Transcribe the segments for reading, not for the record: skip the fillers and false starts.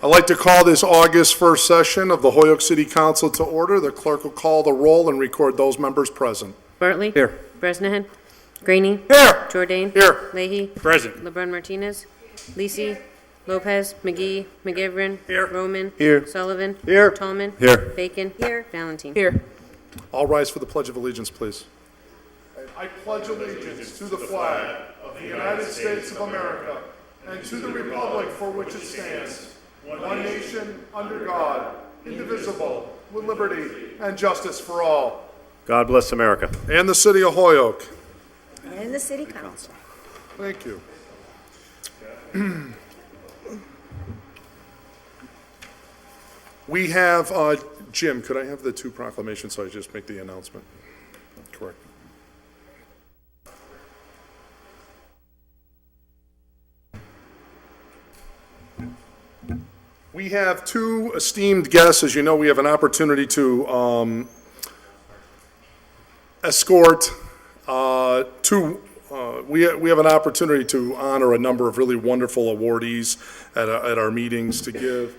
I'd like to call this August 1st session of the Holyoke City Council to order. The clerk will call the roll and record those members present. Bartley? Here. Bresnahan? Graney? Here. Jourdain? Here. Leahy? Present. LeBrun Martinez? Lisi? Lopez? McGee? McGivern? Here. Roman? Here. Sullivan? Here. Tallman? Here. Bacon? Here. Valentine? Here. All rise for the Pledge of Allegiance, please. I pledge allegiance to the flag of the United States of America and to the republic for which it stands, one nation, under God, indivisible, with liberty and justice for all. God bless America. And the city of Holyoke. And the City Council. Thank you. We have, Jim, could I have the two proclamations so I just make the announcement? Correct. We have two esteemed guests. As you know, we have an opportunity to escort we have an opportunity to honor a number of really wonderful awardees at our meetings to give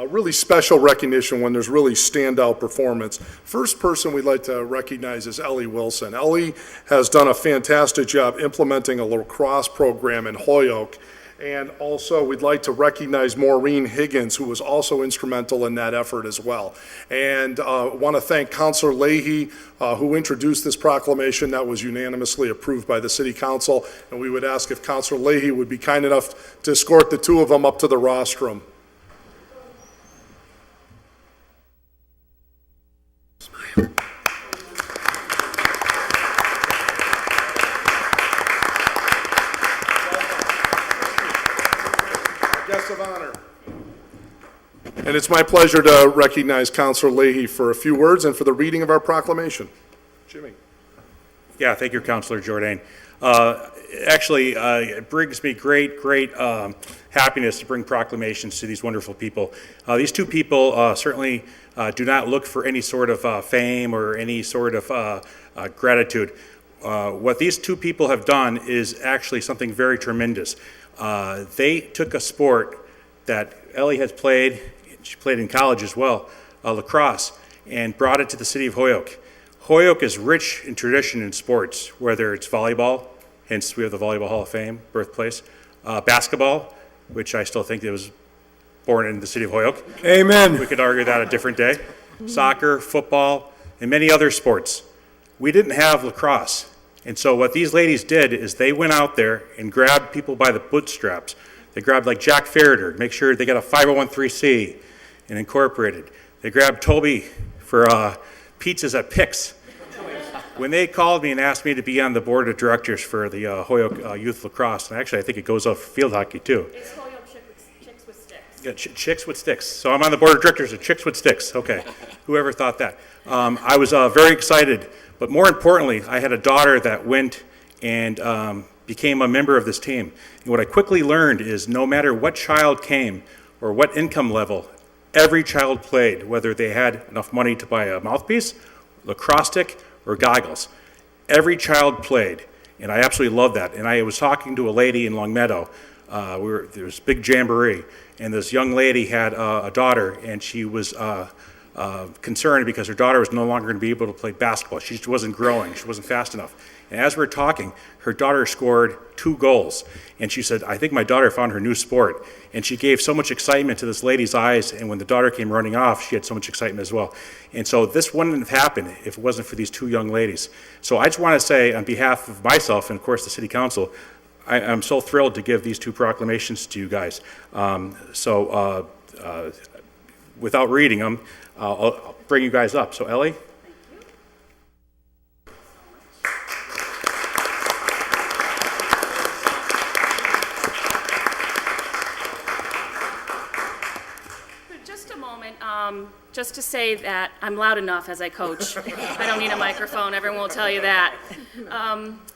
really special recognition when there's really standout performance. First person we'd like to recognize is Ellie Wilson. Ellie has done a fantastic job implementing a lacrosse program in Holyoke. And also, we'd like to recognize Maureen Higgins, who was also instrumental in that effort as well. And want to thank Councilor Leahy, who introduced this proclamation that was unanimously approved by the City Council. And we would ask if Councilor Leahy would be kind enough to escort the two of them up to the rostrum. Of honor. And it's my pleasure to recognize Councilor Leahy for a few words and for the reading of our proclamation. Jimmy. Yeah, thank you, Councilor Jourdain. Actually, it brings me great happiness to bring proclamations to these wonderful people. These two people certainly do not look for any sort of fame or any sort of gratitude. What these two people have done is actually something very tremendous. They took a sport that Ellie has played, she played in college as well, lacrosse, and brought it to the city of Holyoke. Holyoke is rich in tradition in sports, whether it's volleyball, hence we have the Volleyball Hall of Fame, birthplace, basketball, which I still think it was born in the city of Holyoke. Amen. We could argue that a different day. Soccer, football, and many other sports. We didn't have lacrosse. And so what these ladies did is they went out there and grabbed people by the bootstraps. They grabbed like Jack Ferreter, make sure they got a 501(c)(3) and incorporated. They grabbed Toby for pizzas at Pix. When they called me and asked me to be on the board of directors for the Holyoke Youth Lacrosse, and actually I think it goes up for field hockey too. It's Holyoke Chicks with Sticks. Yeah, Chicks with Sticks. So I'm on the board of directors of Chicks with Sticks. Okay, whoever thought that. I was very excited, but more importantly, I had a daughter that went and became a member of this team. And what I quickly learned is no matter what child came or what income level, every child played, whether they had enough money to buy a mouthpiece, lacrosse stick, or goggles. Every child played, and I absolutely love that. And I was talking to a lady in Long Meadow. There was a big jamboree, and this young lady had a daughter, and she was concerned because her daughter was no longer going to be able to play basketball. She just wasn't growing. She wasn't fast enough. And as we were talking, her daughter scored 2 goals. And she said, I think my daughter found her new sport. And she gave so much excitement to this lady's eyes. And when the daughter came running off, she had so much excitement as well. And so this wouldn't have happened if it wasn't for these 2 young ladies. So I just want to say on behalf of myself and, of course, the City Council, I'm so thrilled to give these 2 proclamations to you guys. Without reading them, I'll bring you guys up. So Ellie? Just to say that I'm loud enough as I coach. I don't need a microphone, everyone will tell you that.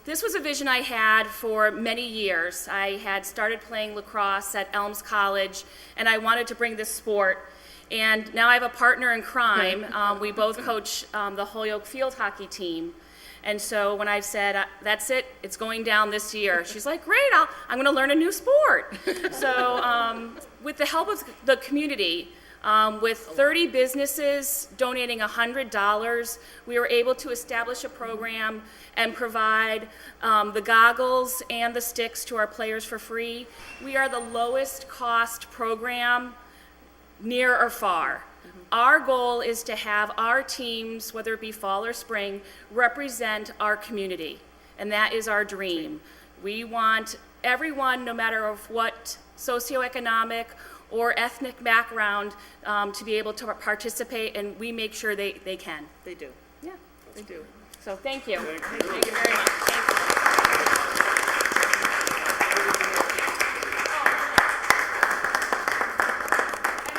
This was a vision I had for many years. I had started playing lacrosse at Elms College, and I wanted to bring this sport. And now I have a partner in crime. We both coach the Holyoke field hockey team. And so when I said, that's it, it's going down this year, she's like, great, I'm going to learn a new sport. So with the help of the community, with 30 businesses donating $100, we were able to establish a program and provide the goggles and the sticks to our players for free. We are the lowest cost program near or far. Our goal is to have our teams, whether it be fall or spring, represent our community, and that is our dream. We want everyone, no matter of what socioeconomic or ethnic background, to be able to participate, and we make sure they can. They do. Yeah, they do. So thank you. Thank you very much. Thank you.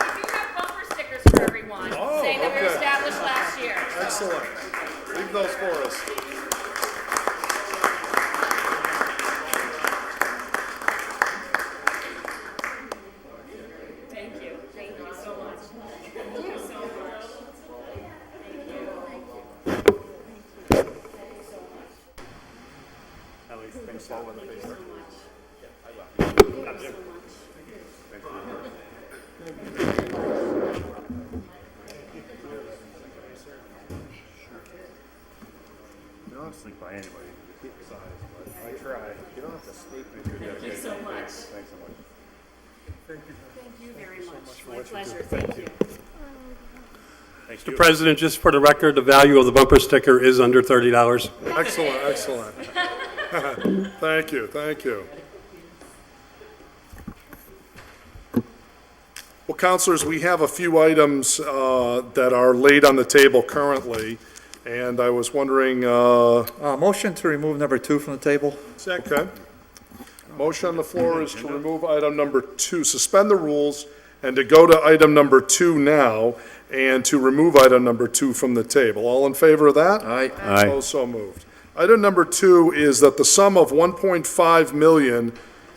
And we do have bumper stickers for everyone, saying that we were okay. established last year. Excellent. Leave those for us. Thank you. Thank you so much. Thank you so much. You don't have to sleep by anybody. Keep the size, but I try. You don't have to sleep. Thank you so much. Thanks so much. Thank you very much. My pleasure. Thank you. Thanks, Mr. President, just for the record, the value of the bumper sticker is under $30. Excellent, excellent. Thank you, thank you. Well, councilors, we have a few items that are laid on the table currently, and I was wondering, Motion to remove number 2 from the table. okay. Motion on the floor is to remove item number 2, suspend the rules, and to go to item number 2 now, and to remove item number 2 from the table. All in favor of that? Aye. Opposed, so moved. Item number 2 is that the sum of $1.5 million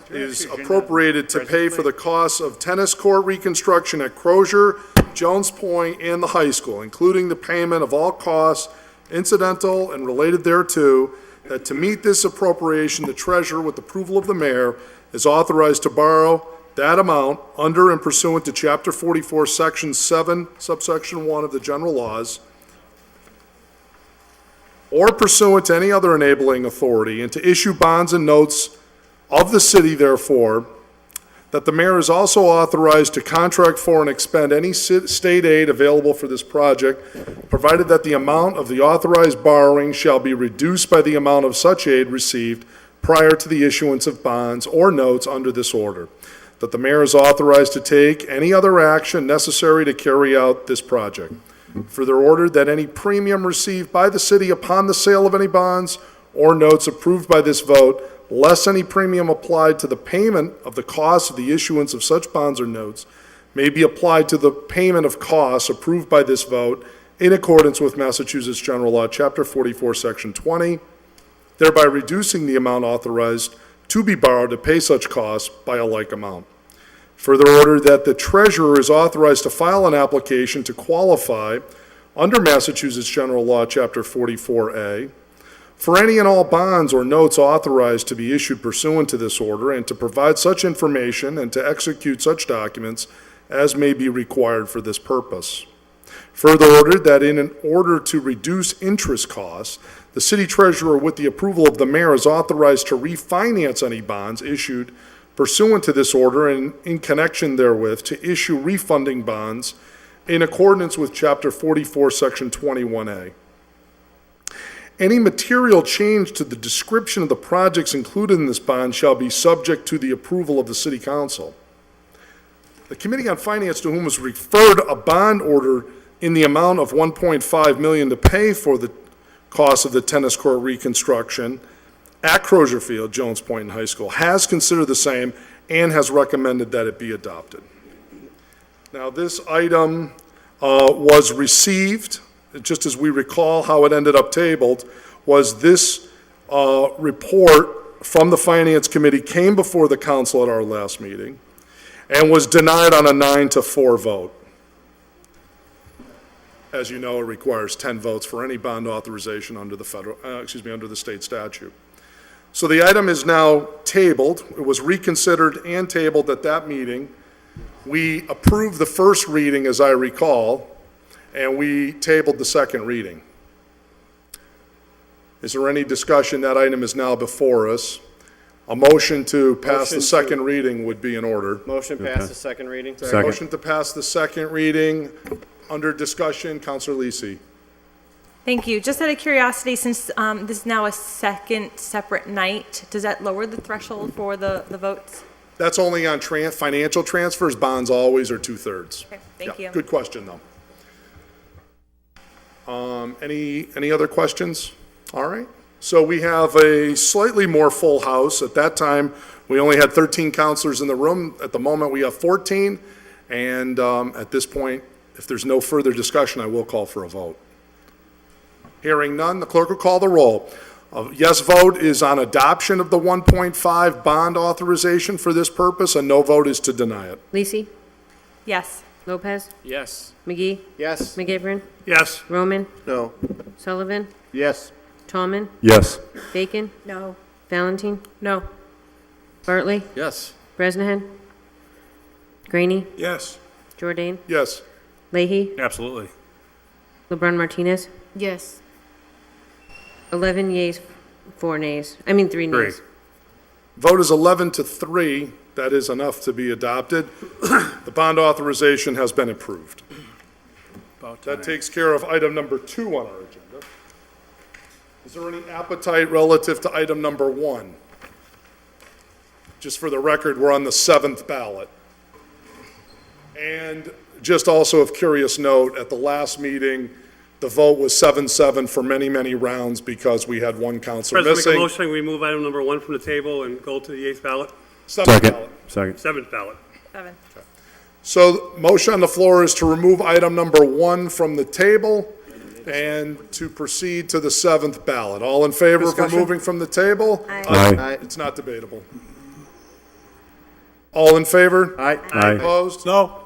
is appropriated to pay for the costs of tennis court reconstruction at Crozier, Jones Point, and the high school, including the payment of all costs incidental and related thereto, that to meet this appropriation, the treasurer, with approval of the mayor, is authorized to borrow that amount under and pursuant to Chapter 44, Section 7, subsection 1 of the general laws, or pursuant to any other enabling authority, and to issue bonds and notes of the city, therefore, that the mayor is also authorized to contract for and expend any state aid available for this project, provided that the amount of the authorized borrowing shall be reduced by the amount of such aid received prior to the issuance of bonds or notes under this order, that the mayor is authorized to take any other action necessary to carry out this project. Further ordered that any premium received by the city upon the sale of any bonds or notes approved by this vote, less any premium applied to the payment of the cost of the issuance of such bonds or notes, may be applied to the payment of costs approved by this vote in accordance with Massachusetts General Law, Chapter 44, Section 20, thereby reducing the amount authorized to be borrowed to pay such costs by a like amount. Further ordered that the treasurer is authorized to file an application to qualify under Massachusetts General Law, Chapter 44A, for any and all bonds or notes authorized to be issued pursuant to this order, and to provide such information and to execute such documents as may be required for this purpose. Further ordered that in order to reduce interest costs, the city treasurer, with the approval of the mayor, is authorized to refinance any bonds issued pursuant to this order, and in connection therewith to issue refunding bonds in accordance with Chapter 44, Section 21A. Any material change to the description of the projects included in this bond shall be subject to the approval of the City Council. The Committee on Finance, to whom was referred a bond order in the amount of $1.5 million to pay for the cost of the tennis court reconstruction at Crozier Field, Jones Point, and High School, has considered the same and has recommended that it be adopted. Now, this item was received, just as we recall how it ended up tabled, was this report from the Finance Committee came before the council at our last meeting and was denied on a 9-4 vote. As you know, it requires 10 votes for any bond authorization under the under the state statute. So the item is now tabled. It was reconsidered and tabled at that meeting. We approved the first reading, as I recall, and we tabled the second reading. Is there any discussion? That item is now before us. A motion to pass the Motion to- second reading would be in order. Motion pass the second reading? Motion to pass the second reading. Under discussion, Counselor Lisi. Thank you. Just out of curiosity, since this is now a second separate night, does that lower the threshold for the votes? That's only on financial transfers. Bonds always are 2/3. Okay, thank Yeah, you. good question, though. Any other questions? All right. So we have a slightly more full house. At that time, we only had 13 counselors in the room. At the moment, we have 14. And at this point, if there's no further discussion, I will call for a vote. Hearing none, the clerk will call the roll. A yes vote is on adoption of the 1.5 bond authorization for this purpose. A no vote is to deny it. Lisi, Yes. Lopez, Yes. McGee, Yes. McGivern, Yes. Roman, No. Sullivan, Yes. Tallman, Yes. Bacon, No. Valentine, No. Bartley, Yes. Bresnahan, Graney, Yes. Jordan, Yes. Leahy, Absolutely. LeBron Martinez. Yes. 11 yeas, 4 nays. I mean, 3 Three. nays. Vote is 11-3. That is enough to be adopted. The bond authorization has been approved. That takes care of item number 2 on our agenda. Is there any appetite relative to item number 1? Just for the record, we're on the 7th ballot. And just also of curious note, at the last meeting, the vote was 7-7 for many, many rounds because we had one counselor President, make a missing. motion, we move item number 1 from the table and go to the 8th ballot, 7th ballot. Second. 7th ballot. 7. So the motion on the floor is to remove item number 1 from the table and to proceed to the 7th ballot. All in favor of Discussion? removing from the table? Aye. It's not debatable. All in favor? Aye. Aye. Opposed? No.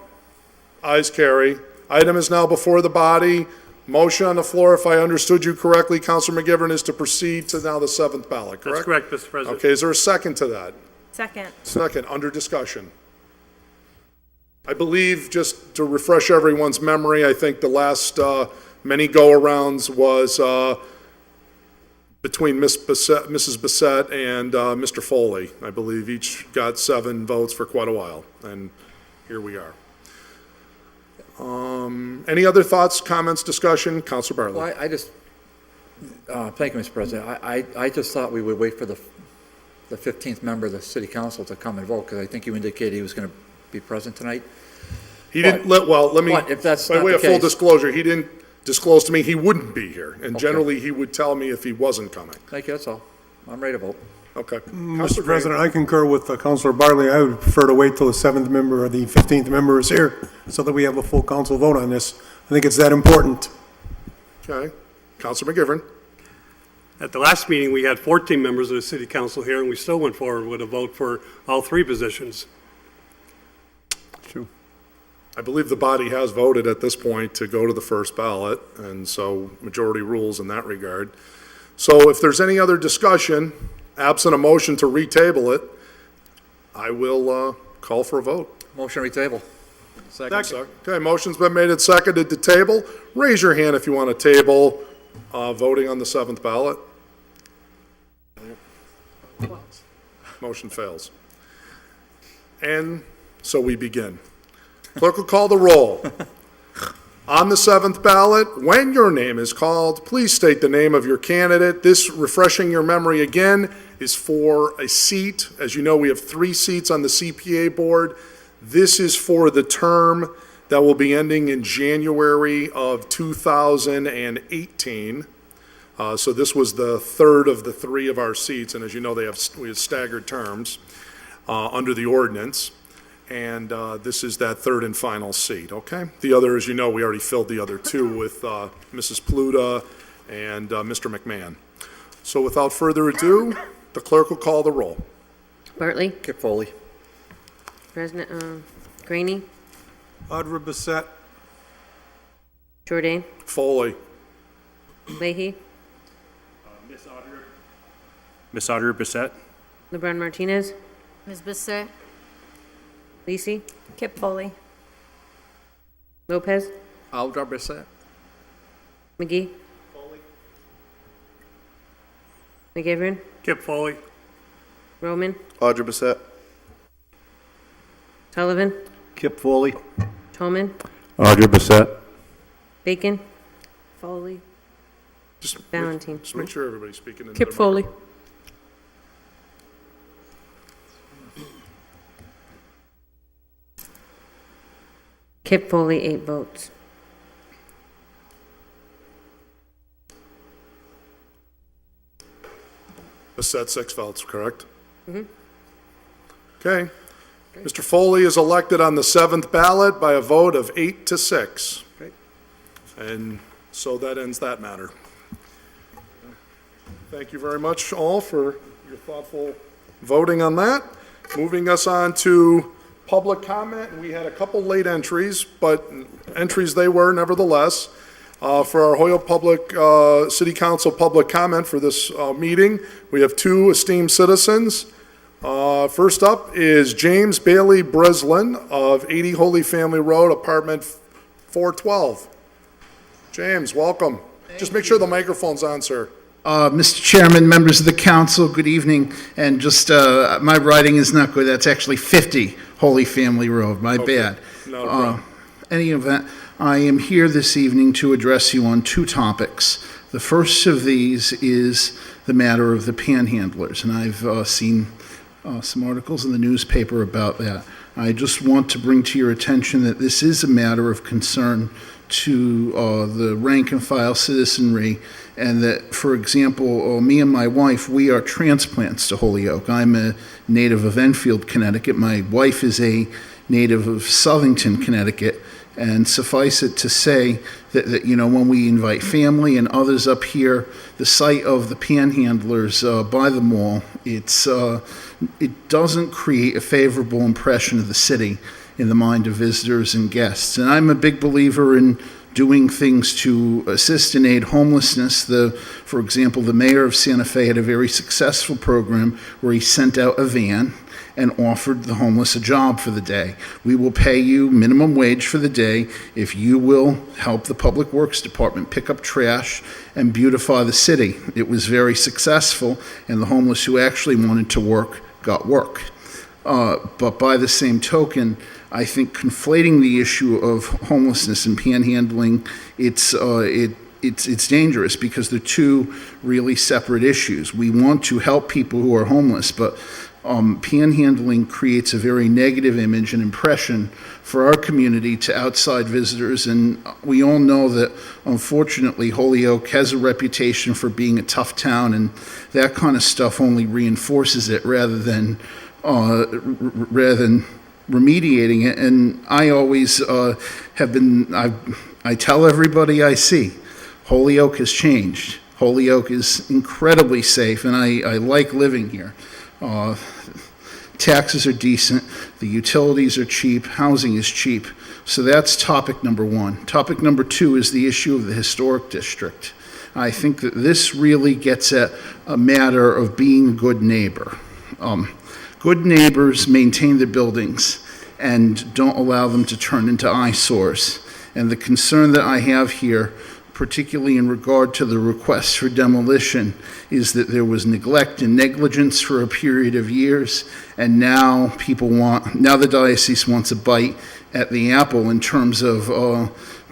Ayes carry. Item is now before the body. Motion on the floor, if I understood you correctly, Counselor McGivern, is to proceed to now the 7th ballot, correct? That's correct, Mr. President. Okay, is there a second to that? Second. Second, under discussion. I believe, just to refresh everyone's memory, I think the last many go-arounds was between Mrs. Bissett and Mr. Foley. I believe each got 7 votes for quite a while, and here we are. Any other thoughts, comments, discussion? Counselor Bartley? Well, I just, thank you, Mr. President. I just thought we would wait for the 15th member of the city council to come and vote, because I think you indicated he was going to be present tonight. He didn't, let me, but if that's by not way the of full case- disclosure, he didn't disclose to me he wouldn't be here, and generally he would tell me if he wasn't coming. Thank you, that's all. I'm ready to vote. Okay. Mr. President, I concur with Councilor Bartley. I would prefer to wait till the 7th member or the 15th member is here so that we have a full council vote on this. I think it's that important. Okay. Counselor McGivern? At the last meeting, we had 14 members of the city council here, and we still went forward with a vote for all 3 positions. True. I believe the body has voted at this point to go to the first ballot, and so majority rules in that regard. So if there's any other discussion, absent a motion to retable it, I will call for a vote. Motion to retable. Second. Okay, motion's been made and seconded to table. Raise your hand if you want to table voting on the 7th ballot. Motion fails. And so we begin. Clerk will call the roll. On the 7th ballot, when your name is called, please state the name of your candidate. This, refreshing your memory again, is for a seat. As you know, we have 3 seats on the CPA board. This is for the term that will be ending in January of 2018. So this was the 3rd of the 3 of our seats, and as you know, we have staggered terms under the ordinance. And this is that 3rd and final seat, okay? The other, as you know, we already filled the other 2 with Mrs. Pluta and Mr. McMahon. So without further ado, the clerk will call the roll. Bartley, Kip Foley. Graney, Audra Bissett. Jordan, Foley. Leahy, Miss Audrey Bissett? LeBron Martinez, Ms. Bissett? Lisi, Kip Foley. Lopez, Aldra Bissett. McGee. McGivern, Kip Foley. Roman, Audra Bissett. Sullivan, Kip Foley. Toman, Audra Bissett. Bacon. Foley. Just Valentine. Just make sure everybody's speaking. into Kip their Foley. microphone. Kip Foley, 8 votes. Bissett, 6 votes, correct? Okay. Mr. Foley is elected on the 7th ballot by a vote of 8 to 6. And so that ends that matter. Thank you very much all for your thoughtful voting on that. Moving us on to public comment, and we had a couple late entries, but entries they were nevertheless. For our Holyoke City Council public comment for this meeting, we have 2 esteemed citizens. First up is James Bailey Breslin of 80 Holy Family Road, apartment 412. James, welcome. Just make sure the microphone's on, sir. Mr. Chairman, members of the council, good evening. And just, my writing is not good. That's actually 50 Holy Family Road. My bad. Not a problem. Any event, I am here this evening to address you on 2 topics. The first of these is the matter of the panhandlers, and I've seen some articles in the newspaper about that. I just want to bring to your attention that this is a matter of concern to the rank and file citizenry, and that, for example, me and my wife, we are transplants to Holyoke. I'm a native of Enfield, Connecticut. My wife is a native of Southington, Connecticut. And suffice it to say that you know, when we invite family and others up here, the sight of the panhandlers by the mall, it doesn't create a favorable impression of the city in the mind of visitors and guests. And I'm a big believer in doing things to assist and aid homelessness. For example, the mayor of Santa Fe had a very successful program where he sent out a van and offered the homeless a job for the day. We will pay you minimum wage for the day if you will help the Public Works Department pick up trash and beautify the city. It was very successful, and the homeless who actually wanted to work got work. But by the same token, I think conflating the issue of homelessness and panhandling, it's dangerous because they're 2 really separate issues. We want to help people who are homeless, but panhandling creates a very negative image and impression for our community to outside visitors, and we all know that, unfortunately, Holyoke has a reputation for being a tough town, and that kind of stuff only reinforces it rather than remediating it. And I always I tell everybody I see, Holyoke has changed. Holyoke is incredibly safe, and I like living here. Taxes are decent, the utilities are cheap, housing is cheap. So that's topic number 1. Topic number 2 is the issue of the historic district. I think that this really gets at a matter of being a good neighbor. Good neighbors maintain their buildings and don't allow them to turn into eyesores. And the concern that I have here, particularly in regard to the request for demolition, is that there was neglect and negligence for a period of years, and now the diocese wants a bite at the apple in terms of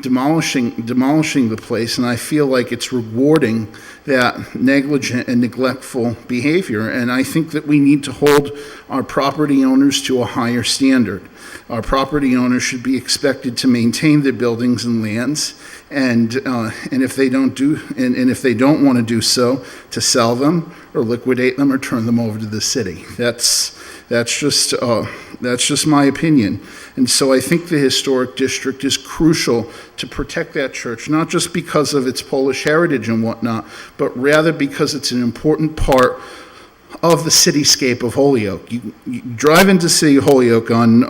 demolishing the place, and I feel like it's rewarding that negligent and neglectful behavior, and I think that we need to hold our property owners to a higher standard. Our property owners should be expected to maintain their buildings and lands, and if they don't want to do so, to sell them or liquidate them or turn them over to the city. That's just my opinion. And so I think the historic district is crucial to protect that church, not just because of its Polish heritage and whatnot, but rather because it's an important part of the cityscape of Holyoke. You drive into City of Holyoke on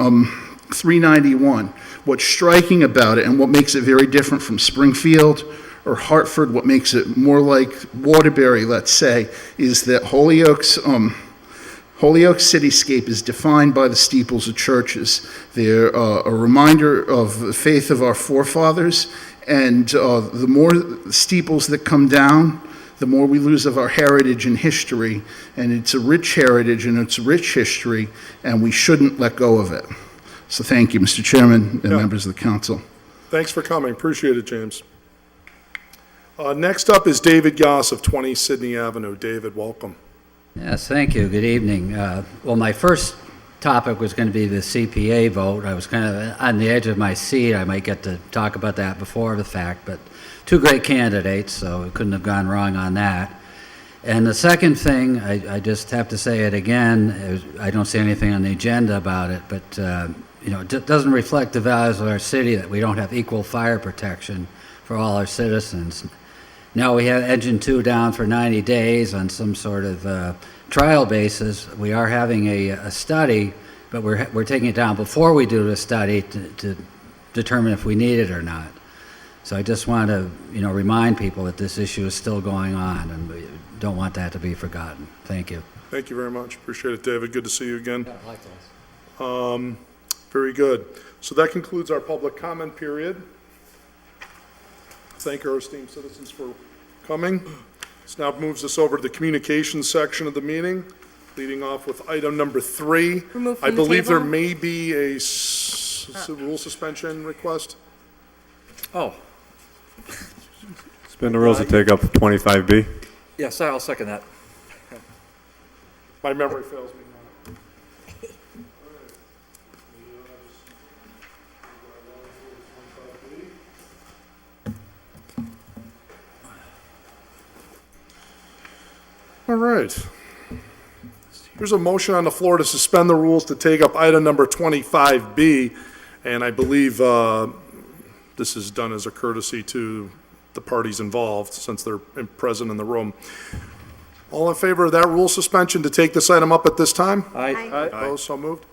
391. What's striking about it and what makes it very different from Springfield or Hartford, what makes it more like Waterbury, let's say, is that Holyoke's Holyoke cityscape is defined by the steeples of churches. They're a reminder of the faith of our forefathers, and the more steeples that come down, the more we lose of our heritage and history, and it's a rich heritage and it's a rich history, and we shouldn't let go of it. So thank you, Mr. Chairman and members of the council. Thanks for coming. Appreciate it, James. Next up is David Goss of 20 Sydney Avenue. David, welcome. Yes, thank you. Good evening. Well, my first topic was going to be the CPA vote. I was kind of on the edge of my seat. I might get to talk about that before the fact, but two great candidates, so it couldn't have gone wrong on that. And the second thing, I just have to say it again, I don't see anything on the agenda about it, but it doesn't reflect the values of our city that we don't have equal fire protection for all our citizens. Now we have Engine 2 down for 90 days on some sort of trial basis. We are having a study, but we're taking it down before we do the study to determine if we need it or not. So I just want to, remind people that this issue is still going on, and we don't want that to be forgotten. Thank you. Thank you very much. Appreciate it, David. Good to see you again. Yeah, likewise. Very good. So that concludes our public comment period. Thank our esteemed citizens for coming. This now moves us over to the communications section of the meeting, leading off with item number 3. Remove from I the believe there table. may be a rule suspension request. Oh, Suspend the rules to take up 25B. yes, I'll second that. My memory fails me now. All right. Here's a motion on the floor to suspend the rules to take up item number 25B, and I believe this is done as a courtesy to the parties involved, since they're present in the room. All in favor of that rule suspension to take this item up at this time? Aye. Opposed, so moved.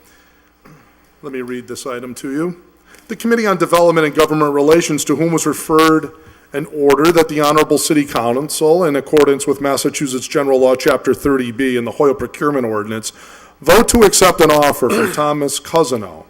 Let me read this item to you. The Committee on Development and Government Relations, to whom was referred an order that the Honorable City Council, in accordance with Massachusetts General Law, Chapter 30B and the Holyoke Procurement Ordinance, vote to accept an offer from Thomas Cousino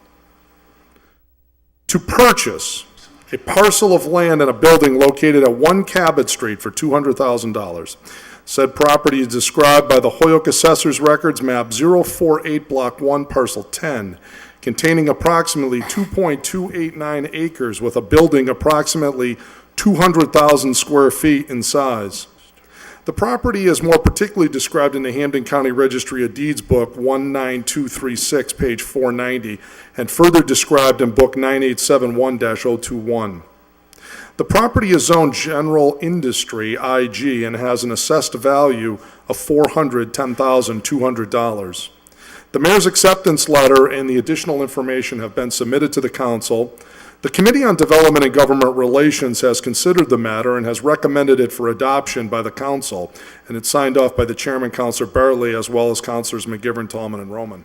to purchase a parcel of land and a building located at 1 Cabot Street for $200,000. Said property is described by the Holyoke Assessor's Records, map 048, block 1, parcel 10, containing approximately 2.289 acres with a building approximately 200,000 square feet in size. The property is more particularly described in the Hampden County Registry of Deeds Book 19236, page 490, and further described in Book 9871-021. The property is zoned General Industry, IG, and has an assessed value of $410,200. The mayor's acceptance letter and the additional information have been submitted to the council. The Committee on Development and Government Relations has considered the matter and has recommended it for adoption by the council, and it's signed off by the chairman, Councilor Bartley, as well as Councilors McGivern, Tallman, and Roman.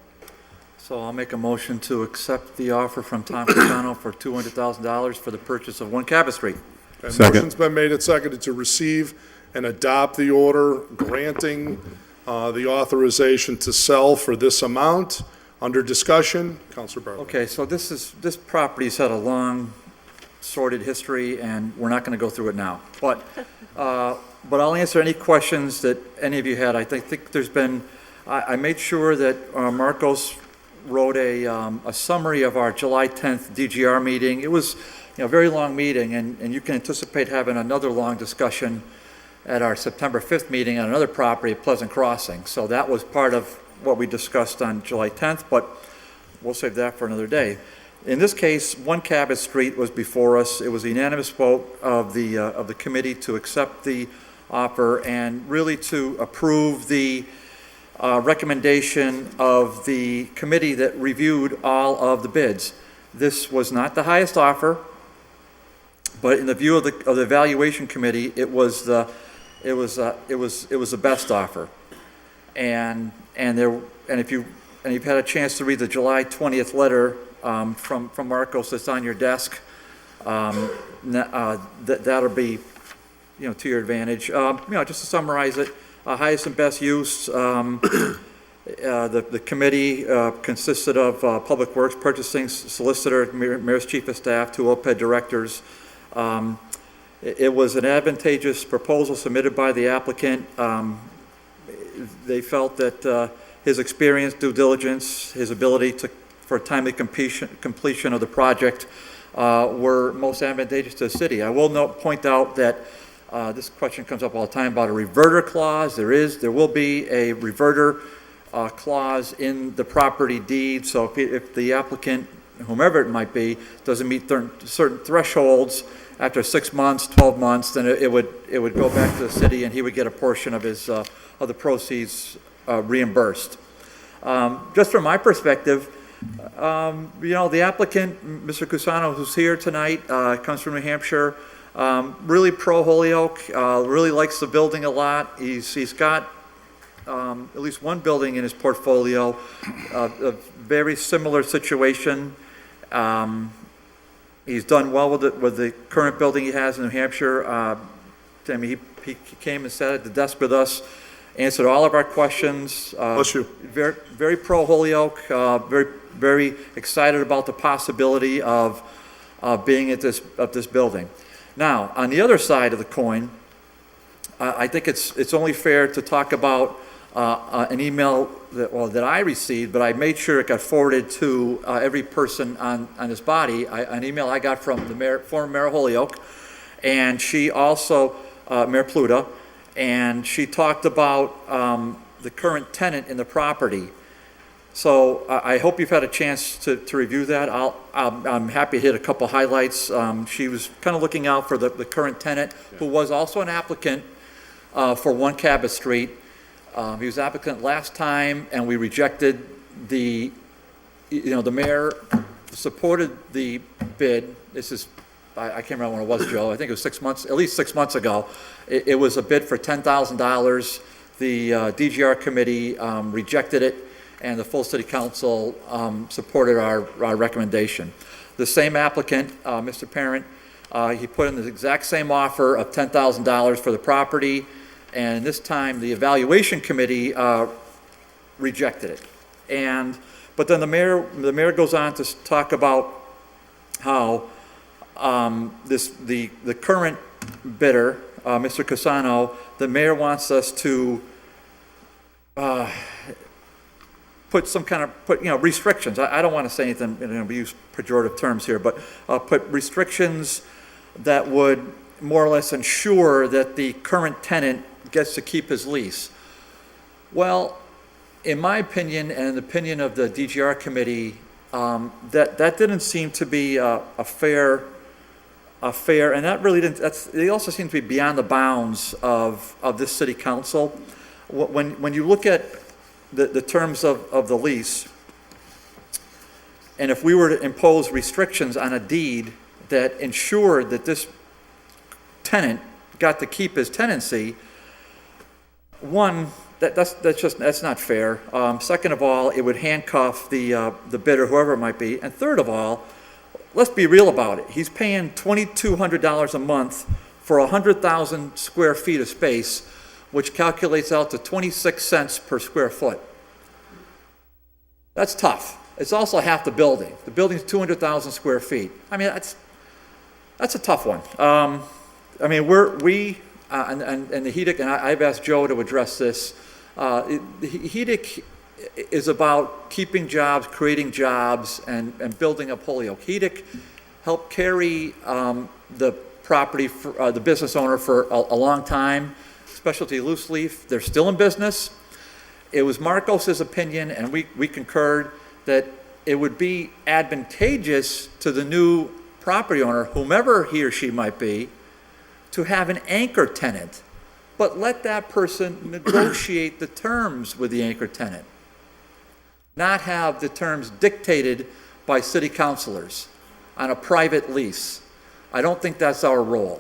So I'll make a motion to accept the offer from Tom Cousino for $200,000 for the purchase of 1 Cabot Street. And Second. motion's been made and seconded to receive and adopt the order granting the authorization to sell for this amount. Under discussion, Councilor Bartley. Okay, so this property's had a long, sordid history, and we're not going to go through it now. But I'll answer any questions that any of you had. I think there's been, I made sure that Marcos wrote a summary of our July 10th DGR meeting. It was a very long meeting, and you can anticipate having another long discussion at our September 5th meeting on another property at Pleasant Crossing. So that was part of what we discussed on July 10th, but we'll save that for another day. In this case, 1 Cabot Street was before us. It was a unanimous vote of the committee to accept the offer and really to approve the recommendation of the committee that reviewed all of the bids. This was not the highest offer, but in the view of the evaluation committee, it was the best offer. And if you've had a chance to read the July 20th letter from Marcos that's on your desk, that'll be to your advantage. Just to summarize it, highest and best use, The committee consisted of Public Works, Purchasing, Solicitor, Mayor's Chief of Staff, 2 OPED directors. It was an advantageous proposal submitted by the applicant. They felt that his experience, due diligence, his ability for timely completion of the project were most advantageous to the city. I will point out that this question comes up all the time about a reverter clause. There will be a reverter clause in the property deed. So if the applicant, whomever it might be, doesn't meet certain thresholds after 6 months, 12 months, then it would go back to the city, and he would get a portion of his of the proceeds reimbursed. Just from my perspective, the applicant, Mr. Cusano, who's here tonight, comes from New Hampshire, really pro Holyoke, really likes the building a lot. He's got at least one building in his portfolio, a very similar situation. He's done well with the current building he has in New Hampshire. He came and sat at the desk with us, answered all of our questions. Bless you. Very, very pro Holyoke, very, very excited about the possibility of being at this building. Now, on the other side of the coin, I think it's only fair to talk about an email that I received, but I made sure it got forwarded to every person on this body. An email I got from the former Mayor of Holyoke, and she also, Mayor Pluta, and she talked about the current tenant in the property. So I hope you've had a chance to review that. I'm happy to hit a couple highlights. She was kind of looking out for the current tenant, who was also an applicant for 1 Cabot Street. He was applicant last time, and we rejected the mayor supported the bid. This is, I can't remember when it was, Joe. I think it was 6 months, at least 6 months ago. It was a bid for $10,000. The DGR committee rejected it, and the full city council supported our recommendation. The same applicant, Mr. Parent, he put in the exact same offer of $10,000 for the property, and this time the evaluation committee rejected it. But then the mayor goes on to talk about how the current bidder, Mr. Cusano, the mayor wants us to put some kind of restrictions. I don't want to say anything, we use pejorative terms here, but put restrictions that would more or less ensure that the current tenant gets to keep his lease. Well, in my opinion, and in the opinion of the DGR committee, that didn't seem to be a fair, and that really didn't. It also seemed to be beyond the bounds of this city council. When you look at the terms of the lease, and if we were to impose restrictions on a deed that ensured that this tenant got to keep his tenancy, one, that's not fair. Second of all, it would handcuff the bidder, whoever it might be. And third of all, let's be real about it. He's paying $2,200 a month for 100,000 square feet of space, which calculates out to 26 cents per square foot. That's tough. It's also half the building. The building's 200,000 square feet. I mean, that's a tough one. I mean, and the HEDIC, and I've asked Joe to address this. The HEDIC is about keeping jobs, creating jobs, and building up Holyoke. HEDIC helped carry the property, for, the business owner, for a long time. Specialty Loose Leaf, they're still in business. It was Marcos's opinion, and we concurred, that it would be advantageous to the new property owner, whomever he or she might be, to have an anchor tenant, but let that person negotiate the terms with the anchor tenant, not have the terms dictated by city councilors on a private lease. I don't think that's our role.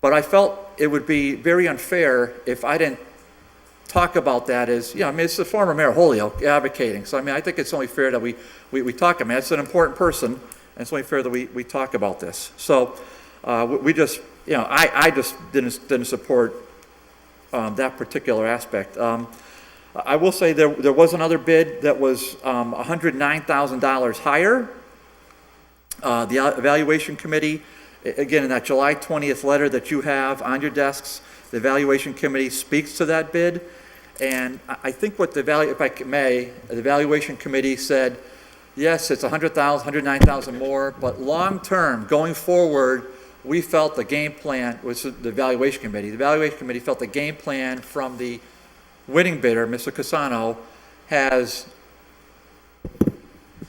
But I felt it would be very unfair if I didn't talk about that as, I mean, it's the former Mayor Holyoke advocating, so I mean, I think it's only fair that we talk. I mean, it's an important person, and it's only fair that we talk about this. So we just, I just didn't support that particular aspect. I will say there was another bid that was $109,000 higher. The evaluation committee, again, in that July 20th letter that you have on your desks, the evaluation committee speaks to that bid. And I think what if I may, the evaluation committee said, yes, it's 100,000, 109,000 more, but long-term, going forward, we felt the game plan, which is the evaluation committee felt the game plan from the winning bidder, Mr. Casano, has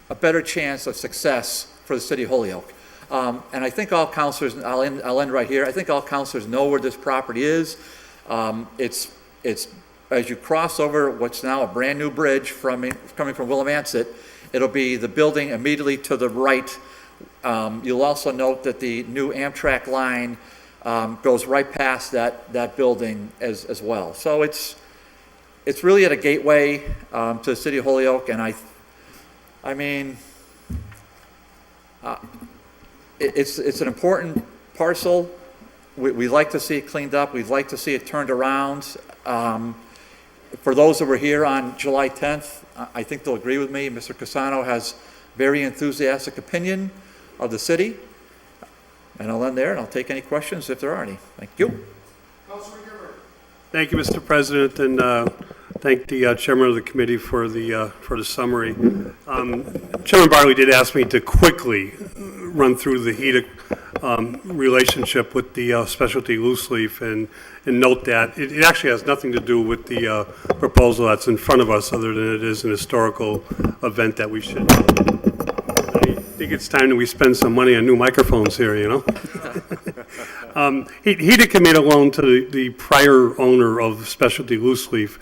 a better chance of success for the city of Holyoke. And I think all councilors, I'll end right here, I think all councilors know where this property is. It's as you cross over what's now a brand-new bridge coming from Willimantic, it'll be the building immediately to the right. You'll also note that the new Amtrak line goes right past that building as well. So it's really at a gateway to the city of Holyoke, and I mean, it's an important parcel. We like to see it cleaned up. We'd like to see it turned around. For those that were here on July 10th, I think they'll agree with me. Mr. Casano has very enthusiastic opinion of the city. And I'll end there, and I'll take any questions if there are any. Thank you. Thank you, Mr. President, and thank the chairman of the committee for the summary. Chairman Barley did ask me to quickly run through the HEDIC relationship with the specialty loose leaf and note that it actually has nothing to do with the proposal that's in front of us, other than it is an historical event that we should. I think it's time that we spend some money on new microphones here, you know? HEDIC had made a loan to the prior owner of specialty loose leaf,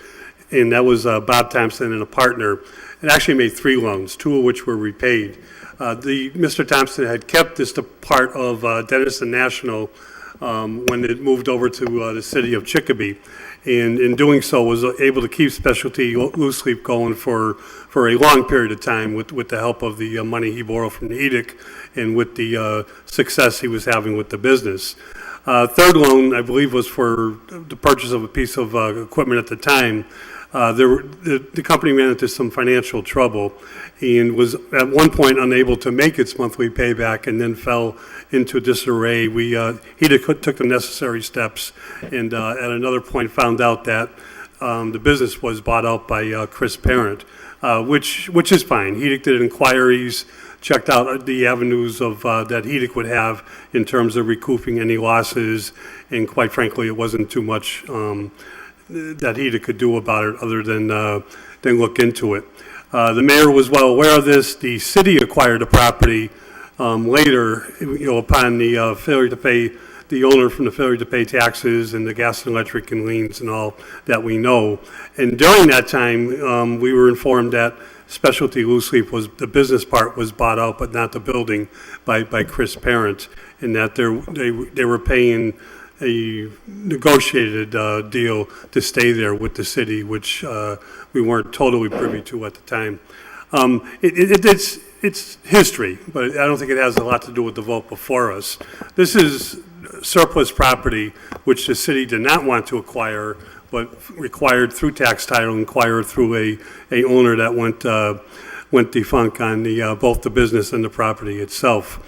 and that was Bob Thompson and a partner. It actually made 3 loans, 2 of which were repaid. Mr. Thompson had kept this part of Denison National when it moved over to the city of Chicopee, and in doing so was able to keep specialty loose leaf going for a long period of time with the help of the money he borrowed from the HEDIC and with the success he was having with the business. Third loan, I believe, was for the purchase of a piece of equipment at the time. The company ran into some financial trouble and was at one point unable to make its monthly payback and then fell into disarray. He took the necessary steps and at another point found out that the business was bought out by Chris Parent, which is fine. He did inquiries, checked out the avenues of that HEDIC would have in terms of recouping any losses, and quite frankly, it wasn't too much that HEDIC could do about it other than look into it. The mayor was well aware of this. The city acquired the property later, upon the failure to pay, the owner from the failure to pay taxes and the gas and electric and liens and all that we know. And during that time, we were informed that specialty loose leaf the business part was bought out, but not the building by Chris Parent, and that they were paying a negotiated deal to stay there with the city, which we weren't totally privy to at the time. It's history, but I don't think it has a lot to do with the vote before us. This is surplus property which the city did not want to acquire, but required through tax title, acquired through a owner that went defunct on both the business and the property itself.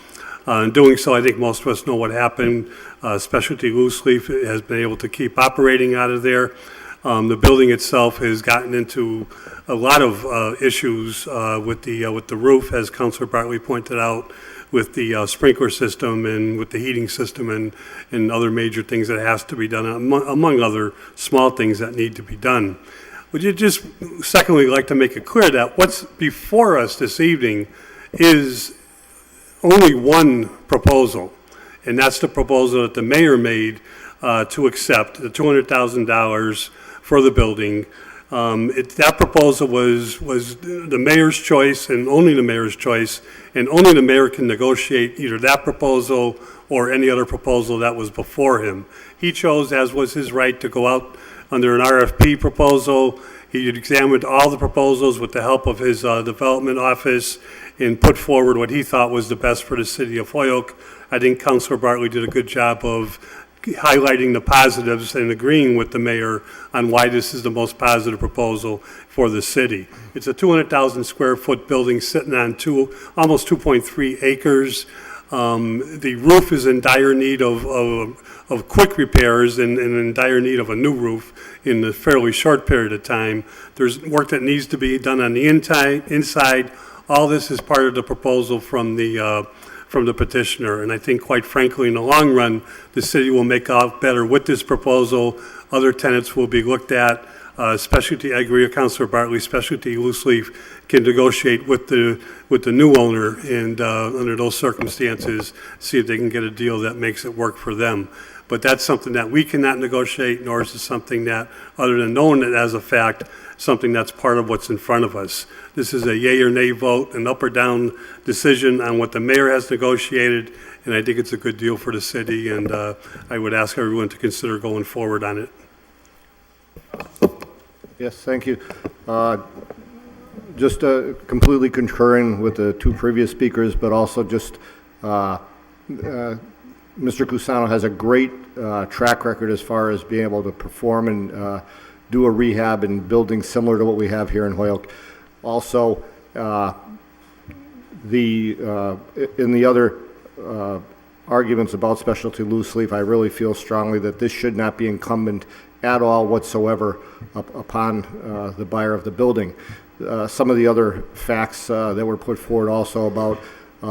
In doing so, I think most of us know what happened. Specialty loose leaf has been able to keep operating out of there. The building itself has gotten into a lot of issues with the roof, as Councilor Bartley pointed out, with the sprinkler system and with the heating system and other major things that has to be done, among other small things that need to be done. Would you just secondly like to make it clear that what's before us this evening is only one proposal, and that's the proposal that the mayor made to accept the $200,000 for the building. That proposal was the mayor's choice and only the mayor's choice, and only the mayor can negotiate either that proposal or any other proposal that was before him. He chose, as was his right, to go out under an RFP proposal. He examined all the proposals with the help of his development office and put forward what he thought was the best for the city of Holyoke. I think Councilor Bartley did a good job of highlighting the positives and agreeing with the mayor on why this is the most positive proposal for the city. It's a 200,000 square foot building sitting on almost 2.3 acres. The roof is in dire need of quick repairs and in dire need of a new roof in a fairly short period of time. There's work that needs to be done on the inside. All this is part of the proposal from the petitioner, and I think, quite frankly, in the long run, the city will make out better with this proposal. Other tenants will be looked at. Specialty, I agree with Councilor Bartley, specialty loose leaf can negotiate with the new owner, and under those circumstances, see if they can get a deal that makes it work for them. But that's something that we cannot negotiate, nor is it something that, other than knowing it as a fact, something that's part of what's in front of us. This is a yay or nay vote, an up or down decision on what the mayor has negotiated, and I think it's a good deal for the city, and I would ask everyone to consider going forward on it. Yes, thank you. Just completely concurring with the two previous speakers, but also just Mr. Cusano has a great track record as far as being able to perform and do a rehab in buildings similar to what we have here in Holyoke. Also, in the other arguments about specialty loose leaf, I really feel strongly that this should not be incumbent at all whatsoever upon the buyer of the building. Some of the other facts that were put forward also about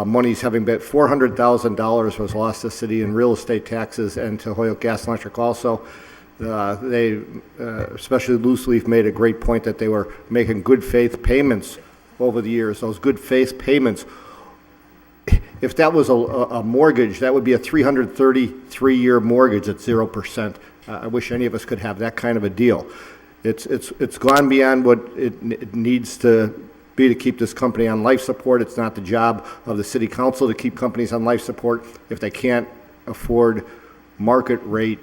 monies having been $400,000 was lost to the city in real estate taxes and to Holyoke Gas and Electric also. Especially Loose Leaf made a great point that they were making good faith payments over the years. Those good faith payments, if that was a mortgage, that would be a 333-year mortgage at 0%. I wish any of us could have that kind of a deal. It's gone beyond what it needs to be to keep this company on life support. It's not the job of the city council to keep companies on life support if they can't afford market rate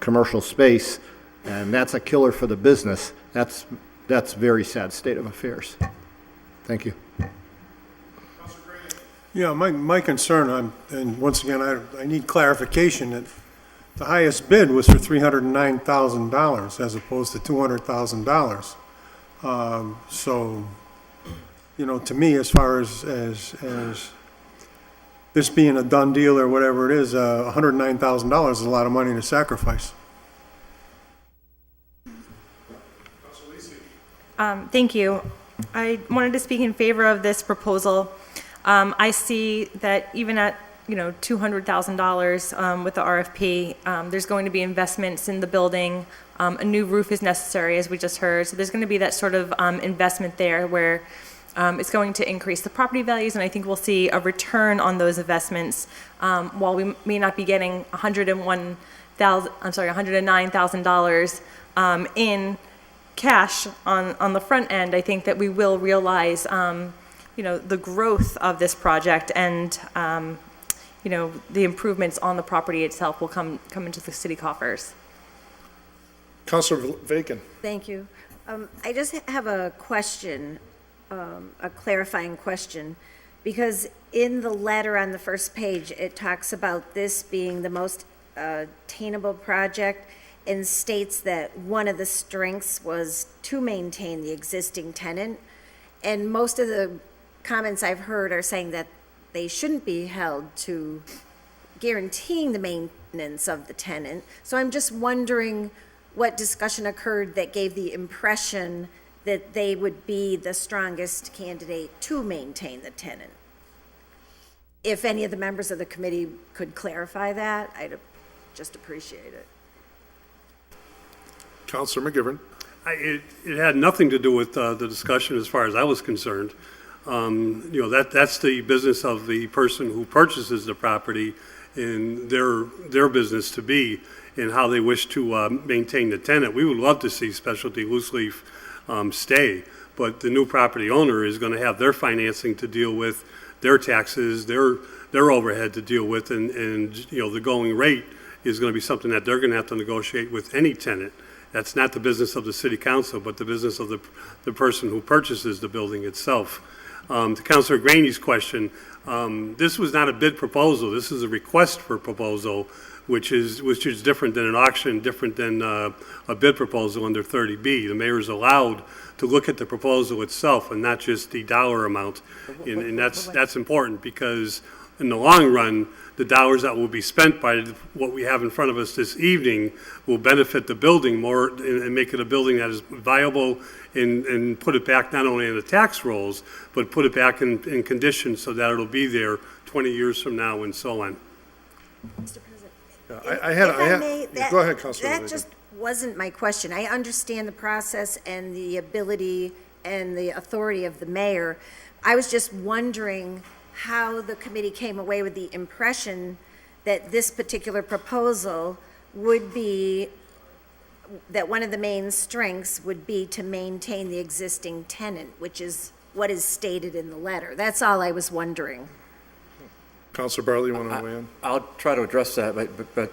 commercial space, and that's a killer for the business. That's very sad state of affairs. Thank you. Yeah, my concern, and once again, I need clarification that the highest bid was for $309,000 as opposed to $200,000. So, to me, as far as this being a done deal or whatever it is, $109,000 is a lot of money to sacrifice. Thank you. I wanted to speak in favor of this proposal. I see that even at $200,000 with the RFP, there's going to be investments in the building. A new roof is necessary, as we just heard. So there's going to be that sort of investment there where it's going to increase the property values, and I think we'll see a return on those investments. While we may not be getting $109,000 in cash on the front end, I think that we will realize, the growth of this project and the improvements on the property itself will come into the city coffers. Councilor Vacan. Thank you. I just have a question, a clarifying question, because in the letter on the first page, it talks about this being the most attainable project and states that one of the strengths was to maintain the existing tenant. And most of the comments I've heard are saying that they shouldn't be held to guaranteeing the maintenance of the tenant. So I'm just wondering what discussion occurred that gave the impression that they would be the strongest candidate to maintain the tenant. If any of the members of the committee could clarify that, I'd just appreciate it. Councilor McGivern. It had nothing to do with the discussion as far as I was concerned. That's the business of the person who purchases the property and their business to be and how they wish to maintain the tenant. We would love to see specialty loose leaf stay, but the new property owner is going to have their financing to deal with, their taxes, their overhead to deal with, and the going rate is going to be something that they're going to have to negotiate with any tenant. That's not the business of the city council, but the business of the person who purchases the building itself. To Councilor Graney's question, this was not a bid proposal. This is a request for proposal, which is different than an auction, different than a bid proposal under 30B. The mayor is allowed to look at the proposal itself and not just the dollar amount. And that's important because in the long run, the dollars that will be spent by what we have in front of us this evening will benefit the building more and make it a building that is viable and put it back not only in the tax rolls, but put it back in condition so that it'll be there 20 years from now and so on. Mr. President. If I may, go ahead, Councilor. That just wasn't my question. I understand the process and the ability and the authority of the mayor. I was just wondering how the committee came away with the impression that this particular proposal would be, that one of the main strengths would be to maintain the existing tenant, which is what is stated in the letter. That's all I was wondering. Councilor Bartley, you want to weigh in? I'll try to address that, but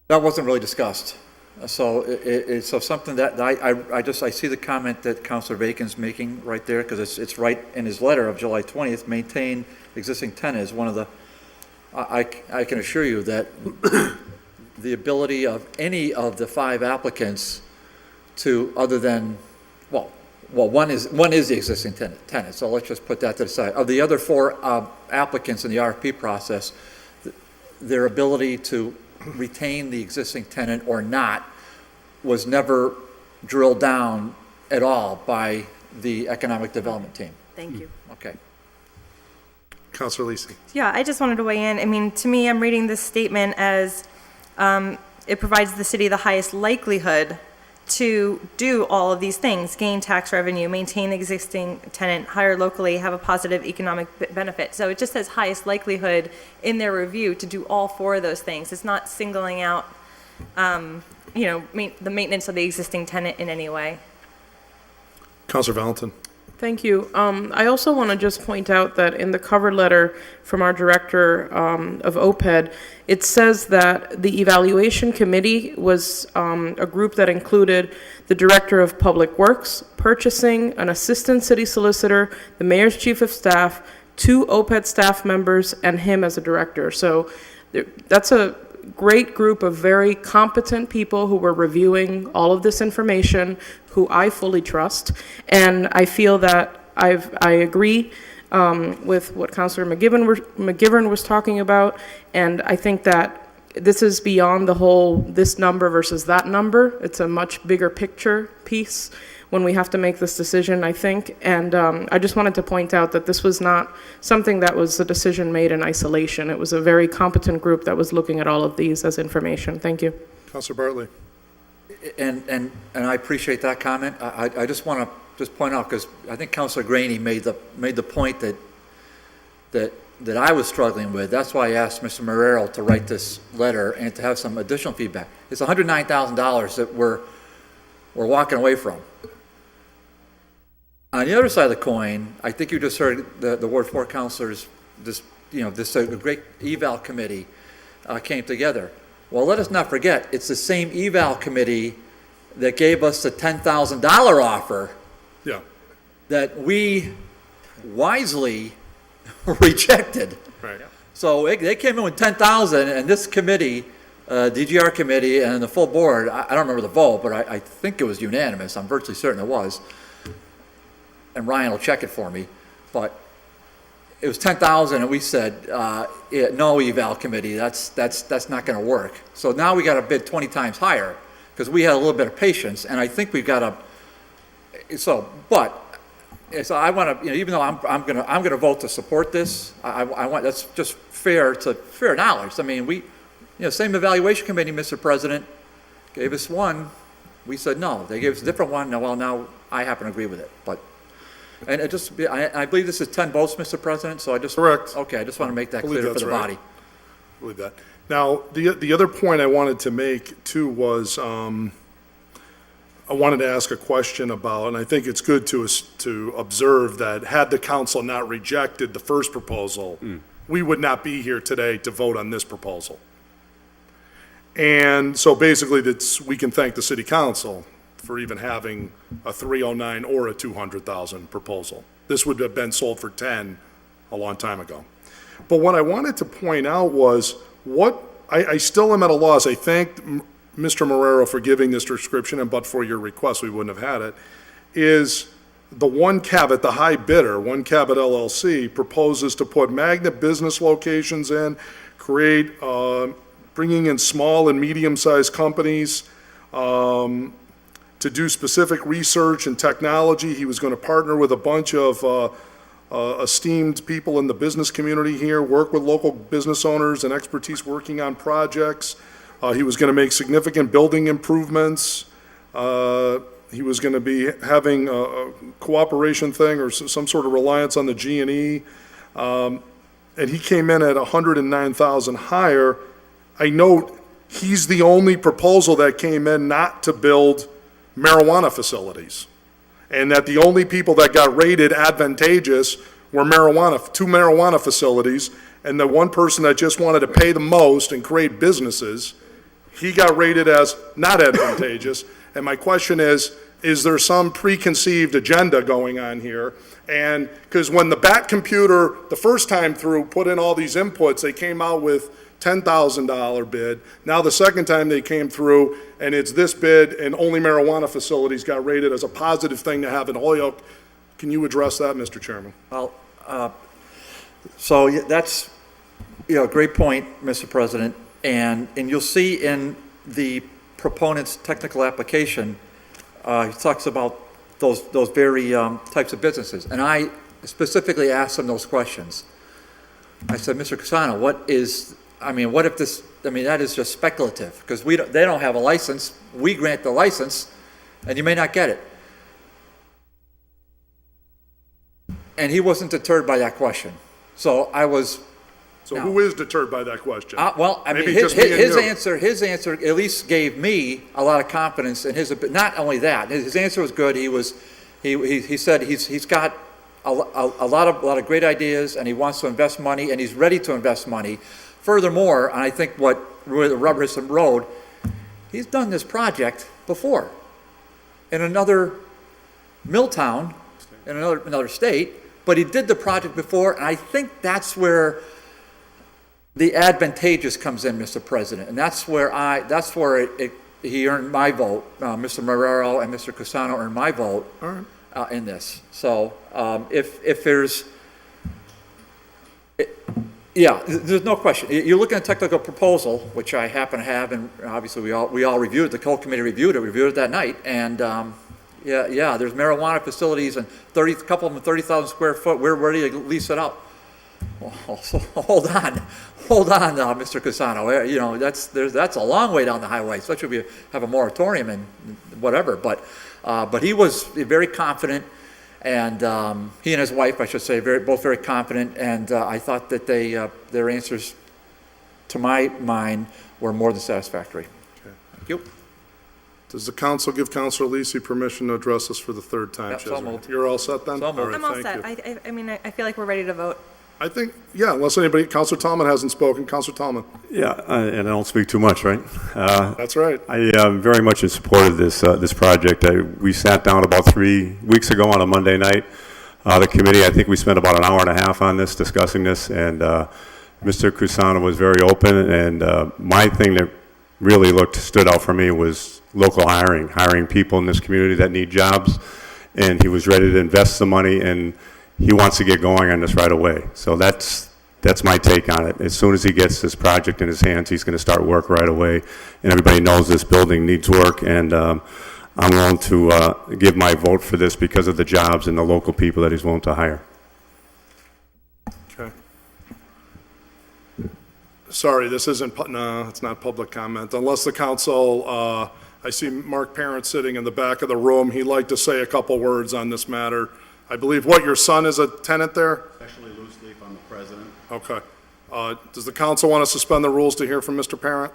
that wasn't really discussed. So it's something that I see the comment that Councilor Bacon's making right there, because it's right in his letter of July 20th, maintain existing tenant is one of the, I can assure you that the ability of any of the 5 applicants to, other than, well, one is the existing tenant, so let's just put that to the side. Of the other 4 applicants in the RFP process, their ability to retain the existing tenant or not was never drilled down at all by the economic development team. Thank you. Okay. Councilor Lisi. Yeah, I just wanted to weigh in. I mean, to me, I'm reading this statement as it provides the city the highest likelihood to do all of these things: gain tax revenue, maintain the existing tenant, hire locally, have a positive economic benefit. So it just says highest likelihood in their review to do all 4 of those things. It's not singling out, the maintenance of the existing tenant in any way. Councilor Valentin. Thank you. I also want to just point out that in the cover letter from our director of OPED, it says that the evaluation committee was a group that included the director of public works, purchasing, an assistant city solicitor, the mayor's chief of staff, 2 OPED staff members, and him as a director. So that's a great group of very competent people who were reviewing all of this information, who I fully trust. And I feel that I agree with what Councilor McGivern was talking about. And I think that this is beyond the whole this number versus that number. It's a much bigger picture piece when we have to make this decision, I think. And I just wanted to point out that this was not something that was a decision made in isolation. It was a very competent group that was looking at all of these as information. Thank you. Councilor Bartley. And I appreciate that comment. I just want to point out, because I think Councilor Graney made the point that I was struggling with. That's why I asked Mr. Marrero to write this letter and to have some additional feedback. It's $109,000 that we're walking away from. On the other side of the coin, I think you just heard the Ward 4 councilors, this great eval committee came together. Well, let us not forget, it's the same eval committee that gave us the $10,000 offer. Yeah. That we wisely rejected. Right. So they came in with 10,000, and this committee, DGR committee, and the full board, I don't remember the vote, but I think it was unanimous. I'm virtually certain it was. And Ryan will check it for me, but it was 10,000, and we said, no eval committee, that's not going to work. So now we got to bid 20 times higher, because we had a little bit of patience, and I think we've got to. So I want to, even though I'm going to vote to support this, I want, that's just fair knowledge. I mean, same evaluation committee, Mr. President, gave us one. We said no. They gave us a different one. Now I happen to agree with it, but. And I believe this is 10 votes, Mr. President, so Correct. Okay, I just want to make that clear for the body. I believe that. Now, the other point I wanted to make, too, was I wanted to ask a question about, and I think it's good to observe that had the council not rejected the first proposal, we would not be here today to vote on this proposal. And so basically, we can thank the city council for even having a 309 or a 200,000 proposal. This would have been sold for 10 a long time ago. But what I wanted to point out was I still am at a loss. I thank Mr. Marrero for giving this description, and but for your request, we wouldn't have had it, is the One Cabot, the high bidder, One Cabot LLC, proposes to put magnet business locations in, create, bringing in small and medium-sized companies to do specific research and technology. He was going to partner with a bunch of esteemed people in the business community here, work with local business owners and expertise working on projects. He was going to make significant building improvements. He was going to be having a cooperation thing or some sort of reliance on the G&E. And he came in at 109,000 higher. I note he's the only proposal that came in not to build marijuana facilities. And that the only people that got rated advantageous were two marijuana facilities, and the one person that just wanted to pay the most and create businesses, he got rated as not advantageous. And my question is there some preconceived agenda going on here? And because when the BAT computer, the first time through, put in all these inputs, they came out with $10,000 bid. Now the second time they came through, and it's this bid, and only marijuana facilities got rated as a positive thing to have in Holyoke. Can you address that, Mr. Chairman? Well, so that's, a great point, Mr. President. And you'll see in the proponent's technical application, he talks about those very types of businesses. And I specifically asked him those questions. I said, Mr. Casano, what if this, that is just speculative, because they don't have a license. We grant the license, and you may not get it. And he wasn't deterred by that question. So I was. So who is deterred by that question? His answer at least gave me a lot of confidence in his. Not only that, his answer was good. He said he's got a lot of great ideas, and he wants to invest money, and he's ready to invest money. Furthermore, and I think what really the rubber hits the road, he's done this project before in another mill town in another state, but he did the project before, and I think that's where the advantageous comes in, Mr. President, and that's where he earned my vote. Mr. Marrero and Mr. Casano earned my vote in this. So if there's. Yeah, there's no question. You're looking at a technical proposal, which I happen to have, and obviously we all reviewed it. The whole committee reviewed it that night, and there's marijuana facilities and a couple of them 30,000 square foot. We're ready to lease it out. Well, so hold on, Mr. Casano. That's a long way down the highway, especially if you have a moratorium and whatever. But he was very confident. And he and his wife, I should say, both very confident, and I thought that their answers, to my mind, were more than satisfactory. Okay. Thank you. Does the council give Councilor Lisi permission to address us for the third time? Yep, so moved. You're all set then? So moved. All right, I'm all thank set. you. I feel like we're ready to vote. I think, unless Councilor Tallman hasn't spoken. Councilor Tallman. Yeah, and I don't speak too much, right? That's right. I am very much in support of this project. We sat down about 3 weeks ago on a Monday night. The committee, I think we spent about an hour and a half on this, discussing this, and Mr. Cusano was very open, and my thing that really stood out for me was local hiring people in this community that need jobs, and he was ready to invest the money, and he wants to get going on this right away. So that's my take on it. As soon as he gets this project in his hands, he's going to start work right away, and everybody knows this building needs work, and I'm willing to give my vote for this because of the jobs and the local people that he's willing to hire. Okay. Sorry, this isn't, no, it's not public comment. Unless the council, I see Mark Parent sitting in the back of the room. He'd like to say a couple words on this matter. I believe, your son is a tenant there? Especially loose leaf, I'm the president. Okay. Does the council want to suspend the rules to hear from Mr. Parent?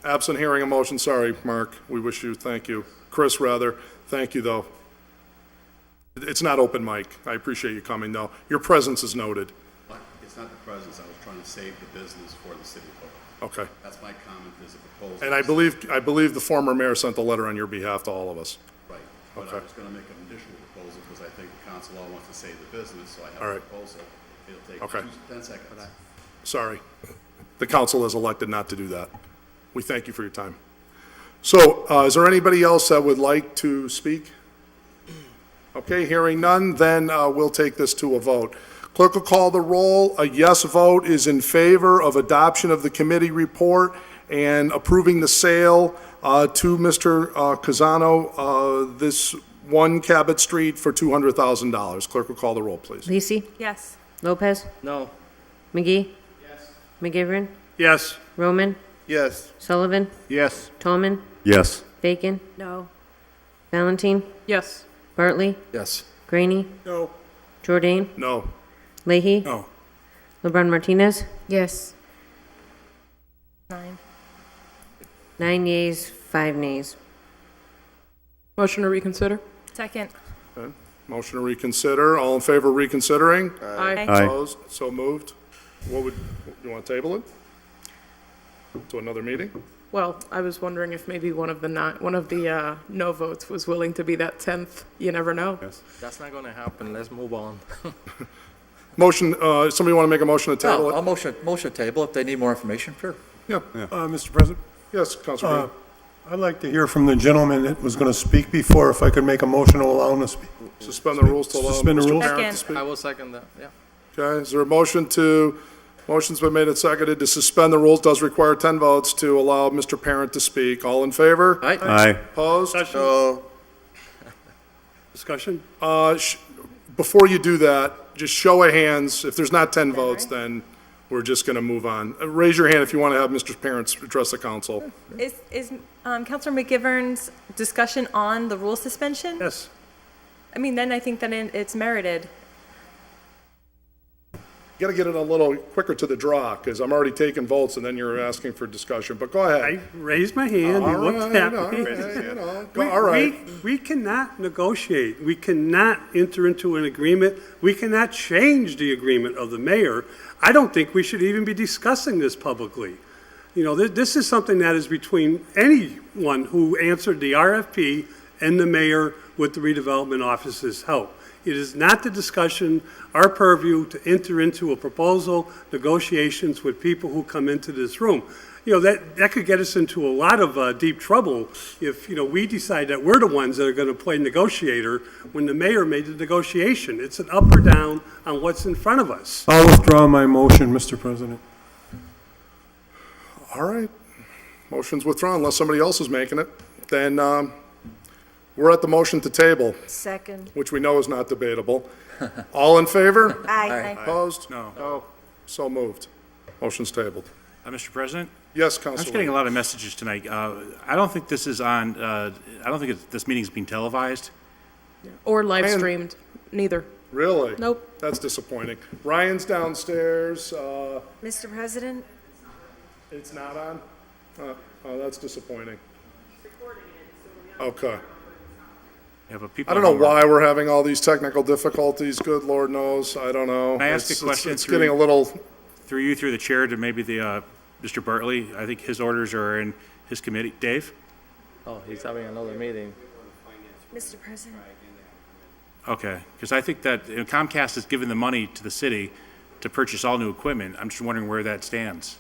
Absent hearing a motion, sorry, Mark, we wish you, thank you. Chris, rather, thank you, though. It's not open mic. I appreciate you coming, though. Your presence is noted. It's not the presence. I was trying to save the business for the city clerk. Okay. That's my comment as a proposal. And I believe the former mayor sent the letter on your behalf to all of us. Right, but Okay. I was gonna make an additional proposal, because I think the council all wants to say the business, so I have All a right. proposal. It'll take Okay. 10 seconds. Sorry. The council has elected not to do that. We thank you for your time. So, is there anybody else that would like to speak? Okay, hearing none, then we'll take this to a vote. Clerk will call the roll. A yes vote is in favor of adoption of the committee report and approving the sale to Mr. Casano, this 1 Cabot Street for $200,000. Clerk will call the roll, please. Lisi, Yes. Lopez, No. McGee. Yes. McGivern, Yes. Roman, Yes. Sullivan, Yes. Tolman, Yes. Bacon, No. Valentine, Yes. Bartley, Yes. Graney, No. Jordan, No. Leahy, No. LeBron Martinez, Yes. 9. 9 yeas, 5 nays. Motion to reconsider? Second. Motion to reconsider. All in favor of reconsidering? Aye. Aye. Opposed? So moved. You want to table it? To another meeting? Well, I was wondering if maybe one of the no votes was willing to be that 10th. You never know. That's not gonna happen. Let's move on. Motion, somebody want to make a motion to table No, it? I'll motion table if they need more information, sure. Yeah. Mr. President, Yes, Councilor Green. I'd like to hear from the gentleman that was going to speak before, if I could make a motion to allow him to speak. Suspend the rules to allow Suspend the Mr. rules. Parent to Second. speak. I will second that, yeah. Okay, is there a motion's been made and seconded to suspend the rules, does require 10 votes to allow Mr. Parent to speak. All in favor? Aye. Aye. Opposed? Discussion? Discussion? Before you do that, just show of hands. If there's not 10 votes, then we're just going to move on. Raise your hand if you want to have Mr. Parent address the council. Is Councilor McGivern's discussion on the rule suspension? Yes. I mean, then I think that it's merited. You got to get it a little quicker to the draw, because I'm already taking votes, and then you're asking for discussion, but go ahead. I raised my hand, he All looked right, at all me. right, you know, all right. We cannot negotiate, we cannot enter into an agreement, we cannot change the agreement of the mayor. I don't think we should even be discussing this publicly. You know, this is something that is between anyone who answered the RFP and the mayor with the redevelopment office's help. It is not the discussion, our purview, to enter into a proposal, negotiations with people who come into this room. You know, that could get us into a lot of deep trouble if, you know, we decide that we're the ones that are going to play negotiator when the mayor made the negotiation. It's an up or down on what's in front of us. I'll withdraw my motion, Mr. President. All right. Motion's withdrawn unless somebody else is making it. Then we're at the motion to table, Second. which we know is not debatable. All in favor? Aye. Opposed? No. No. So moved. Motion's tabled. Mr. President? Yes, I'm Councilor. just getting a lot of messages tonight. I don't think this is on, I don't think this meeting's being televised. Or live And- streamed? Neither. Really? Nope. That's disappointing. Ryan's downstairs. Mr. President? It's not on? Oh, that's disappointing. Okay. Yeah, but people I don't know at home are- why we're having all these technical difficulties. Good Lord knows. I don't know. Can I ask a It's- question It's through- getting a little, through the chair to maybe the, Mr. Bartley. I think his orders are in his committee. Dave? Oh, he's having another meeting. Mr. President? Okay, because I think that Comcast has given the money to the city to purchase all new equipment. I'm just wondering where that stands.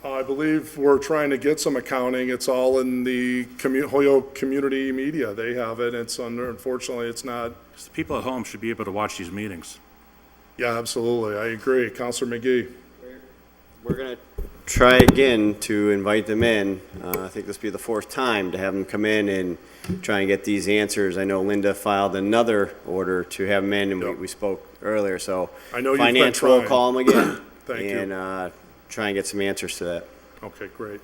I believe we're trying to get some accounting. It's all in the Holyoke community media. They have it. Unfortunately, it's not. 'Cause the people at home should be able to watch these meetings. Yeah, absolutely. I agree. Councilor McGee. We're going to try again to invite them in. I think this will be the fourth time to have them come in and try and get these answers. I know Linda filed another order to have them in, and we spoke earlier, so I know you've been Finance will trying. call them again. Thank you. And try and get some answers to that. Okay, great.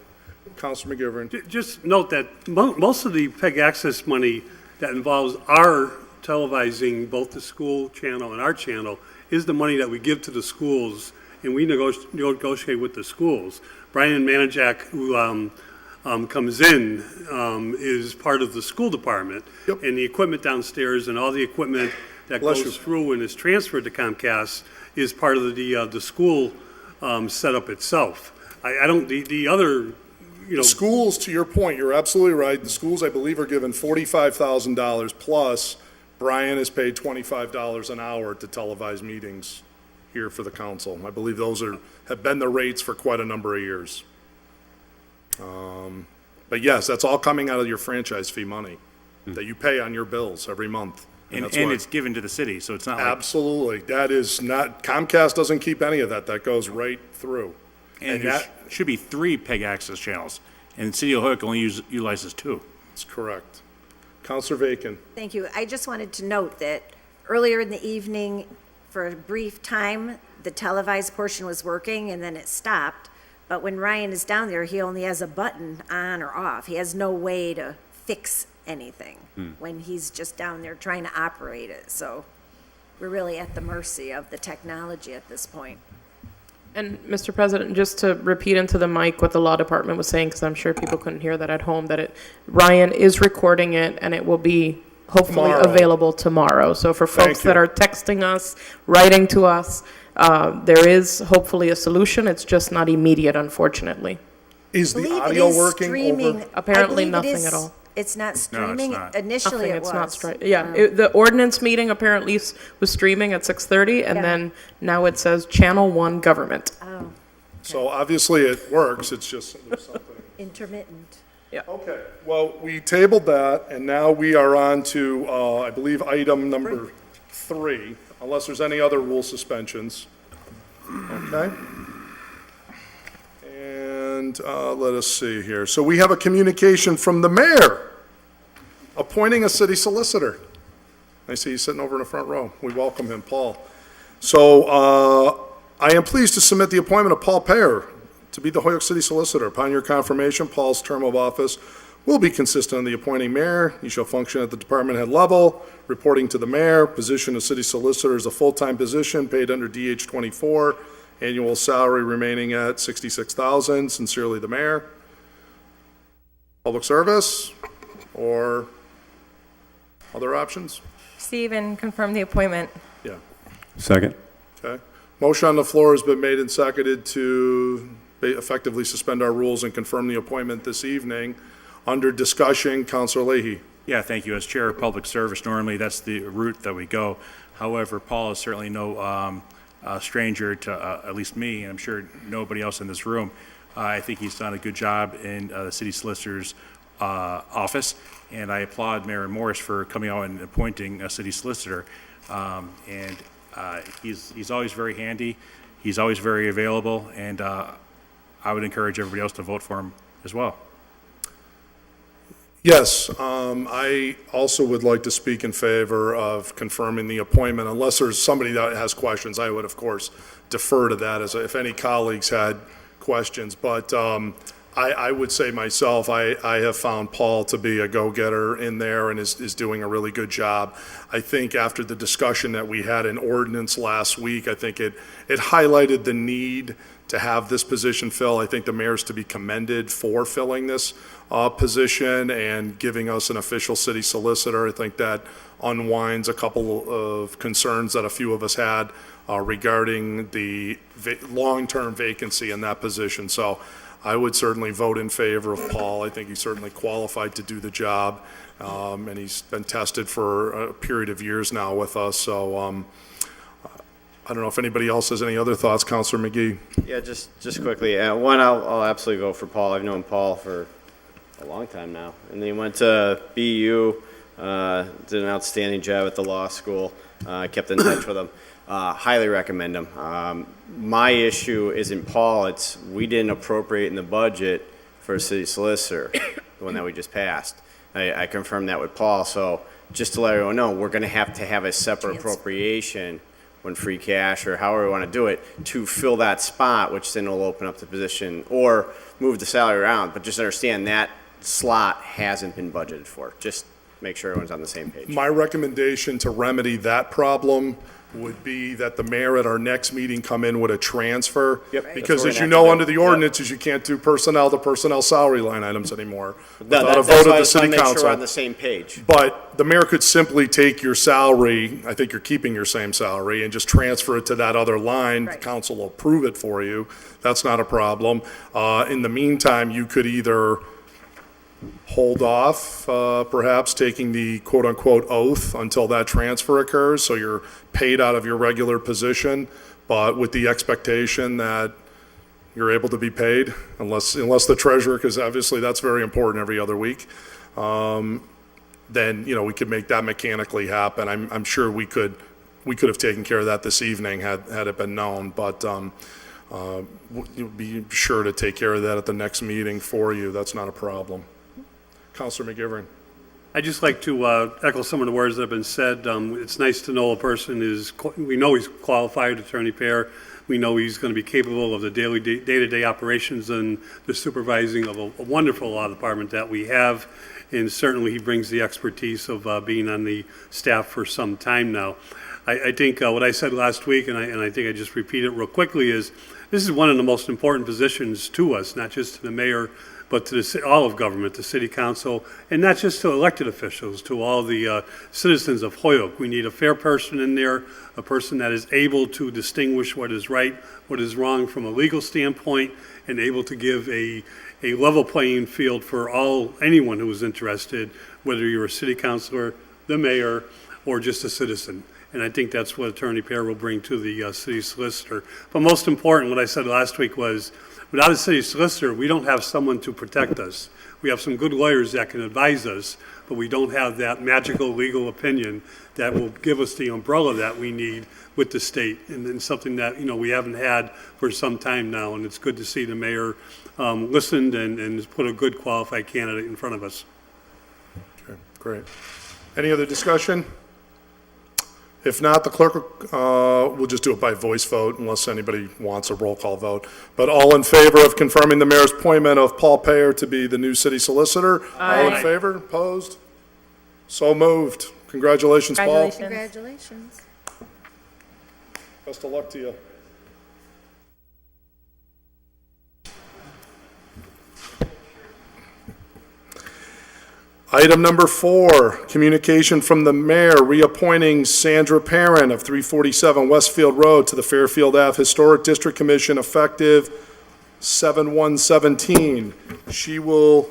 Councilor McGivern. Just note that most of the PEG access money that involves our televising both the school channel and our channel is the money that we give to the schools, and we negotiate with the schools. Brian Manajak, who comes in, is part of the school department. Yep. And the equipment downstairs and all the equipment that Bless goes you. through and is transferred to Comcast is part of the school setup itself. I don't, the other, The schools, to your point, you're absolutely right. The schools, I believe, are given $45,000 plus Brian is paid $25 an hour to televise meetings here for the council. I believe those have been the rates for quite a number of years. But yes, that's all coming out of your franchise fee money that you pay on your bills every month. And that's why- it's given to the city, so it's not like, Absolutely. That is not, Comcast doesn't keep any of that. That goes right through. and there should be 3 PEG access channels, and City of Holyoke only utilizes 2. That's correct. Counselor Bacon. Thank you. I just wanted to note that earlier in the evening, for a brief time, the televised portion was working and then it stopped. But when Ryan is down there, he only has a button on or off. He has no way to fix anything when he's just down there trying to operate it. So we're really at the mercy of the technology at this point. And Mr. President, just to repeat into the mic what the law department was saying, because I'm sure people couldn't hear that at home, that Ryan is recording it and it will be hopefully Tomorrow. available tomorrow. So for folks you. that are texting us, writing to us, there is hopefully a solution. It's just not immediate, unfortunately. Is the Believe it audio is working streaming. over? Apparently I believe it nothing is- at all. It's not streaming. not. Initially, Nothing, it was. it's not the ordinance meeting apparently was streaming at 6:30, and Yeah. then now it says Channel 1 Government. Oh, So obviously it works. It's just there's something. intermittent. Okay, well, we tabled that, and now we are on to, I believe, item number 3, unless there's any other rule suspensions. Okay? And let us see here. So we have a communication from the mayor appointing a city solicitor. I see he's sitting over in the front row. We welcome him, Paul. So I am pleased to submit the appointment of Paul Pear to be the Holyoke City Solicitor. Upon your confirmation, Paul's term of office will be consistent with the appointing mayor. He shall function at the department head level, reporting to the mayor. Position of city solicitor is a full-time position paid under DH 24. Annual salary remaining at $66,000. Sincerely, the mayor. Public service or other options? Stephen, confirm the appointment. Yeah. Second. Okay. Motion on the floor has been made and seconded to effectively suspend our rules and confirm the appointment this evening. Under discussion, Councilor Leahy. Yeah, thank you. As Chair of Public Service, normally that's the route that we go. However, Paul is certainly no stranger to at least me, and I'm sure nobody else in this room. I think he's done a good job in the city solicitor's office, and I applaud Mayor Morris for coming out and appointing a city solicitor. He's always very handy. He's always very available, and I would encourage everybody else to vote for him as well. Yes, I also would like to speak in favor of confirming the appointment. Unless there's somebody that has questions, I would, of course, defer to that as if any colleagues had questions. But I would say myself, I have found Paul to be a go-getter in there and is doing a really good job. I think after the discussion that we had in ordinance last week, I think it highlighted the need to have this position filled. I think the mayor's to be commended for filling this position and giving us an official city solicitor. I think that unwinds a couple of concerns that a few of us had regarding the long-term vacancy in that position. So I would certainly vote in favor of Paul. I think he's certainly qualified to do the job, and he's been tested for a period of years now with us. So I don't know if anybody else has any other thoughts. Councilor McGee. Yeah, just quickly. One, I'll absolutely vote for Paul. I've known Paul for a long time now. And then he went to BU, did an outstanding job at the law school. Kept in touch with him. Highly recommend him. My issue isn't Paul. It's we didn't appropriate in the budget for a city solicitor, the one that we just passed. I confirmed that with Paul. So just to let everyone know, we're going to have a separate appropriation when free cash or however we want to do it to fill that spot, which then will open up the position or move the salary around. But just understand that slot hasn't been budgeted for. Just make sure everyone's on the same page. My recommendation to remedy that problem would be that the mayor at our next meeting come in with a transfer. Yep. Right. Because That's as what you we're gonna know, have under to the do. Yep. ordinances, you can't do personnel to personnel salary line items anymore No, without a that's vote why of I the just wanna city make sure council. we're on the same page. But the mayor could simply take your salary, I think you're keeping your same salary, and just transfer it to that other line. The council will approve it for you. That's not a problem. In the meantime, you could either hold off, perhaps taking the quote-unquote oath until that transfer occurs, so you're paid out of your regular position, but with the expectation that you're able to be paid, unless the treasurer, because obviously that's very important every other week. Then, we could make that mechanically happen. I'm sure we could have taken care of that this evening had it been known, but we'll be sure to take care of that at the next meeting for you. That's not a problem. Counselor McGivern. I'd just like to echo some of the words that have been said. It's nice to know a person we know he's qualified, Attorney Pear. We know he's going to be capable of the daily, day-to-day operations and the supervising of a wonderful law department that we have. And certainly he brings the expertise of being on the staff for some time now. I think what I said last week, and I think I just repeat it real quickly, is this is one of the most important positions to us, not just to the mayor, but to all of government, the city council, and not just to elected officials, to all the citizens of Holyoke. We need a fair person in there, a person that is able to distinguish what is right, what is wrong from a legal standpoint, and able to give a level playing field for anyone who is interested, whether you're a city councilor, the mayor, or just a citizen. And I think that's what Attorney Pear will bring to the city solicitor. But most important, what I said last week was, without a city solicitor, we don't have someone to protect us. We have some good lawyers that can advise us, but we don't have that magical legal opinion that will give us the umbrella that we need with the state, and then something that we haven't had for some time now. And it's good to see the mayor listened and has put a good qualified candidate in front of us. Okay, great. Any other discussion? If not, the clerk will just do it by voice vote unless anybody wants a roll call vote. But all in favor of confirming the mayor's appointment of Paul Payer to be the new city solicitor? Aye. All in favor? Opposed? So moved. Congratulations, Paul. Congratulations. Best of luck to you. Item number 4, communication from the mayor reappointing Sandra Perrin of 347 Westfield Road to the Fairfield Ave Historic District Commission effective 7/1/17. She will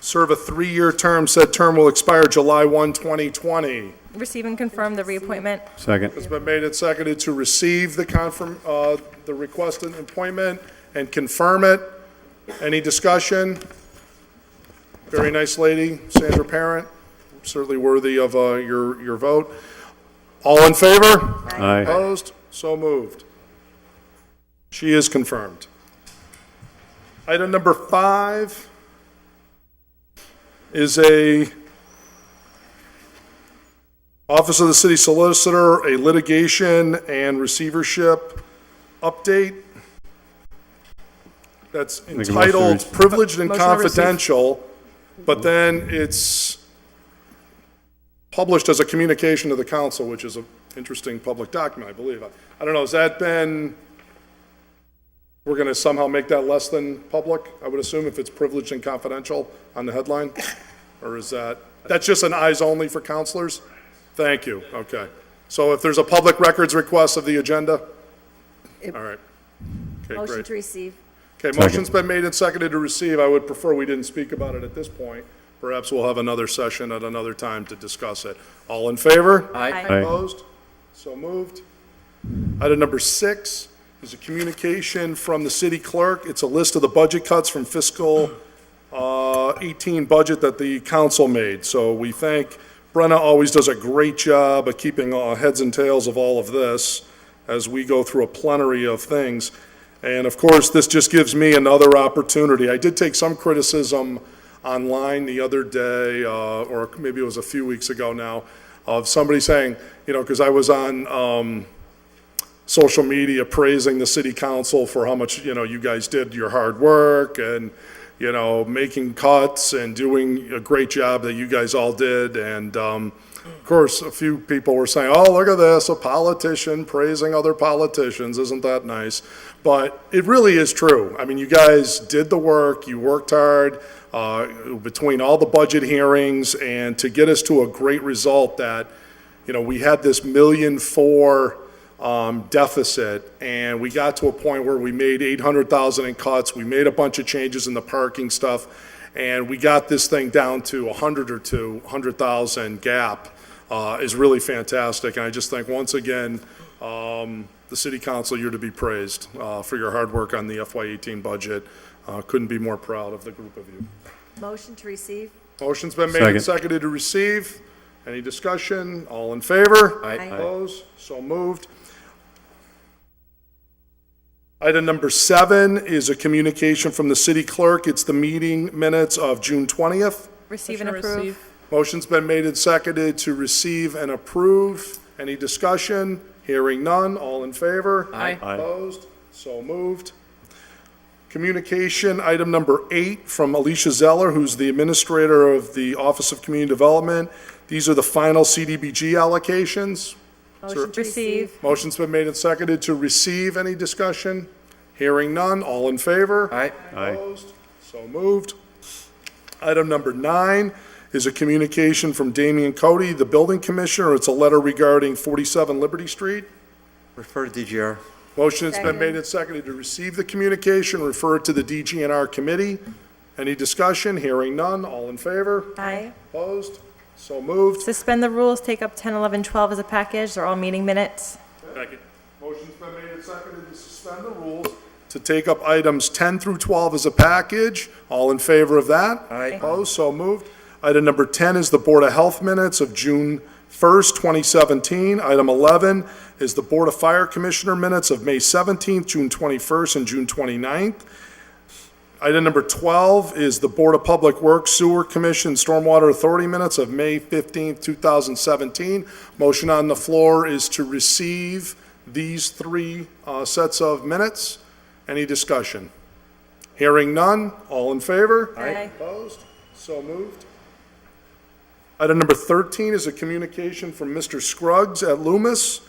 serve a 3-year term. Said term will expire July 1, 2020. Receive and confirm the reappointment. Second. It's been made and seconded to receive the requested appointment and confirm it. Any discussion? Very nice lady, Sandra Parent, certainly worthy of your vote. All in favor? Aye. Opposed? So moved. She is confirmed. Item number 5 is a Office of the City Solicitor, a litigation and receivership update that's Make a motion entitled to Privileged and Motion to receive. Confidential, but then it's published as a communication to the council, which is an interesting public document, I believe. I don't know, has that been, we're going to somehow make that less than public, I would assume, if it's privileged and confidential on the headline? Or is that's just an eyes only for counselors? Thank you, okay. So if there's a public records request of the agenda? All right. Okay, Motion great. to receive. Okay, motion's been made and seconded to receive. I would prefer we didn't speak about it at this point. Perhaps we'll have another session at another time to discuss it. All in favor? Aye. Aye. Opposed? So moved. Item number 6 is a communication from the city clerk. It's a list of the budget cuts from fiscal 18 budget that the council made. So we thank, Brenna always does a great job of keeping heads and tails of all of this as we go through a plenary of things. And of course, this just gives me another opportunity. I did take some criticism online the other day, or maybe it was a few weeks ago now, of somebody saying, because I was on social media praising the city council for how much, you guys did your hard work and, making cuts and doing a great job that you guys all did. And Of course, a few people were saying, oh, look at this, a politician praising other politicians, isn't that nice? But it really is true. I mean, you guys did the work, you worked hard between all the budget hearings, and to get us to a great result that, you know, we had this $1.4 million deficit, and we got to a point where we made $800,000 in cuts, we made a bunch of changes in the parking stuff, and we got this thing down to 100,000 gap is really fantastic. And I just think, once again, the city council, you're to be praised for your hard work on the FY18 budget. Couldn't be more proud of the group of you. Motion to receive? Motion's been made and seconded to receive. Any discussion? All in favor? Aye. Opposed? So moved. Item number 7 is a communication from the city clerk. It's the meeting minutes of June 20th. Receive and approve. Motion's been made and seconded to receive and approve. Any discussion? Hearing none. All in favor? Aye. Opposed? So moved. Communication, item number 8, from Alicia Zeller, who's the administrator of the Office of Community Development. These are the final CDBG allocations. Motion to receive? Motion's been made and seconded to receive. Any discussion? Hearing none. All in favor? Aye. Opposed? So moved. Item number 9 is a communication from Damian Cody, the building commissioner. It's a letter regarding 47 Liberty Street. Refer to DGR. Motion has been made and seconded to receive the communication, refer it to the DGNR committee. Any discussion? Hearing none. All in favor? Aye. Opposed? So moved. Suspend the rules, take up 10, 11, 12 as a package. They're all meeting minutes. Second. Motion's been made and seconded to suspend the rules to take up items 10 through 12 as a package. All in favor of that? Aye. Opposed? So moved. Item number 10 is the Board of Health minutes of June 1st, 2017. Item 11 is the Board of Fire Commissioner minutes of May 17th, June 21st, and June 29th. Item number 12 is the Board of Public Works Sewer Commission Stormwater Authority minutes of May 15th, 2017. Motion on the floor is to receive these 3 sets of minutes. Any discussion? Hearing none. All in favor? Aye. Opposed? So moved. Item number 13 is a communication from Mr. Scruggs at Loomis.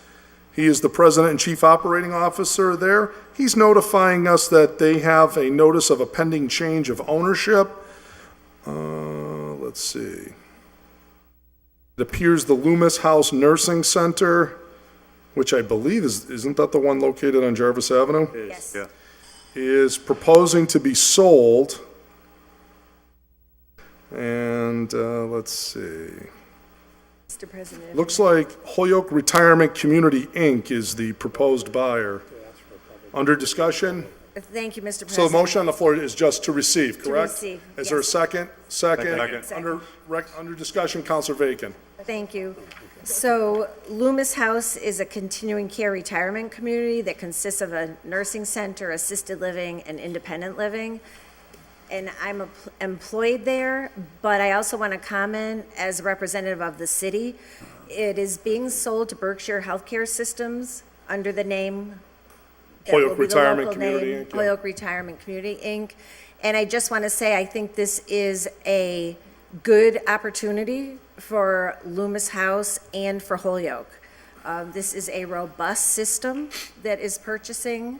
He is the President and Chief Operating Officer there. He's notifying us that they have a notice of a pending change of ownership. Let's see. It appears the Loomis House Nursing Center, which I believe isn't that the one located on Jarvis Avenue? Yes. Yeah. Is proposing to be sold. And let's see. Mr. President. Looks like Holyoke Retirement Community, Inc. is the proposed buyer. Under discussion? Thank you, Mr. President. So the motion on the floor is just to receive, correct? receive, Is there a yes. second? Second. Second. Under discussion, Counselor Bacon. Thank you. So Loomis House is a continuing care retirement community that consists of a nursing center, assisted living, and independent living. And I'm employed there, but I also want to comment as a representative of the city. It is being sold to Berkshire Healthcare Systems under the name that will Holyoke be the Retirement local Community, name, Inc., yeah. Holyoke Retirement Community, Inc. And I just want to say, I think this is a good opportunity for Loomis House and for Holyoke. This is a robust system that is purchasing,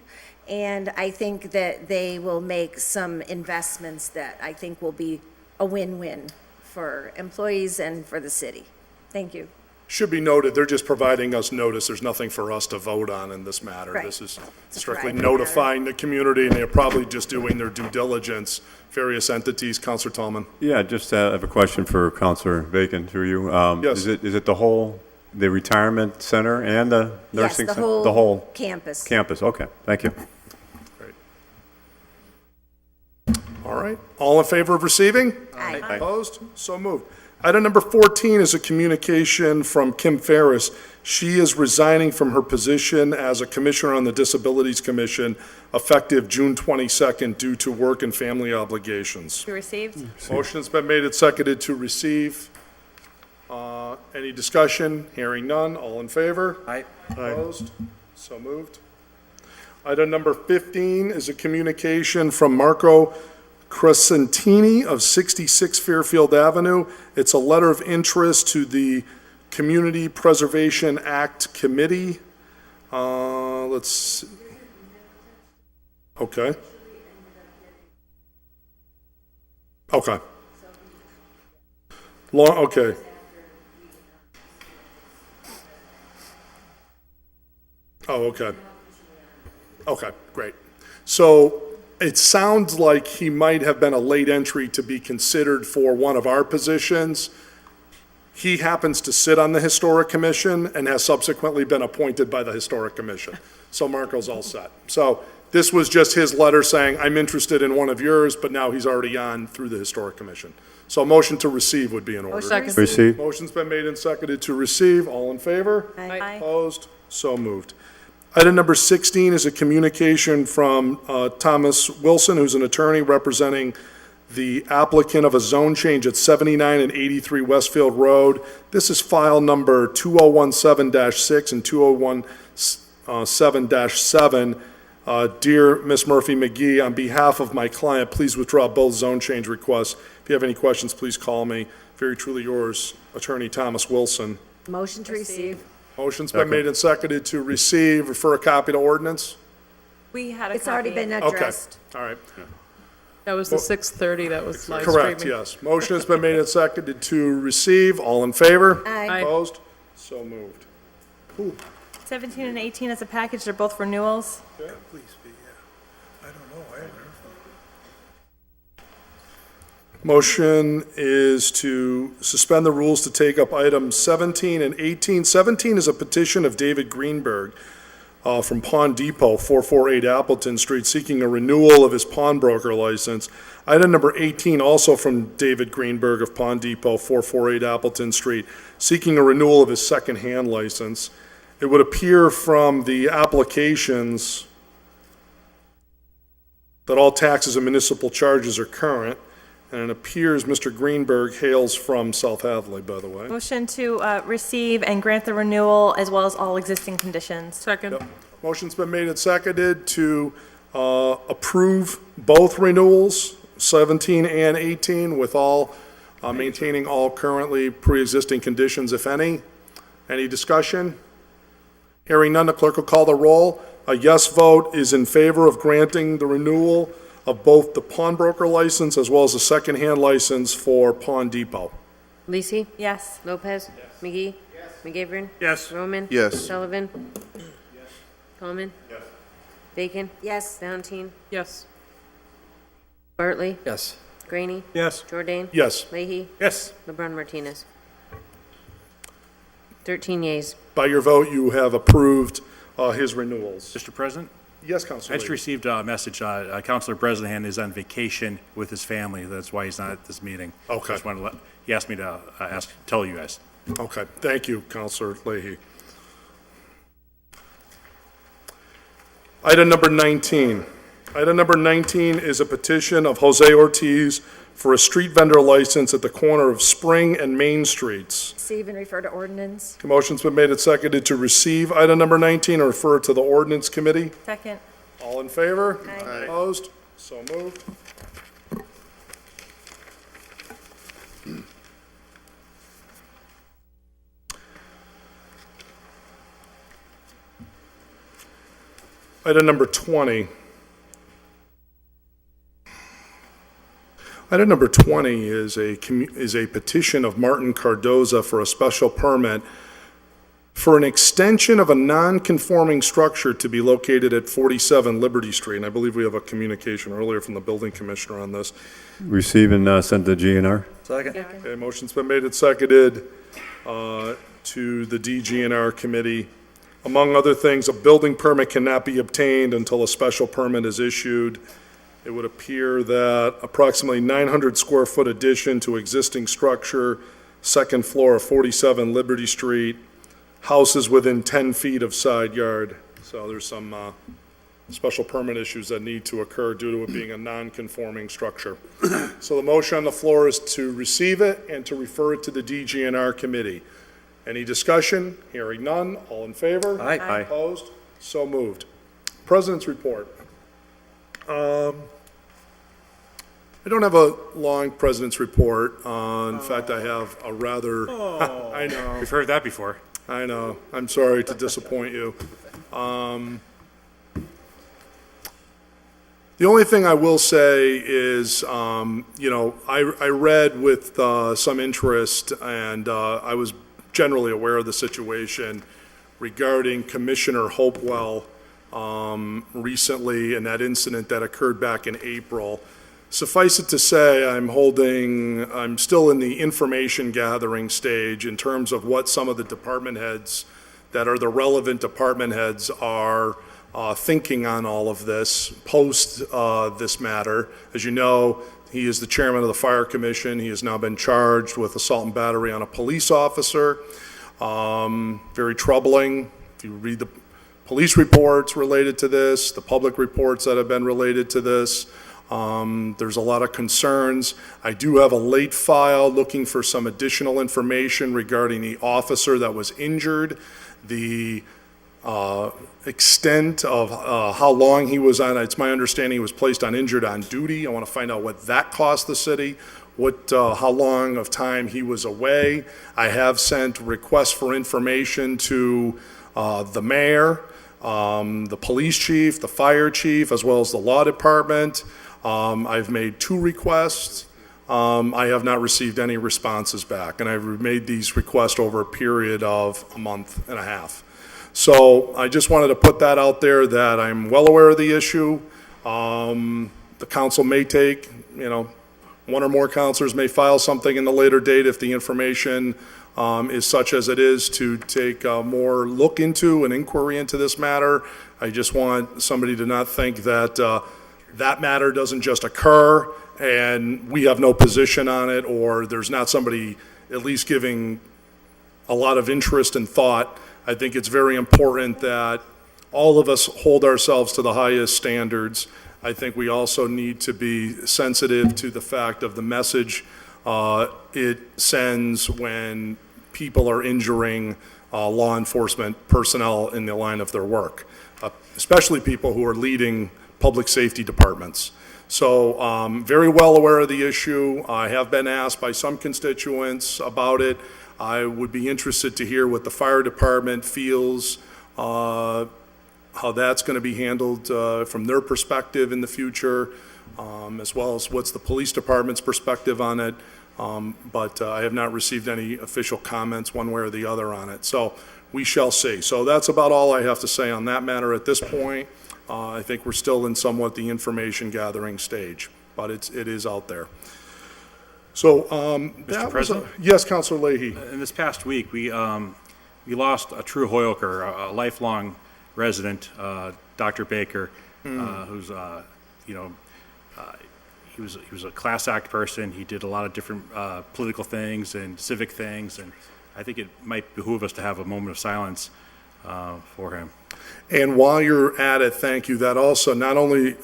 and I think that they will make some investments that I think will be a win-win for employees and for the city. Thank you. Should be noted, they're just providing us notice. There's nothing for us to vote on in this matter. Right. This is It's a strictly private notifying the community, and they're probably just doing their due diligence, various entities. Counselor Tallman. Yeah, just have a question for Counselor Bacon through you. Yes. Is it the retirement center and the nursing Yes, center? the whole campus. Campus, okay, thank you. Great. All right. All in favor of receiving? Aye. Opposed? So moved. Item number 14 is a communication from Kim Ferris. She is resigning from her position as a commissioner on the Disabilities Commission effective June 22nd due to work and family obligations. Be received. Motion's been made and seconded to receive. Any discussion? Hearing none. All in favor? Aye. Opposed? So moved. Item number 15 is a communication from Marco Crescentini of 66 Fairfield Avenue. It's a letter of interest to the Community Preservation Act Committee. Let's, okay. Okay. Okay. Oh, okay. Okay, great. So it sounds like he might have been a late entry to be considered for one of our positions. He happens to sit on the Historic Commission and has subsequently been appointed by the Historic Commission. So Marco's all set. So this was just his letter saying, I'm interested in one of yours, but now he's already on through the Historic Commission. So a motion to receive would be in order. Second. Receive. Motion's been made and seconded to receive. All in favor? Aye. Opposed? So moved. Item number 16 is a communication from Thomas Wilson, who's an attorney representing the applicant of a zone change at 79 and 83 Westfield Road. This is file number 2017-6 and 2017-7. Dear Ms. Murphy McGee, on behalf of my client, please withdraw both zone change requests. If you have any questions, please call me. Very truly yours, Attorney Thomas Wilson. Motion to receive. Motion's been made and seconded to receive, refer a copy to ordinance. We had a It's already copy. been Okay, addressed. all right. That was the 6:30 that was live streaming. Correct, yes. Motion has been made and seconded to receive. All in favor? Aye. Opposed? So moved. 17 and 18 as a package, they're both renewals. Please be, yeah. I don't know, I haven't heard from Motion is to suspend the rules to take up items 17 and 18. 17 is a petition of David Greenberg from Pawn Depot, 448 Appleton Street, seeking a renewal of his pawnbroker license. Item number 18, also from David Greenberg of Pawn Depot, 448 Appleton Street, seeking a renewal of his second-hand license. It would appear from the applications that all taxes and municipal charges are current, and it appears Mr. Greenberg hails from South Hadley, by the way. Motion to receive and grant the renewal as well as all existing conditions. Second. Yep. Motion's been made and seconded to approve both renewals, 17 and 18, with all, maintaining all currently pre-existing conditions, if any. Any discussion? Hearing none, the clerk will call the roll. A yes vote is in favor of granting the renewal of both the pawnbroker license as well as the second-hand license for Pawn Depot. Lisi? Yes. Lopez? McGee? McGivern? Yes. Roman? Yes. Sullivan? Coleman? Bacon? Yes. Valentine? Yes. Bartley? Yes. Graney? Yes. Jordan? Yes. Leahy? Yes. LeBron Martinez? 13 yeas. By your vote, you have approved his renewals. Mr. President? Yes, I Councilor. just received a message, Councilor Bresnahan is on vacation with his family, that's why he's not at this meeting. Okay. Just wanted to he asked me to tell you guys. Okay, thank you, Councilor Leahy. Item number 19. Item number 19 is a petition of Jose Ortiz for a street vendor license at the corner of Spring and Main Streets. Receive and refer to ordinance. The motion's been made and seconded to receive item number 19 and refer it to the ordinance committee. Second. All in favor? Aye. Opposed? So moved. Item number 20. Item number 20 is a petition of Martin Cardoza for a special permit for an extension of a non-conforming structure to be located at 47 Liberty Street. And I believe we have a communication earlier from the building commissioner on this. Receive and send to GNR. Second. Okay, motion's been made and seconded to the DGNR committee. Among other things, a building permit cannot be obtained until a special permit is issued. It would appear that approximately 900 square foot addition to existing structure, second floor of 47 Liberty Street, houses within 10 feet of side yard. So there's some special permit issues that need to occur due to it being a non-conforming structure. So the motion on the floor is to receive it and to refer it to the DGNR committee. Any discussion? Hearing none. All in favor? Aye. Aye. Opposed? So moved. President's report. I don't have a long president's report. In fact, I have a rather, I know. We've heard that before. I know. I'm sorry to disappoint you. The only thing I will say is, I read with some interest, and I was generally aware of the situation regarding Commissioner Hopewell recently and that incident that occurred back in April. Suffice it to say, I'm still in the information gathering stage in terms of what some of the department heads that are the relevant department heads are thinking on all of this post this matter. As you know, he is the chairman of the Fire Commission. He has now been charged with assault and battery on a police officer. Very troubling. If you read the police reports related to this, the public reports that have been related to this, there's a lot of concerns. I do have a late file looking for some additional information regarding the officer that was injured, the extent of how long he was on. It's my understanding he was placed on injured on duty. I want to find out what that cost the city, how long of time he was away. I have sent requests for information to the mayor, the police chief, the fire chief, as well as the law department. I've made 2 requests. I have not received any responses back, and I've made these requests over a period of a month and a half. So I just wanted to put that out there that I'm well aware of the issue. The council may take, one or more councilors may file something in the later date if the information is such as it is to take more look into an inquiry into this matter. I just want somebody to not think that that matter doesn't just occur and we have no position on it, or there's not somebody at least giving a lot of interest and thought. I think it's very important that all of us hold ourselves to the highest standards. I think we also need to be sensitive to the fact of the message it sends when people are injuring law enforcement personnel in the line of their work, especially people who are leading public safety departments. So very well aware of the issue. I have been asked by some constituents about it. I would be interested to hear what the fire department feels, how that's going to be handled from their perspective in the future, as well as what's the police department's perspective on it. But I have not received any official comments one way or the other on it. So we shall see. So that's about all I have to say on that matter at this point. I think we're still in somewhat the information gathering stage, but it is out there. So, Mr. President? Yes, Councilor Leahy. In this past week, we lost a true Holyoker, a lifelong resident, Dr. Baker, who's he was a class act person. He did a lot of different political things and civic things, and I think it might behoove us to have a moment of silence for him. And while you're at it, thank you. That also, not only,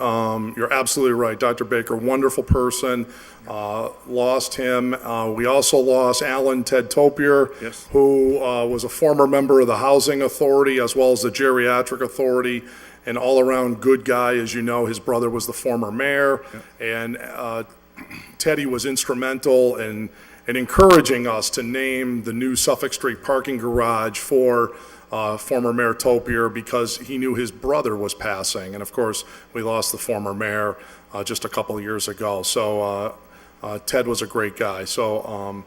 you're absolutely right, Dr. Baker, wonderful person, lost him. We also lost Alan Ted Topier, Yes. who was a former member of the Housing Authority as well as the Geriatric Authority, an all-around good guy. As you know, his brother was the former mayor, and Teddy was instrumental in encouraging us to name the new Suffolk Street parking garage for former Mayor Topier because he knew his brother was passing. And of course, we lost the former mayor just a couple of years ago. So Ted was a great guy. So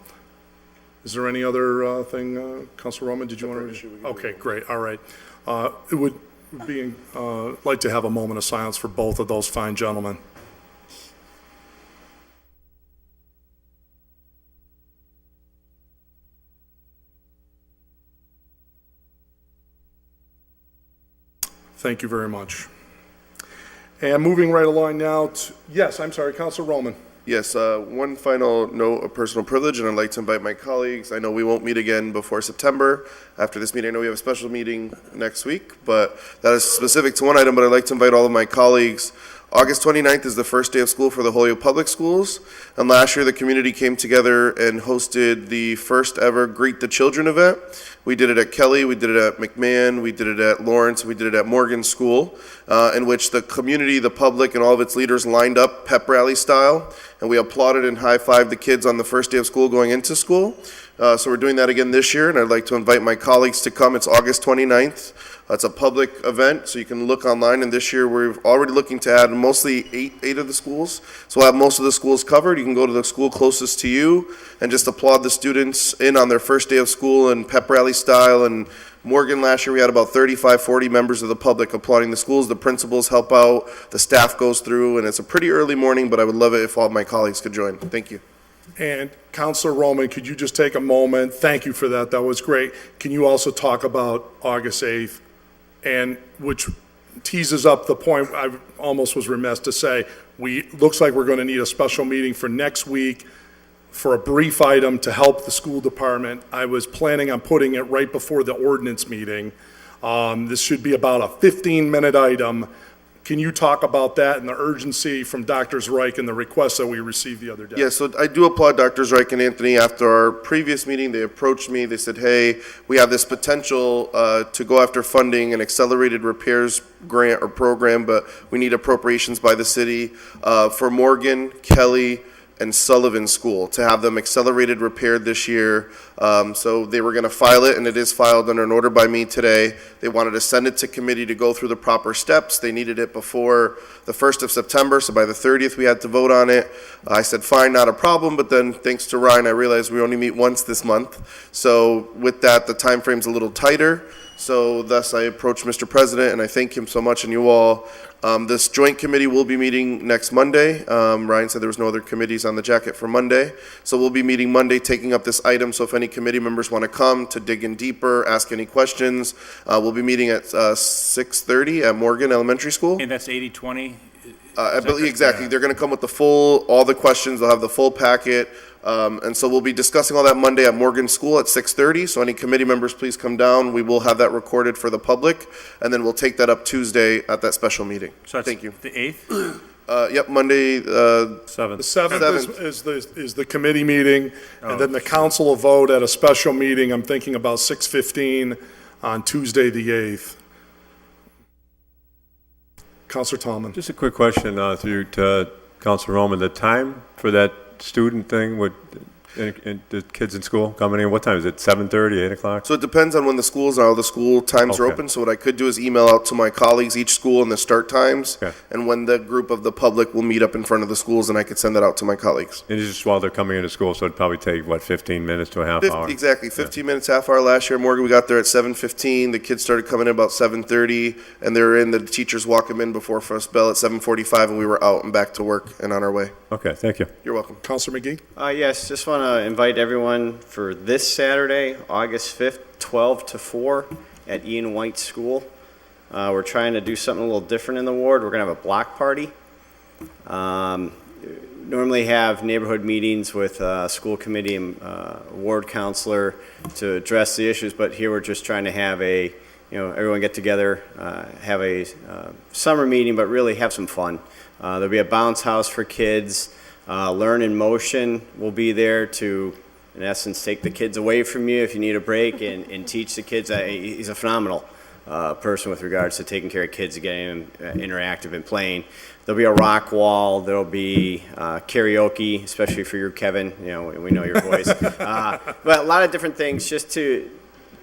is there any other thing, Councilor Roman, did you want to? Okay, great, all right. It would be like to have a moment of silence for both of those fine gentlemen. Thank you very much. And moving right along now to, yes, I'm sorry, Councilor Roman. Yes, one final note of personal privilege, and I'd like to invite my colleagues. I know we won't meet again before September. After this meeting, I know we have a special meeting next week, but that is specific to one item, but I'd like to invite all of my colleagues August 29th is the first day of school for the Holyoke Public Schools. And last year, the community came together and hosted the first ever Greet the Children event. We did it at Kelly, we did it at McMahon, we did it at Lawrence, we did it at Morgan School, in which the community, the public, and all of its leaders lined up pep rally style. And we applauded and high-fived the kids on the first day of school going into school. So we're doing that again this year, and I'd like to invite my colleagues to come. It's August 29th. It's a public event, so you can look online, and this year we're already looking to add mostly eight of the schools. So we'll have most of the schools covered. You can go to the school closest to you and just applaud the students in on their first day of school in pep rally style. And Morgan, last year we had about 35, 40 members of the public applauding the schools. The principals help out, the staff goes through, and it's a pretty early morning, but I would love it if all of my colleagues could join. Thank you. And Councilor Roman, could you just take a moment? Thank you for that. That was great. Can you also talk about August 8th, and which teases up the point I almost was remiss to say, looks like we're going to need a special meeting for next week for a brief item to help the school department. I was planning on putting it right before the ordinance meeting. This should be about a 15-minute item. Can you talk about that and the urgency from Drs. Reich and the request that we received the other day? Yeah, so I do applaud Drs. Reich and Anthony. After our previous meeting, they approached me. They said, hey, we have this potential to go after funding an accelerated repairs grant or program, but we need appropriations by the city for Morgan, Kelly, and Sullivan School to have them accelerated repaired this year. So they were going to file it, and it is filed under an order by me today. They wanted to send it to committee to go through the proper steps. They needed it before the 1st of September, so by the 30th we had to vote on it. I said, fine, not a problem, but then thanks to Ryan, I realized we only meet once this month. So with that, the time frame's a little tighter. So thus I approached Mr. President, and I thank him so much and you all. This joint committee will be meeting next Monday. Ryan said there was no other committees on the jacket for Monday. So we'll be meeting Monday, taking up this item. So if any committee members want to come to dig in deeper, ask any questions, we'll be meeting at 6:30 at Morgan Elementary School. And that's 80/20? I believe, exactly. They're going to come with all the questions. They'll have the full packet. And so we'll be discussing all that Monday at Morgan School at 6:30. So any committee members, please come down. We will have that recorded for the public. And then we'll take that up Tuesday at that special meeting. So thank you. The 8th? Yep, Monday, 7th. The 7th is the committee meeting, and then the council will vote at a special meeting, I'm thinking about 6:15 on Tuesday, the 8th. Councilor Tallman. Just a quick question through to Councilor Roman. The time for that student thing, the kids in school coming in, what time is it, 7:30, 8 o'clock? So it depends on when the schools are, all the school times are open. So what I could do is email out to my colleagues each school and the start times, and when the group of the public will meet up in front of the schools, and I could send that out to my colleagues. And it's just while they're coming into school, so it'd probably take, 15 minutes to a half hour? Exactly, 15 minutes, half hour last year. Morgan, we got there at 7:15. The kids started coming in about 7:30, and they were in, the teachers walk them in before first bell at 7:45, and we were out and back to work and on our way. Okay, thank you. You're welcome. Councilor McGee? Yes, just want to invite everyone for this Saturday, August 5th, 12 to 4 at Ian White School. We're trying to do something a little different in the ward. We're going to have a block party. Normally have neighborhood meetings with school committee and ward counselor to address the issues, but here we're just trying to have everyone get together, have a summer meeting, but really have some fun. There'll be a bounce house for kids. Learn in Motion will be there to, in essence, take the kids away from you if you need a break and teach the kids. He's a phenomenal person with regards to taking care of kids and getting them interactive and playing. There'll be a rock wall. There'll be karaoke, especially for you, Kevin. We know your voice. But a lot of different things just to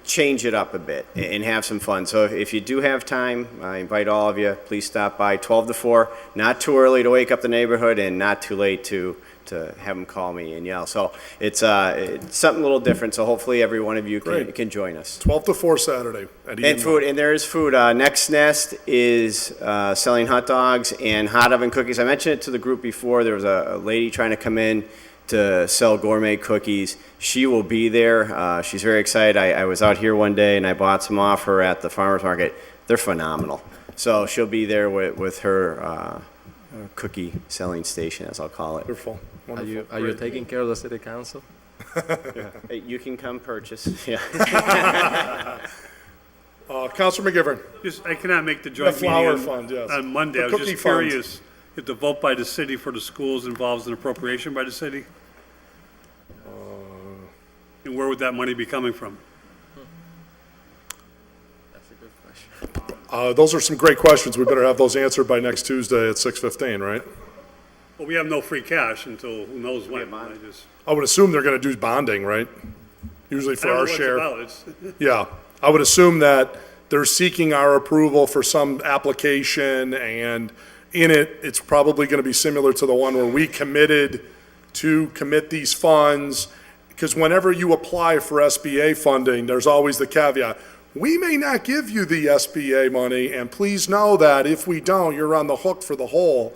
change it up a bit and have some fun. So if you do have time, I invite all of you, please stop by 12 to 4. Not too early to wake up the neighborhood and not too late to have them call me and yell. So it's something a little different. So hopefully every one of you can join us. 12 to 4 Saturday. And food, and there is food. Next Nest is selling hot dogs and hot oven cookies. I mentioned it to the group before. There was a lady trying to come in to sell gourmet cookies. She will be there. She's very excited. I was out here one day and I bought some off her at the farmer's market. They're phenomenal. So she'll be there with her cookie selling station, as I'll call it. Wonderful. Are you taking care of the city council? Hey, you can come purchase. Yeah. Councilor McGivern. I cannot make the joint The flower meeting fund, yes. on Monday. The I was cookie just fund. curious if the vote by the city for the schools involves an appropriation by the city? And where would that money be coming from? That's a good question. Those are some great questions. We better have those answered by next Tuesday at 6:15, right? Well, we have no free cash until who knows when. I would assume they're going to do bonding, right? Usually for our share. Yeah, I would assume that they're seeking our approval for some application, and in it, it's probably going to be similar to the one where we committed to commit these funds, because whenever you apply for SBA funding, there's always the caveat, we may not give you the SBA money, and please know that if we don't, you're on the hook for the whole.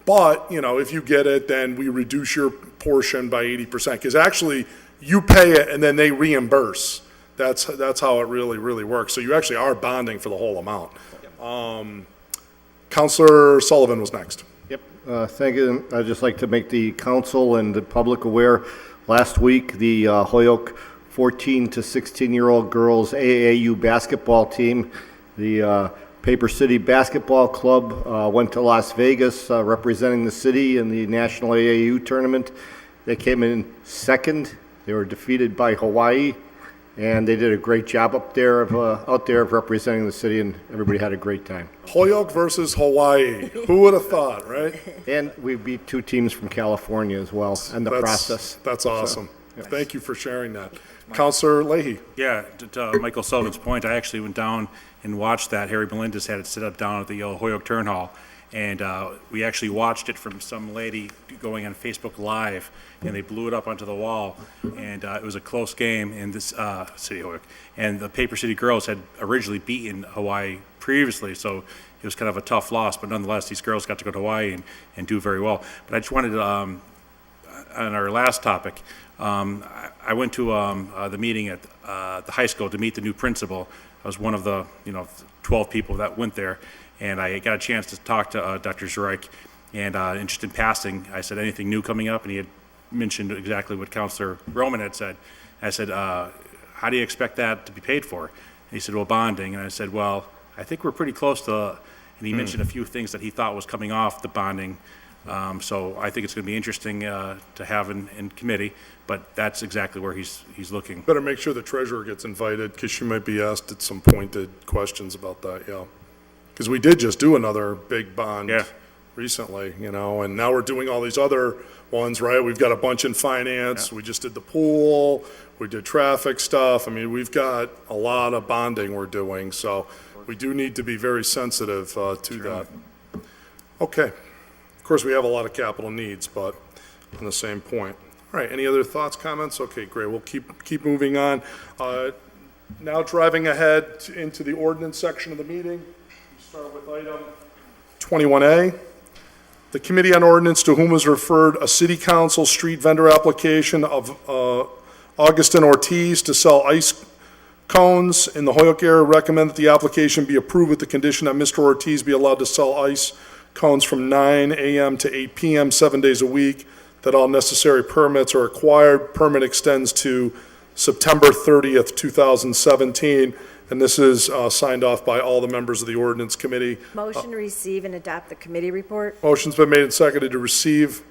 But, you know, if you get it, then we reduce your portion by 80%, because actually, you pay it and then they reimburse. That's how it really works. So you actually are bonding for the whole amount. Counselor Sullivan was next. Yep, thank you. I'd just like to make the council and the public aware, last week, the Holyoke 14 to 16-year-old girls AAU basketball team, the Paper City Basketball Club, went to Las Vegas representing the city in the National AAU tournament. They came in second. They were defeated by Hawaii, and they did a great job out there of representing the city, and everybody had a great time. Holyoke versus Hawaii. Who would have thought, right? And we beat 2 teams from California as well in the process. That's awesome. Thank you for sharing that. Counselor Leahy. Yeah, to Michael Sullivan's point, I actually went down and watched that. Harry Melendez had it set up down at the Holyoke Turn Hall, and we actually watched it from some lady going on Facebook Live, and they blew it up onto the wall, and it was a close game in this City Holyoke. And the Paper City girls had originally beaten Hawaii previously, so it was kind of a tough loss, but nonetheless, these girls got to go to Hawaii and do very well. But I just wanted to, on our last topic, I went to the meeting at the high school to meet the new principal. I was one of the 12 people that went there, and I got a chance to talk to Dr. Zurich, and just in passing, I said, anything new coming up? And he had mentioned exactly what Councilor Roman had said. I said, how do you expect that to be paid for? And he said, well, bonding. And I said, well, I think we're pretty close to, and he mentioned a few things that he thought was coming off the bonding. So I think it's going to be interesting to have in committee, but that's exactly where he's looking. Better make sure the treasurer gets invited, because she might be asked at some pointed questions about that, yeah. Because we did just do another big bond recently, and now we're doing all these other ones, right? We've got a bunch in finance. We just did the pool. We did traffic stuff. I mean, we've got a lot of bonding we're doing, so we do need to be very sensitive to that. Okay. Of course, we have a lot of capital needs, but on the same point. All right, any other thoughts, comments? Okay, great. We'll keep moving on. Now driving ahead into the ordinance section of the meeting. We start with item 21A. The Committee on Ordinance, to whom was referred a City Council street vendor application of Augustin Ortiz to sell ice cones in the Holyoke area, recommend that the application be approved with the condition that Mr. Ortiz be allowed to sell ice cones from 9 a.m. to 8 p.m. 7 days a week, that all necessary permits are required. Permit extends to September 30th, 2017, and this is signed off by all the members of the Ordinance Committee. Motion to receive and adopt the committee report. Motion's been made and seconded to receive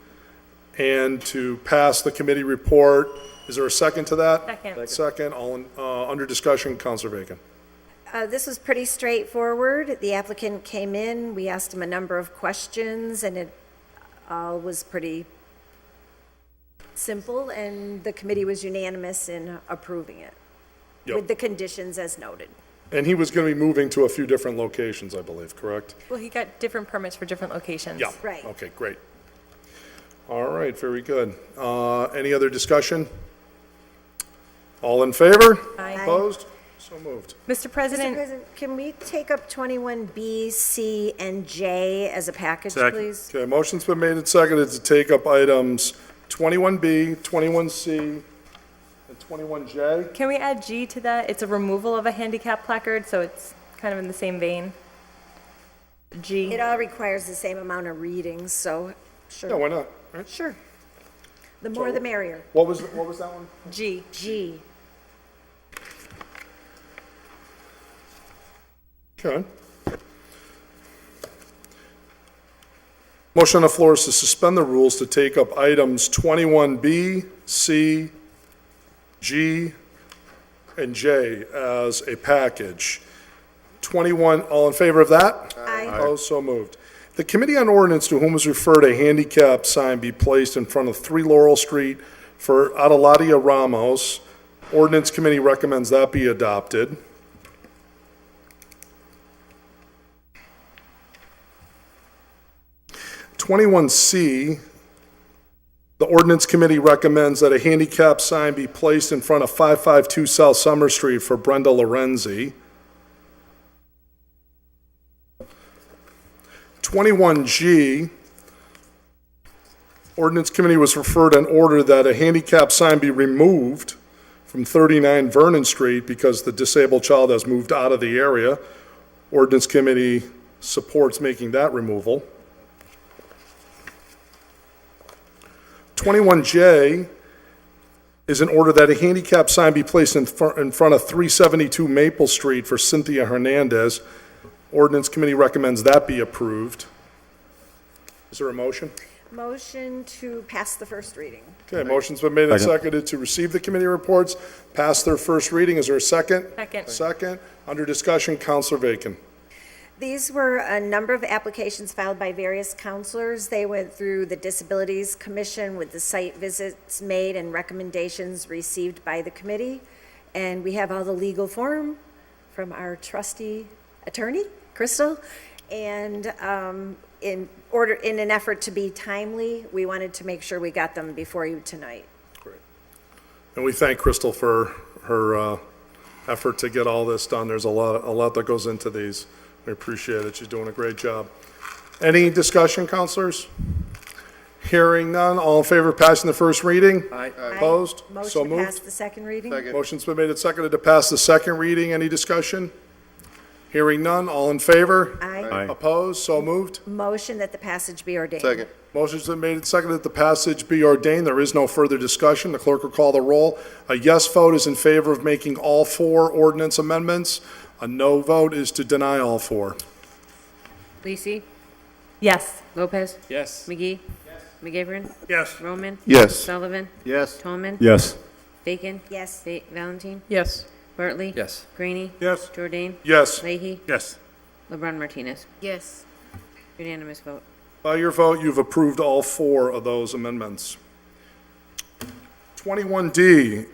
and to pass the committee report. Is there a second to that? Second. Second. All in, under discussion, Councilor Bacon. This was pretty straightforward. The applicant came in, we asked him a number of questions, and it all was pretty simple, and the committee was unanimous in approving it, with the conditions as noted. And he was going to be moving to a few different locations, I believe, correct? Well, he got different permits for different locations. Yeah. Right. Okay, great. All right, very good. Any other discussion? All in favor? Aye. Opposed? So moved. Mr. President. Mr. President, can we take up 21B, C, and J as a package, Second. please? Okay, motion's been made and seconded to take up items 21B, 21C, and 21J. Can we add G to that? It's a removal of a handicap placard, so it's kind of in the same vein. G. It all requires the same amount of readings, so sure. Yeah, why not? Right? Sure. The more the merrier. What was that one? G. G. Okay. Motion on the floor is to suspend the rules to take up items 21B, C, G, and J as a package. 21, all in favor of that? Aye. Opposed, so moved. The Committee on Ordinance, to whom is referred, a handicap sign be placed in front of 3 Laurel Street for Adeladia Ramos. Ordinance Committee recommends that be adopted. (21C), the Ordinance Committee recommends that a handicap sign be placed in front of 552 South Summer Street for Brenda Lorenzi. 21G, Ordinance Committee was referred an order that a handicap sign be removed from 39 Vernon Street because the disabled child has moved out of the area. Ordinance Committee supports making that removal. 21J is an order that a handicap sign be placed in front of 372 Maple Street for Cynthia Hernandez. Ordinance Committee recommends that be approved. Is there a motion? Motion to pass the first reading. Okay, motion's been made and seconded to receive the committee reports, pass their first reading. Is there a second? Second. Second. Under discussion, Counselor Bacon. These were a number of applications filed by various counselors. They went through the Disabilities Commission with the site visits made and recommendations received by the committee. And we have all the legal form from our trusty attorney, Crystal. And in an effort to be timely, we wanted to make sure we got them before you tonight. Great. And we thank Crystal for her effort to get all this done. There's a lot that goes into these. We appreciate it. She's doing a great job. Any discussion, counselors? Hearing none. All in favor of passing the first reading? Aye. Opposed? So Motion to moved. pass the second reading? Second. Motion's been made and seconded to pass the second reading. Any discussion? Hearing none. All in favor? Aye. Opposed? So moved. Motion that the passage be ordained. Second. Motion's been made and seconded that the passage be ordained. There is no further discussion. The clerk will call the roll. A yes vote is in favor of making all 4 ordinance amendments. A no vote is to deny all 4. Lisi, Yes. Lopez, Yes. McGee. Yes. McGivern. Yes. Roman. Yes. Sullivan. Yes. Tolman. Yes. Bacon. Yes. Valentine. Yes. Bartley. Yes. Greenie. Yes. Jordan. Yes. Leahy. Yes. LeBron Martinez. Yes. Unanimous vote. By your vote, you've approved all 4 of those amendments. 21D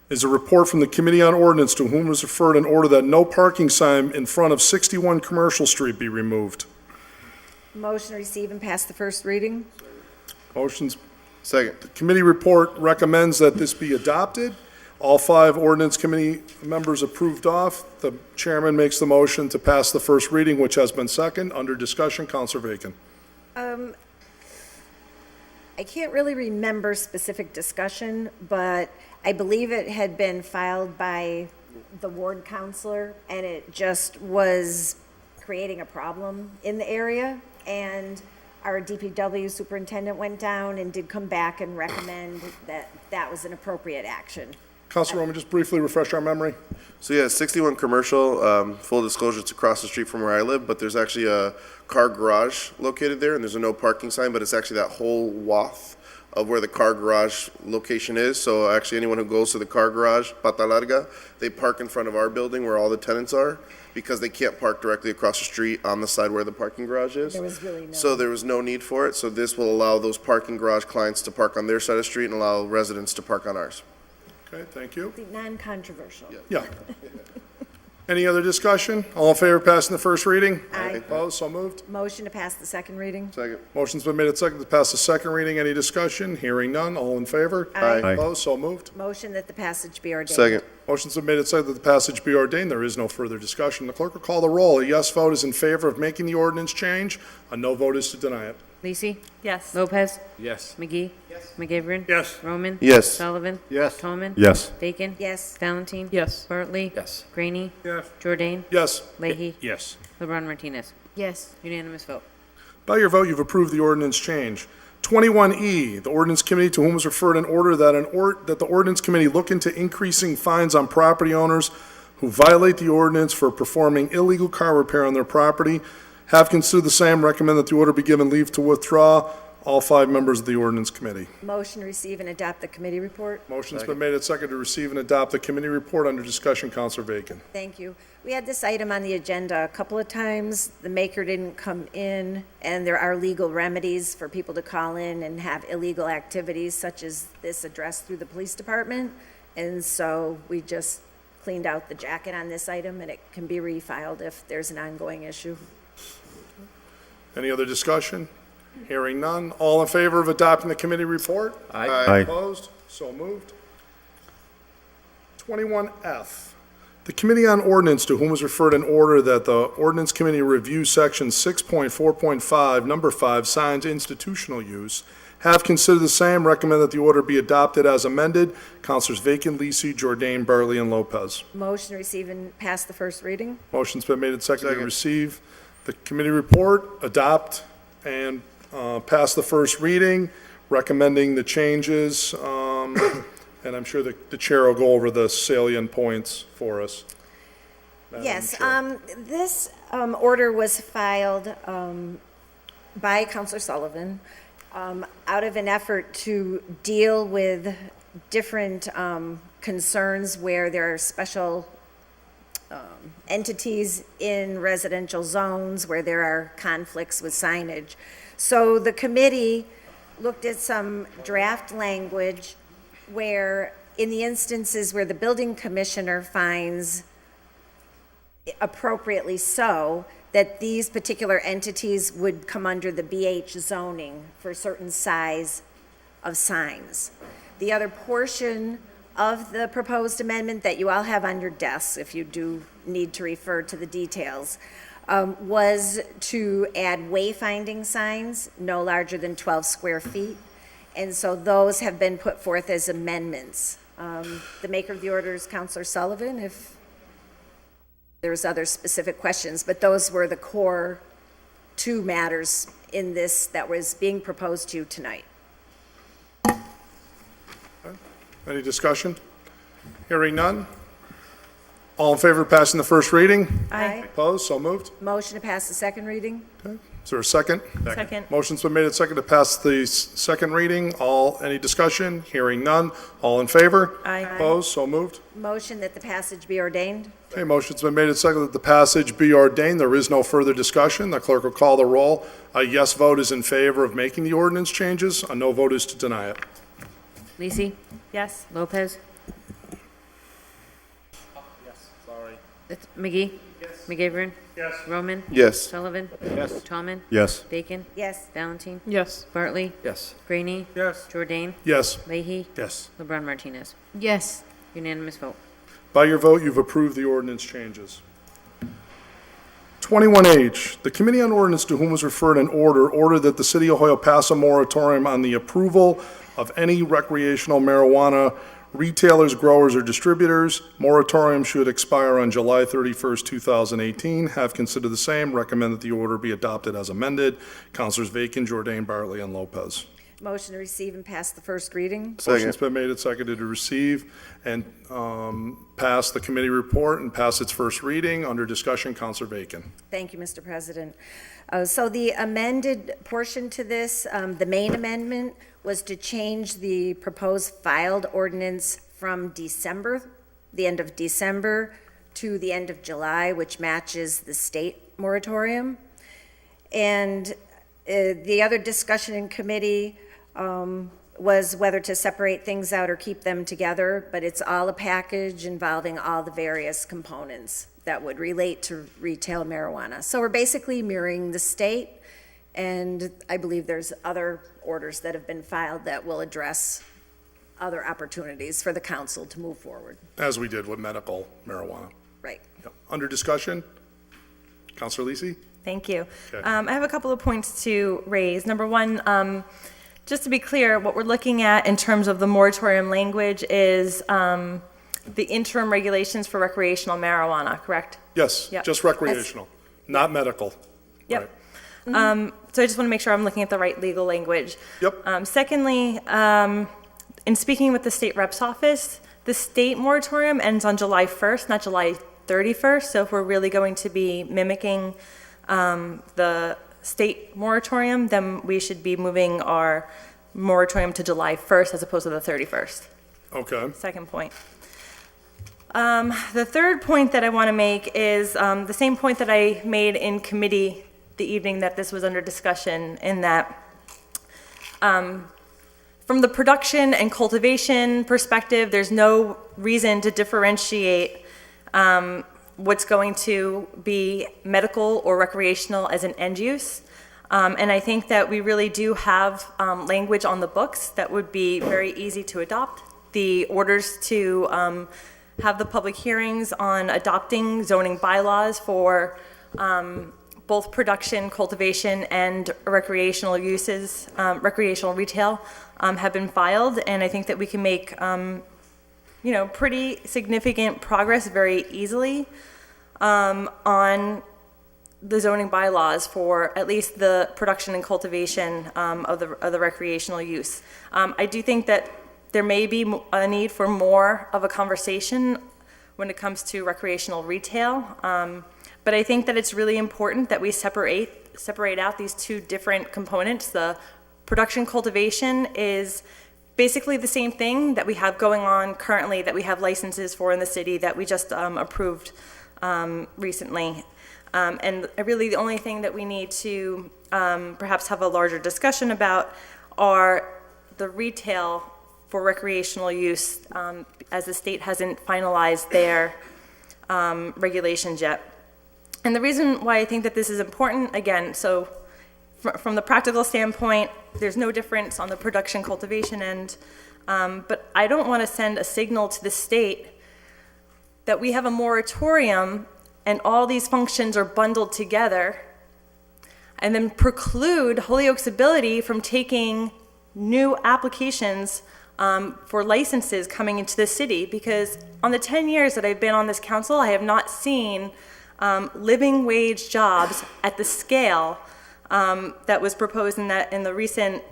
is a report from the Committee on Ordinance, to whom is referred an order that no parking sign in front of 61 Commercial Street be removed. Motion to receive and pass the first reading? Motion's, Second. the committee report recommends that this be adopted. All 5 ordinance committee members approved off. The chairman makes the motion to pass the first reading, which has been second. Under discussion, Counselor Bacon. I can't really remember specific discussion, but I believe it had been filed by the ward counselor, and it just was creating a problem in the area. And our DPW superintendent went down and did come back and recommend that that was an appropriate action. Counselor Roman, just briefly refresh our memory. So yeah, 61 Commercial, full disclosure, it's across the street from where I live, but there's actually a car garage located there, and there's a no parking sign, but it's actually that whole wath of where the car garage location is. So actually, anyone who goes to the car garage, Pata Larga, they park in front of our building where all the tenants are, because they can't park directly across the street on the side where the parking garage is. There was really no. So there was no need for it, so this will allow those parking garage clients to park on their side of the street and allow residents to park on ours. Okay, thank you. Non-controversial. Yeah. Any other discussion? All in favor of passing the first reading? Aye. Opposed? So moved. Motion to pass the second reading? Second. Motion's been made and seconded to pass the second reading. Any discussion? Hearing none. All in favor? Aye. Aye. Opposed? So moved. Motion that the passage be ordained? Second. Motion's been made and seconded that the passage be ordained. There is no further discussion. The clerk will call the roll. A yes vote is in favor of making the ordinance change. A no vote is to deny it. Lisi, Yes. Lopez, Yes. McGee. Yes. McGivern. Yes. Roman. Yes. Sullivan. Yes. Tolman. Yes. Bacon. Yes. Valentine. Yes. Bartley. Yes. Greenie. Yes. Jordan. Yes. Leahy. Yes. LeBron Martinez. Yes. Unanimous vote. By your vote, you've approved the ordinance change. 21E, the ordinance committee, to whom is referred an order that the ordinance committee look into increasing fines on property owners who violate the ordinance for performing illegal car repair on their property, Have considered the same, recommend that the order be given leave to withdraw. All 5 members of the ordinance committee. Motion to receive and adopt the committee report. Motion's been made and seconded to receive and adopt the committee report. Under discussion, Counselor Bacon. Thank you. We had this item on the agenda a couple of times. The maker didn't come in, and there are legal remedies for people to call in and have illegal activities such as this addressed through the police department. And so we just cleaned out the jacket on this item, and it can be refiled if there's an ongoing issue. Any other discussion? Hearing none. All in favor of adopting the committee report? Aye. Opposed? So moved. 21F. The Committee on Ordinance, to whom was referred an order that the Ordinance Committee review Section 6.4.5, Number 5, signs institutional use, have considered the same, recommend that the order be adopted as amended. Councilors Bacon, Lisi, Jordan, Bartley, and Lopez. Motion to receive and pass the first reading. Motion's been made and seconded to receive the committee report, adopt, and pass the first reading, recommending the changes, and I'm sure the chair will go over the salient points for us. Madam Yes, Chair. this order was filed by Counselor Sullivan out of an effort to deal with different concerns where there are special entities in residential zones where there are conflicts with signage. So the committee looked at some draft language where, in the instances where the building commissioner finds appropriately so, that these particular entities would come under the BH zoning for certain size of signs. The other portion of the proposed amendment that you all have on your desks, if you do need to refer to the details, was to add wayfinding signs no larger than 12 square feet. And so those have been put forth as amendments. The maker of the order is Counselor Sullivan, if there's other specific questions, but those were the core 2 matters in this that was being proposed to you tonight. Any discussion? Hearing none. All in favor of passing the first reading? Aye. Opposed? So moved. Motion to pass the second reading? Is there a second? Second. Motion's been made and seconded to pass the second reading. Any discussion? Hearing none. All in favor? Aye. Opposed? So moved. Motion that the passage be ordained? Okay, motion's been made and seconded that the passage be ordained. There is no further discussion. The clerk will call the roll. A yes vote is in favor of making the ordinance changes. A no vote is to deny it. Lisi, Yes. Lopez, McGee. Yes. McGivern. Yes. Roman. Yes. Sullivan. Yes. Tallman. Yes. Bacon. Yes. Valentine. Yes. Bartley. Yes. Graney. Yes. Jordan. Yes. Leahy. Yes. LeBron Martinez. Yes. Unanimous vote. By your vote, you've approved the ordinance changes. 21H, the Committee on Ordinance, to whom was referred an order that the City of Holyoke pass a moratorium on the approval of any recreational marijuana retailers, growers, or distributors. Moratorium should expire on July 31st, 2018. Have considered the same. Recommend that the order be adopted as amended. Councilors Bacon, Jordan, Bartley, and Lopez. Motion to receive and pass the first reading? Motion's been made and seconded to receive and pass the committee report and pass its first reading. Under discussion, Councilor Bacon. Thank you, Mr. President. So the amended portion to this, the main amendment, was to change the proposed filed ordinance from December, the end of December, to the end of July, which matches the state moratorium. And the other discussion in committee was whether to separate things out or keep them together, but it's all a package involving all the various components that would relate to retail marijuana. So we're basically mirroring the state, and I believe there's other orders that have been filed that will address other opportunities for the council to move forward. As we did with medical marijuana. Right. Yep. Under discussion, Councilor Lisi? Thank you. Okay. I have a couple of points to raise. Number one, just to be clear, what we're looking at in terms of the moratorium language is the interim regulations for recreational marijuana, correct? Yes, Yep. just recreational, not medical. Yep. Right. So I just want to make sure I'm looking at the right legal language. Yep. Secondly, in speaking with the state rep's office, the state moratorium ends on July 1st, not July 31st. So if we're really going to be mimicking the state moratorium, then we should be moving our moratorium to July 1st as opposed to the 31st. Okay. Second point. The third point that I want to make is the same point that I made in committee the evening that this was under discussion, in that from the production and cultivation perspective, there's no reason to differentiate what's going to be medical or recreational as an end use. And I think that we really do have language on the books that would be very easy to adopt. The orders to have the public hearings on adopting zoning bylaws for both production, cultivation, and recreational uses, recreational retail, have been filed, and I think that we can make, pretty significant progress very easily on the zoning bylaws for at least the production and cultivation of the recreational use. I do think that there may be a need for more of a conversation when it comes to recreational retail, but I think that it's really important that we separate out these two different components. The production cultivation is basically the same thing that we have going on currently, that we have licenses for in the city that we just approved recently. And really the only thing that we need to perhaps have a larger discussion about are the retail for recreational use, as the state hasn't finalized their regulations yet. And the reason why I think that this is important, again, so from the practical standpoint, there's no difference on the production cultivation end, but I don't want to send a signal to the state that we have a moratorium and all these functions are bundled together, and then preclude Holyoke's ability from taking new applications for licenses coming into the city, because on the 10 years that I've been on this council, I have not seen living wage jobs at the scale that was proposed in the recent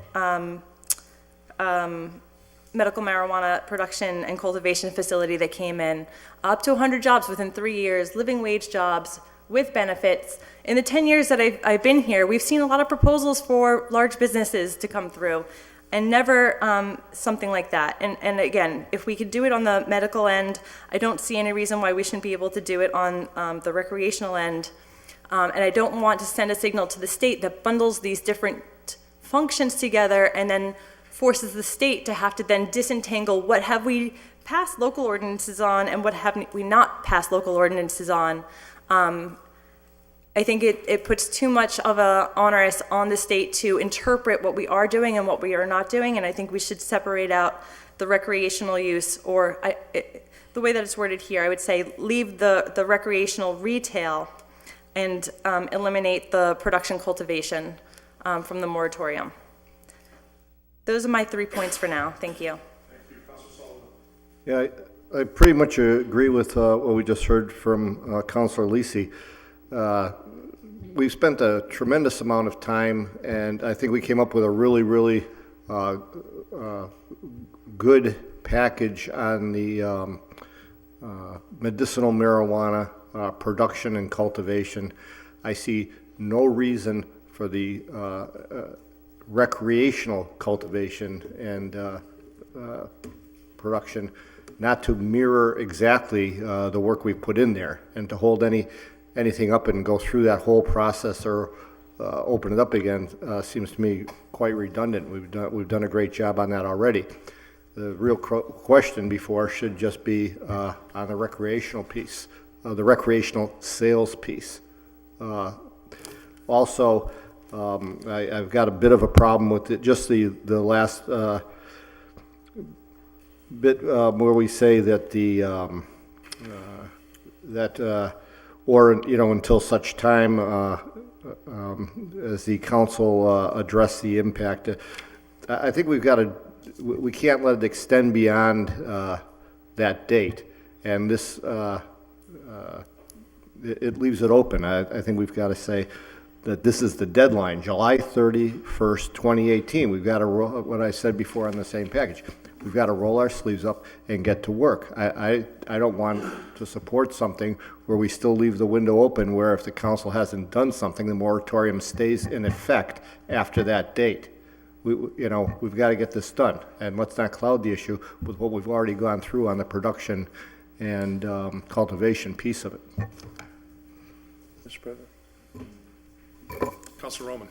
medical marijuana production and cultivation facility that came in. Up to 100 jobs within 3 years, living wage jobs with benefits. In the 10 years that I've been here, we've seen a lot of proposals for large businesses to come through, and never something like that. And again, if we could do it on the medical end, I don't see any reason why we shouldn't be able to do it on the recreational end. And I don't want to send a signal to the state that bundles these different functions together and then forces the state to have to then disentangle what have we passed local ordinances on and what have we not passed local ordinances on. I think it puts too much of a onus on the state to interpret what we are doing and what we are not doing, and I think we should separate out the recreational use, or the way that it's worded here, I would say leave the recreational retail and eliminate the production cultivation from the moratorium. Those are my 3 points for now. Thank you. Yeah, I pretty much agree with what we just heard from Councilor Lisi. We've spent a tremendous amount of time, and I think we came up with a really, really good package on the medicinal marijuana production and cultivation. I see no reason for the recreational cultivation and production not to mirror exactly the work we put in there, and to hold anything up and go through that whole process or open it up again seems to me quite redundant. We've done a great job on that already. The real question before should just be on the recreational piece, the recreational sales piece. Also, I've got a bit of a problem with it, just the last bit where we say that until such time as the council address the impact. I think we can't let it extend beyond that date, and this it leaves it open. I think we've got to say that this is the deadline, July 31st, 2018. We've got to, what I said before on the same package. we've got to roll our sleeves up and get to work. I don't want to support something where we still leave the window open, where if the council hasn't done something, the moratorium stays in effect after that date. We've got to get this done, and let's not cloud the issue with what we've already gone through on the production and cultivation piece of it. Mr. President? Councilor Roman.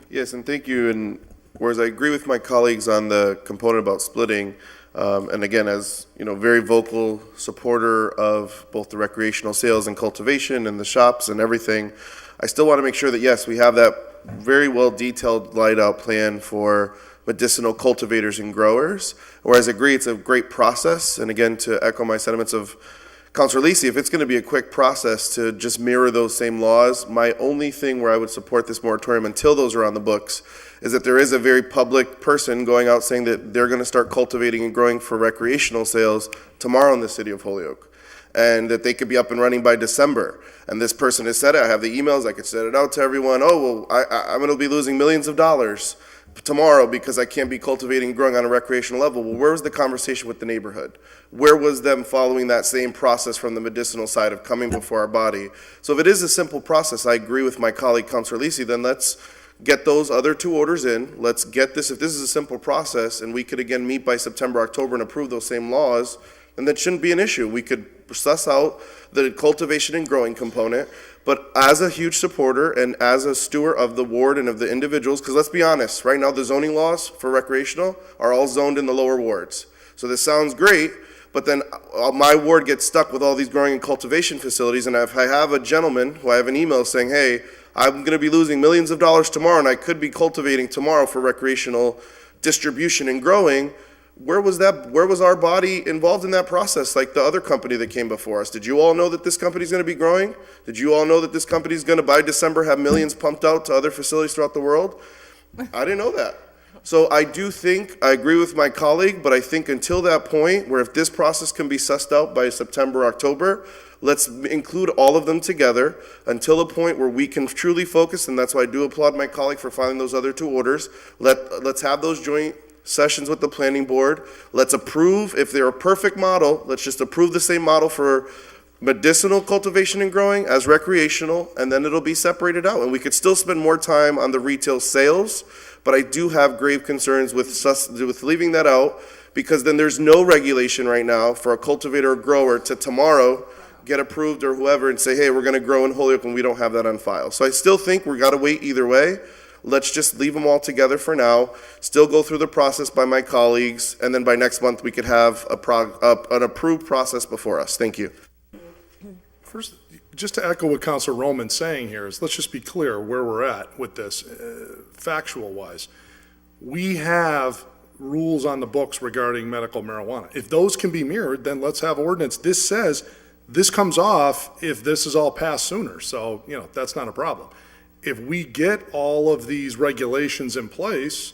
Yes, and thank you. And whereas I agree with my colleagues on the component about splitting, and again, as very vocal supporter of both the recreational sales and cultivation and the shops and everything, I still want to make sure that yes, we have that very well detailed, laid out plan for medicinal cultivators and growers. Whereas I agree, it's a great process. And again, to echo my sentiments of Councilor Lisi, if it's going to be a quick process to just mirror those same laws, my only thing where I would support this moratorium until those are on the books is that there is a very public person going out saying that they're going to start cultivating and growing for recreational sales tomorrow in the city of Holyoke, and that they could be up and running by December. And this person has said it. I have the emails. I could send it out to everyone. Oh, well, I'm going to be losing millions of dollars tomorrow because I can't be cultivating and growing on a recreational level. Well, where was the conversation with the neighborhood? Where was them following that same process from the medicinal side of coming before our body? So if it is a simple process, I agree with my colleague, Councilor Lisi, then let's get those other two orders in. Let's get this, if this is a simple process and we could again meet by September, October and approve those same laws, then that shouldn't be an issue. We could suss out the cultivation and growing component. But as a huge supporter and as a steward of the ward and of the individuals, because let's be honest, right now the zoning laws for recreational are all zoned in the lower wards. So this sounds great, but then my ward gets stuck with all these growing and cultivation facilities, and if I have a gentleman who I have an email saying, hey, I'm going to be losing millions of dollars tomorrow and I could be cultivating tomorrow for recreational distribution and growing, where was that? Where was our body involved in that process like the other company that came before us? Did you all know that this company's going to be growing? Did you all know that this company's going to, by December, have millions pumped out to other facilities throughout the world? I didn't know that. So I do think, I agree with my colleague, but I think until that point, where if this process can be sussed out by September, October, let's include all of them together until a point where we can truly focus, and that's why I do applaud my colleague for filing those other two orders. Let's have those joint sessions with the planning board. Let's approve, if they're a perfect model, let's just approve the same model for medicinal cultivation and growing as recreational, and then it'll be separated out. And we could still spend more time on the retail sales, but I do have grave concerns with leaving that out, because then there's no regulation right now for a cultivator or grower to tomorrow get approved or whoever and say, hey, we're going to grow in Holyoke, and we don't have that on file. So I still think we got to wait either way. Let's just leave them all together for now, still go through the process by my colleagues, and then by next month we could have an approved process before us. Thank you. First, just to echo what Councilor Roman's saying here is, let's just be clear where we're at with this, factual-wise. We have rules on the books regarding medical marijuana. If those can be mirrored, then let's have ordinance. This says this comes off if this is all passed sooner, so, that's not a problem. If we get all of these regulations in place,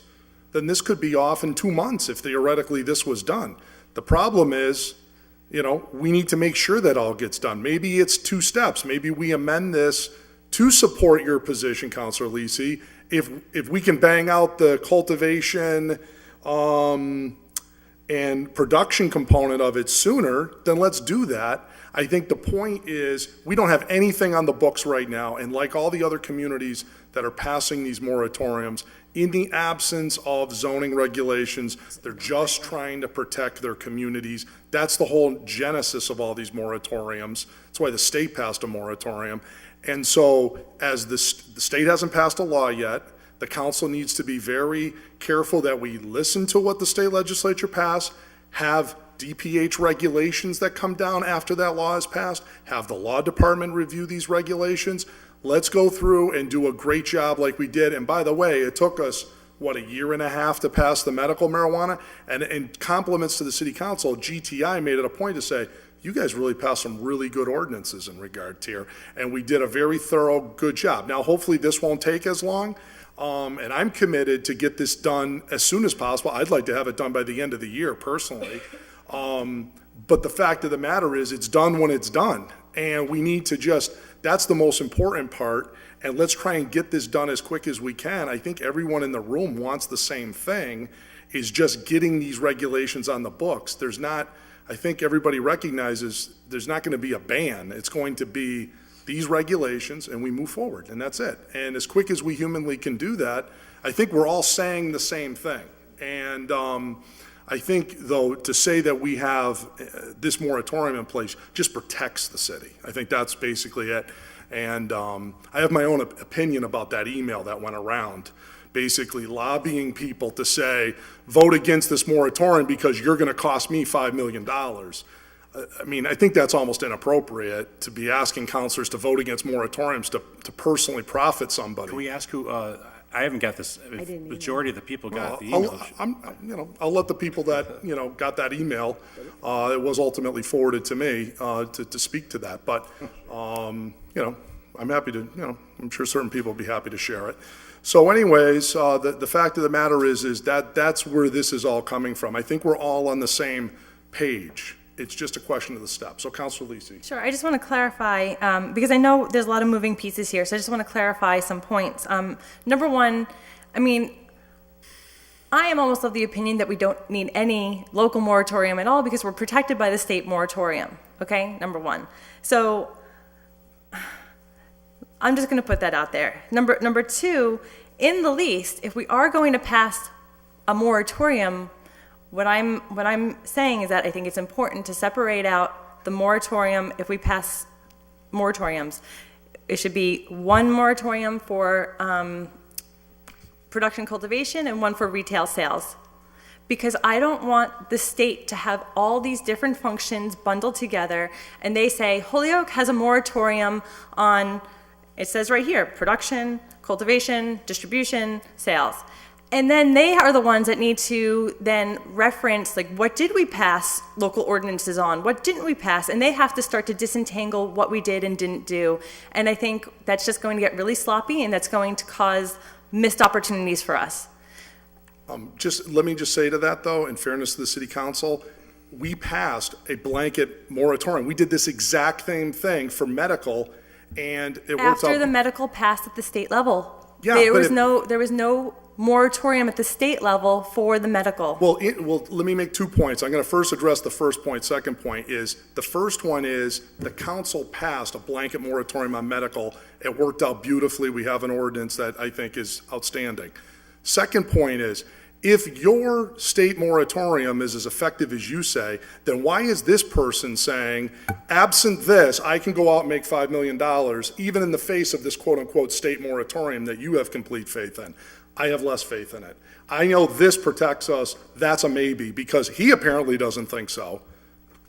then this could be off in 2 months if theoretically this was done. The problem is, we need to make sure that all gets done. Maybe it's 2 steps. Maybe we amend this to support your position, Councilor Lisi. If we can bang out the cultivation and production component of it sooner, then let's do that. I think the point is, we don't have anything on the books right now, and like all the other communities that are passing these moratoriums, in the absence of zoning regulations, they're just trying to protect their communities. That's the whole genesis of all these moratoriums. That's why the state passed a moratorium. And so, as the state hasn't passed a law yet, the council needs to be very careful that we listen to what the state legislature passed, have DPH regulations that come down after that law is passed, have the law department review these regulations. Let's go through and do a great job like we did. And by the way, it took us, a year and a half to pass the medical marijuana? And in compliments to the city council, GTI made it a point to say, you guys really passed some really good ordinances in regard to here. And we did a very thorough, good job. Now, hopefully this won't take as long. And I'm committed to get this done as soon as possible. I'd like to have it done by the end of the year, personally. But the fact of the matter is, it's done when it's done. And we need to just that's the most important part, and let's try and get this done as quick as we can. I think everyone in the room wants the same thing, is just getting these regulations on the books. There's not, I think everybody recognizes there's not going to be a ban. It's going to be these regulations, and we move forward, and that's it. And as quick as we humanly can do that, I think we're all saying the same thing. And I think, though, to say that we have this moratorium in place just protects the city. I think that's basically it. And I have my own opinion about that email that went around, basically lobbying people to say, vote against this moratorium because you're going to cost me $5 million. I mean, I think that's almost inappropriate to be asking counselors to vote against moratoriums to personally profit somebody. Can we ask who, I haven't got this, majority of the people got the I'll, email. I'll let the people that, got that email, it was ultimately forwarded to me, to speak to that. But, I'm happy to, I'm sure certain people will be happy to share it. So anyways, the fact of the matter is that's where this is all coming from. I think we're all on the same page. It's just a question of the steps. So Councilor Lisi. Sure, I just want to clarify, because I know there's a lot of moving pieces here, so I just want to clarify some points. Number one, I mean, I am almost of the opinion that we don't need any local moratorium at all because we're protected by the state moratorium, okay? Number one. So I'm just going to put that out there. Number two, in the least, if we are going to pass a moratorium, what I'm saying is that I think it's important to separate out the moratorium. If we pass moratoriums, it should be one moratorium for production cultivation and one for retail sales. Because I don't want the state to have all these different functions bundled together and they say Holyoke has a moratorium on, it says right here, production, cultivation, distribution, sales. And then they are the ones that need to then reference, like, what did we pass local ordinances on? What didn't we pass? And they have to start to disentangle what we did and didn't do. And I think that's just going to get really sloppy, and that's going to cause missed opportunities for us. Let me just say to that, though, in fairness to the city council, we passed a blanket moratorium. We did this exact same thing for medical, and it worked out. After the medical passed at the state level. Yeah, there was no moratorium at the state level for the medical. Well, let me make 2 points. I'm going to first address the first point. Second point is, the first one is the council passed a blanket moratorium on medical. It worked out beautifully. We have an ordinance that I think is outstanding. Second point is, if your state moratorium is as effective as you say, then why is this person saying, absent this, I can go out and make $5 million, even in the face of this quote-unquote state moratorium that you have complete faith in? I have less faith in it. I know this protects us. That's a maybe, because he apparently doesn't think so.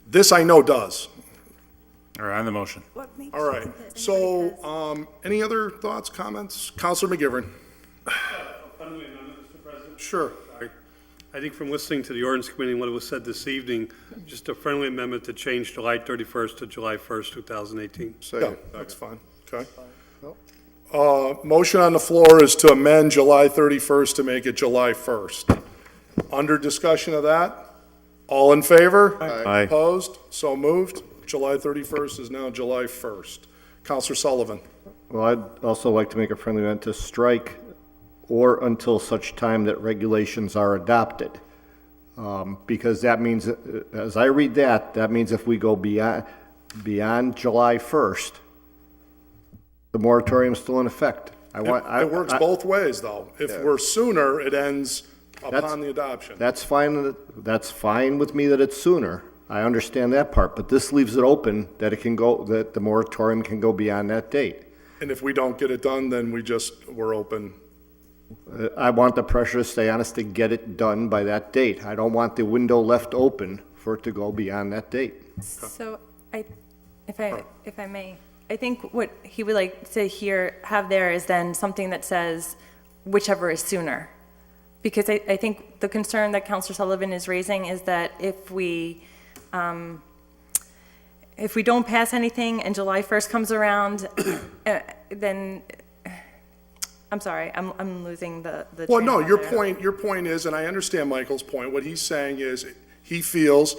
This I know does. All right, on the motion. All right. So, any other thoughts, comments? Councilor McGivern. Friendly amendment, Mr. President? Sure. I think from listening to the ordinance committee and what was said this evening, just a friendly amendment to change July 31st to July 1st, 2018. Yeah, that's fine. Okay. Motion on the floor is to amend July 31st to make it July 1st. Under discussion of that, all in favor? Aye. Opposed? So moved. July 31st is now July 1st. Counselor Sullivan. Well, I'd also like to make a friendly amendment to strike or until such time that regulations are adopted. Because that means, as I read that means if we go beyond July 1st, the moratorium is still in effect. It works both ways, though. If we're sooner, it ends upon the adoption. That's fine with me that it's sooner. I understand that part, but this leaves it open that that the moratorium can go beyond that date. And if we don't get it done, then we're open. I want the pressure to stay on us to get it done by that date. I don't want the window left open for it to go beyond that date. So if I may, I think what he would like to have there is then something that says whichever is sooner. Because I think the concern that Councilor Sullivan is raising is that if we don't pass anything and July 1st comes around, then I'm sorry, I'm losing the Well, train no, of your thought point is, and I understand Michael's point, what he's saying is, he feels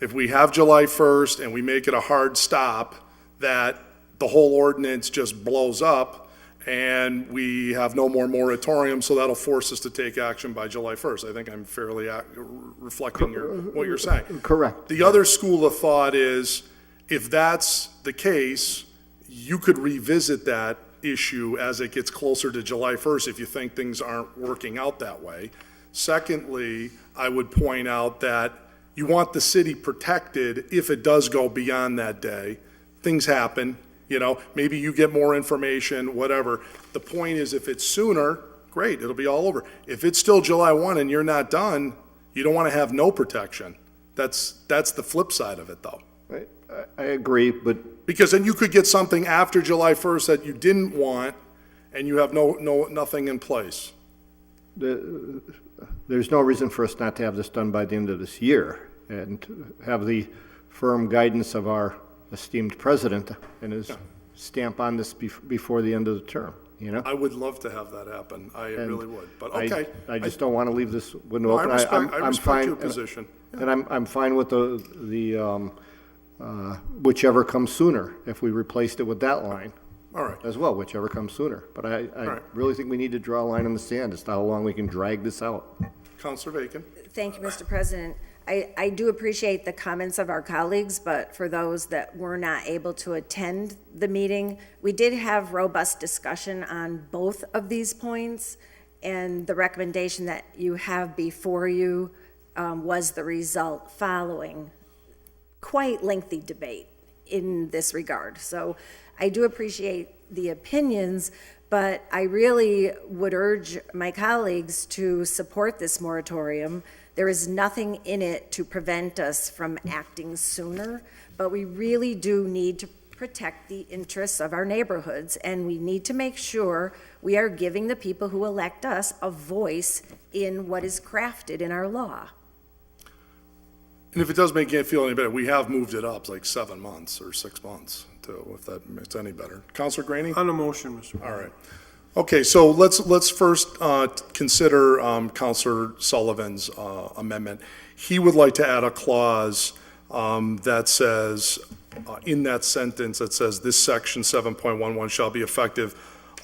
if we have July 1st and we make it a hard stop, that the whole ordinance just blows up and we have no more moratorium, so that'll force us to take action by July 1st. I think I'm fairly reflecting what you're saying. Correct. The other school of thought is, if that's the case, you could revisit that issue as it gets closer to July 1st if you think things aren't working out that way. Secondly, I would point out that you want the city protected if it does go beyond that day. Things happen, maybe you get more information, whatever. The point is, if it's sooner, great, it'll be all over. If it's still July 1 and you're not done, you don't want to have no protection. That's the flip side of it, though. I agree, but Because then you could get something after July 1st that you didn't want, and you have nothing in place. there's no reason for us not to have this done by the end of this year and have the firm guidance of our esteemed president and his stamp on this before the end of the term, I would love to have that happen. I really would, but okay. I just don't want to leave this window No, open. I respect your position. And I'm fine with the whichever comes sooner, if we replaced it with that line. All right. As well, whichever comes sooner. But I right. really think we need to draw a line in the sand as to how long we can drag this out. Counselor Bacon? Thank you, Mr. President. I do appreciate the comments of our colleagues, but for those that were not able to attend the meeting, we did have robust discussion on both of these points, and the recommendation that you have before you was the result following quite lengthy debate in this regard. So I do appreciate the opinions, but I really would urge my colleagues to support this moratorium. There is nothing in it to prevent us from acting sooner, but we really do need to protect the interests of our neighborhoods, and we need to make sure we are giving the people who elect us a voice in what is crafted in our law. And if it does make you feel any better, we have moved it up like 7 months or 6 months, too, if that makes any better. Counselor Graney? On the motion, Mr. President. All right. Okay, so let's first consider Counselor Sullivan's amendment. He would like to add a clause that says, in that sentence, that says this section 7.11 shall be effective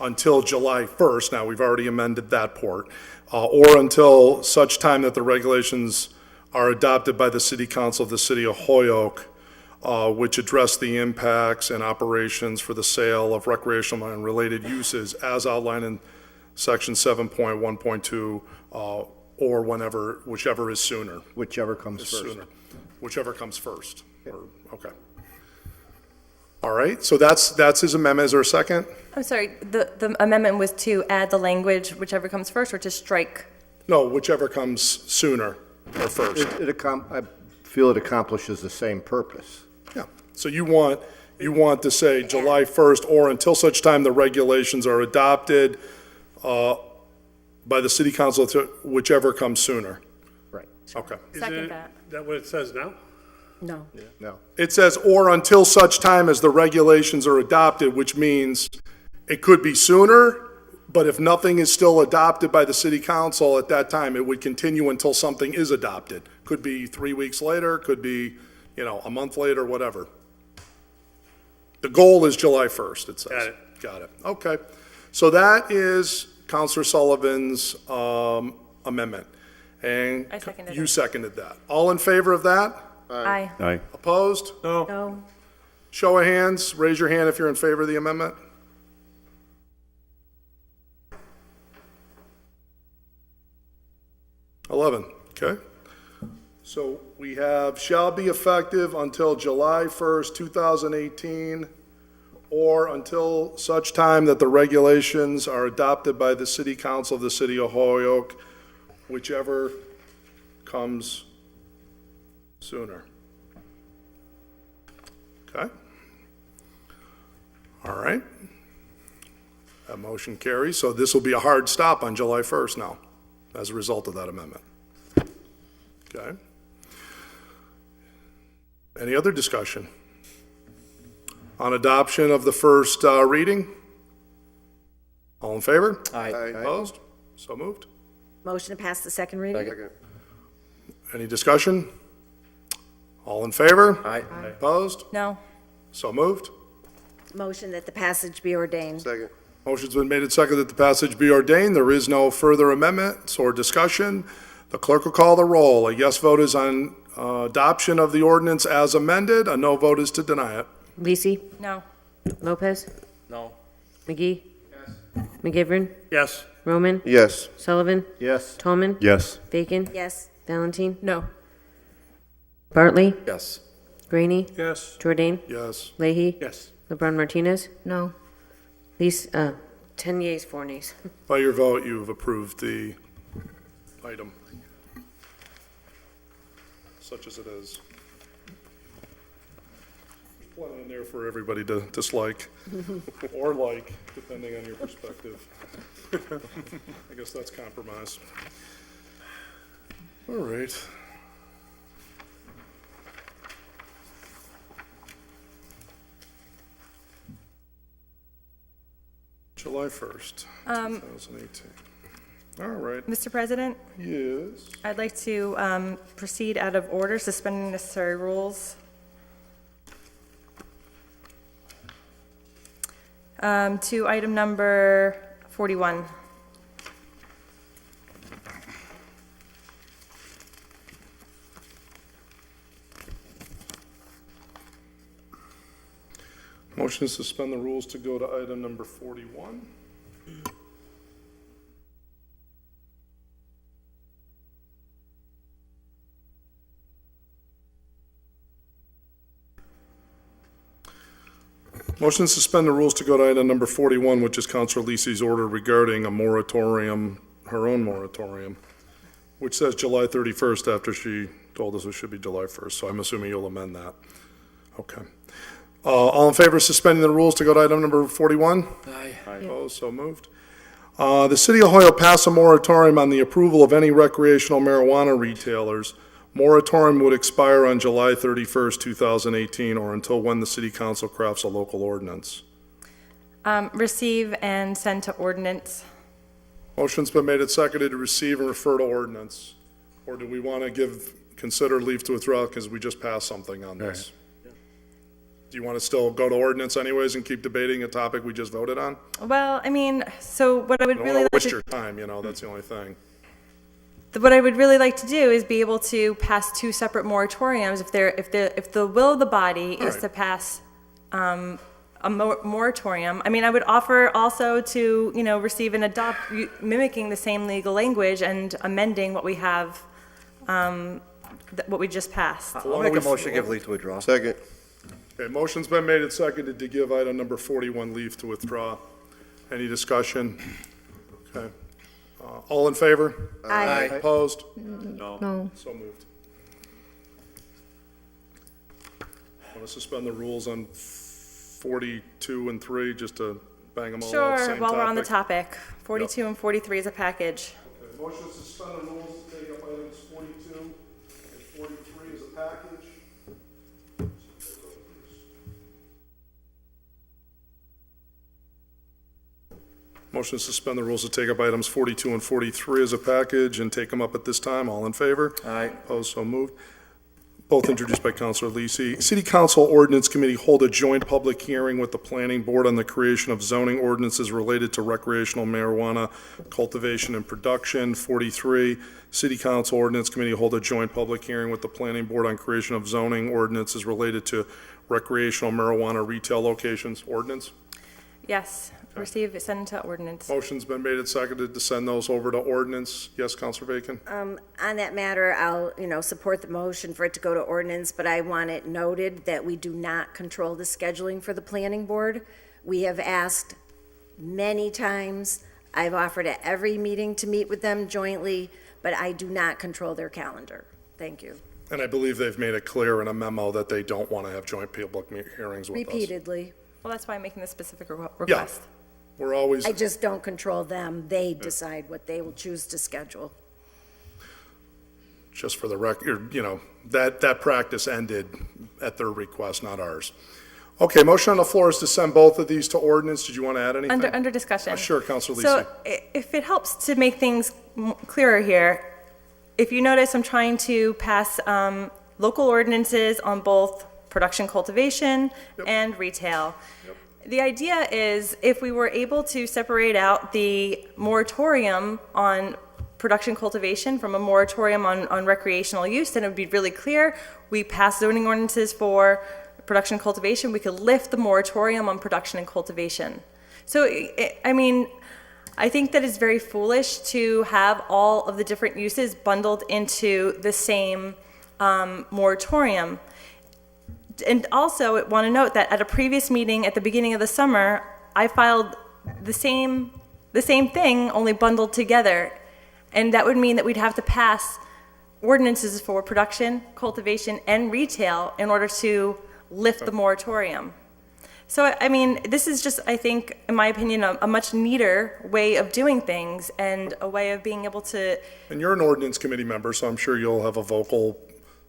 until July 1st. Now, we've already amended that part. Or until such time that the regulations are adopted by the City Council of the City of Holyoke, which address the impacts and operations for the sale of recreational and related uses as outlined in section 7.1.2, or whichever is sooner. Whichever comes first. Sooner. Whichever comes first. Okay. All right, so that's his amendment. Is there a second? I'm sorry, the amendment was to add the language, whichever comes first, or to strike? No, whichever comes sooner or first. I feel it accomplishes the same purpose. Yeah, so you want to say July 1st or until such time the regulations are adopted by the city council, whichever comes sooner. Right. Okay. Second that. Is that what it says now? No. No. It says, or until such time as the regulations are adopted, which means it could be sooner, but if nothing is still adopted by the city council at that time, it would continue until something is adopted. Could be 3 weeks later, could be, a month later, whatever. The goal is July 1st, it says. Got it. Okay. So that is Counselor Sullivan's amendment. And I seconded you it. seconded that. All in favor of that? Aye. Aye. Opposed? No. Show of hands, raise your hand if you're in favor of the amendment. Okay. So we have shall be effective until July 1st, 2018, or until such time that the regulations are adopted by the City Council of the City of Holyoke, whichever comes sooner. Okay? All right. That motion carries. So this will be a hard stop on July 1st now, as a result of that amendment. Okay? Any other discussion? On adoption of the first reading? All in favor? Aye. Opposed? So moved. Motion to pass the second reading? Any discussion? All in favor? Aye. Opposed? No. So moved. Motion that the passage be ordained. Second. Motion's been made and seconded that the passage be ordained. There is no further amendments or discussion. The clerk will call the roll. A yes vote is on adoption of the ordinance as amended. A no vote is to deny it. Lisi, No. Lopez, No. McGee. Yes. McGivern, Yes. Roman, Yes. Sullivan, Yes. Tolman. Yes. Bacon, Yes. Valentine, No. Bartley, Yes. Graney, Yes. Jordan, Yes. Leahy, Yes. LeBron Martinez, No. 10 yeas, 4 nays. By your vote, you've approved the item, such as it is. There's plenty in there for everybody to dislike, or like, depending on your perspective. I guess that's compromise. All right. July 1st, 2018. All right, Mr. President, yes. I'd like to proceed out of order, suspending necessary rules. To item number 41. Motion to suspend the rules to go to item number 41. Motion to suspend the rules to go to item number 41, which is Councilor Lisi's order regarding a moratorium, her own moratorium, which says July 31st after she told us it should be July 1st, so I'm assuming you'll amend that. Okay. All in favor of suspending the rules to go to item number 41? Aye. Opposed, so moved. The City of Holyoke passed a moratorium on the approval of any recreational marijuana retailers. Moratorium would expire on July 31st, 2018, or until when the City Council crafts a local ordinance. Receive and send to ordinance. Motion's been made and seconded to receive and refer to ordinance. Or do we want to consider leave to withdraw because we just passed something on this? Do you want to still go to ordinance anyways and keep debating a topic we just voted on? Well, I mean, so what I would I don't really want to like waste your to, time, that's the only thing. what I would really like to do is be able to pass two separate moratoriums if the will of the body is right. to pass a moratorium. I mean, I would offer also to, receive and adopt, mimicking the same legal language and amending what we have, what we just passed. I'll make a motion to give leave to withdraw. Second. Okay, motion's been made and seconded to give item number 41 leave to withdraw. Any discussion? Okay. All in favor? Aye. Opposed? No. So moved. Want to suspend the rules on 42 and 3, just to bang them all out, Sure, same while we're on the topic? topic, 42 and 43 is a package. Okay, motion to suspend the rules to take up items 42 and 43 as a package. Motion to suspend the rules to take up items 42 and 43 as a package and take them up at this time. All in favor? Aye. Opposed, so moved. Both introduced by Councilor Lisi. City Council Ordinance Committee hold a joint public hearing with the Planning Board on the creation of zoning ordinances related to recreational marijuana cultivation and production. 43, City Council Ordinance Committee hold a joint public hearing with the Planning Board on creation of zoning ordinances related to recreational marijuana retail locations. Ordinance? Yes, receive, send to ordinance. Motion's been made and seconded to send those over to ordinance. Yes, Councilor Bacon? On that matter, I'll, support the motion for it to go to ordinance, but I want it noted that we do not control the scheduling for the planning board. We have asked many times, I've offered at every meeting to meet with them jointly, but I do not control their calendar. Thank you. And I believe they've made it clear in a memo that they don't want to have joint public hearings with us. Repeatedly. Well, that's why I'm making this specific request. We're always, I just don't control them. They decide what they will choose to schedule. just for the record, that practice ended at their request, not ours. Okay, motion on the floor is to send both of these to ordinance. Did you want to add anything? Under discussion. Sure, Councilor Lisi. So if it helps to make things clearer here, if you notice, I'm trying to pass local ordinances on both production cultivation and retail. the idea is if we were able to separate out the moratorium on production cultivation from a moratorium on recreational use, then it would be really clear. We pass zoning ordinances for production cultivation. We could lift the moratorium on production and cultivation. So, I mean, I think that it's very foolish to have all of the different uses bundled into the same moratorium. And also, I want to note that at a previous meeting at the beginning of the summer, I filed the same thing, only bundled together. And that would mean that we'd have to pass ordinances for production, cultivation, and retail in order to lift the moratorium. So, I mean, this is just, I think, in my opinion, a much neater way of doing things and a way of being able to... And you're an ordinance committee member, so I'm sure you'll have a vocal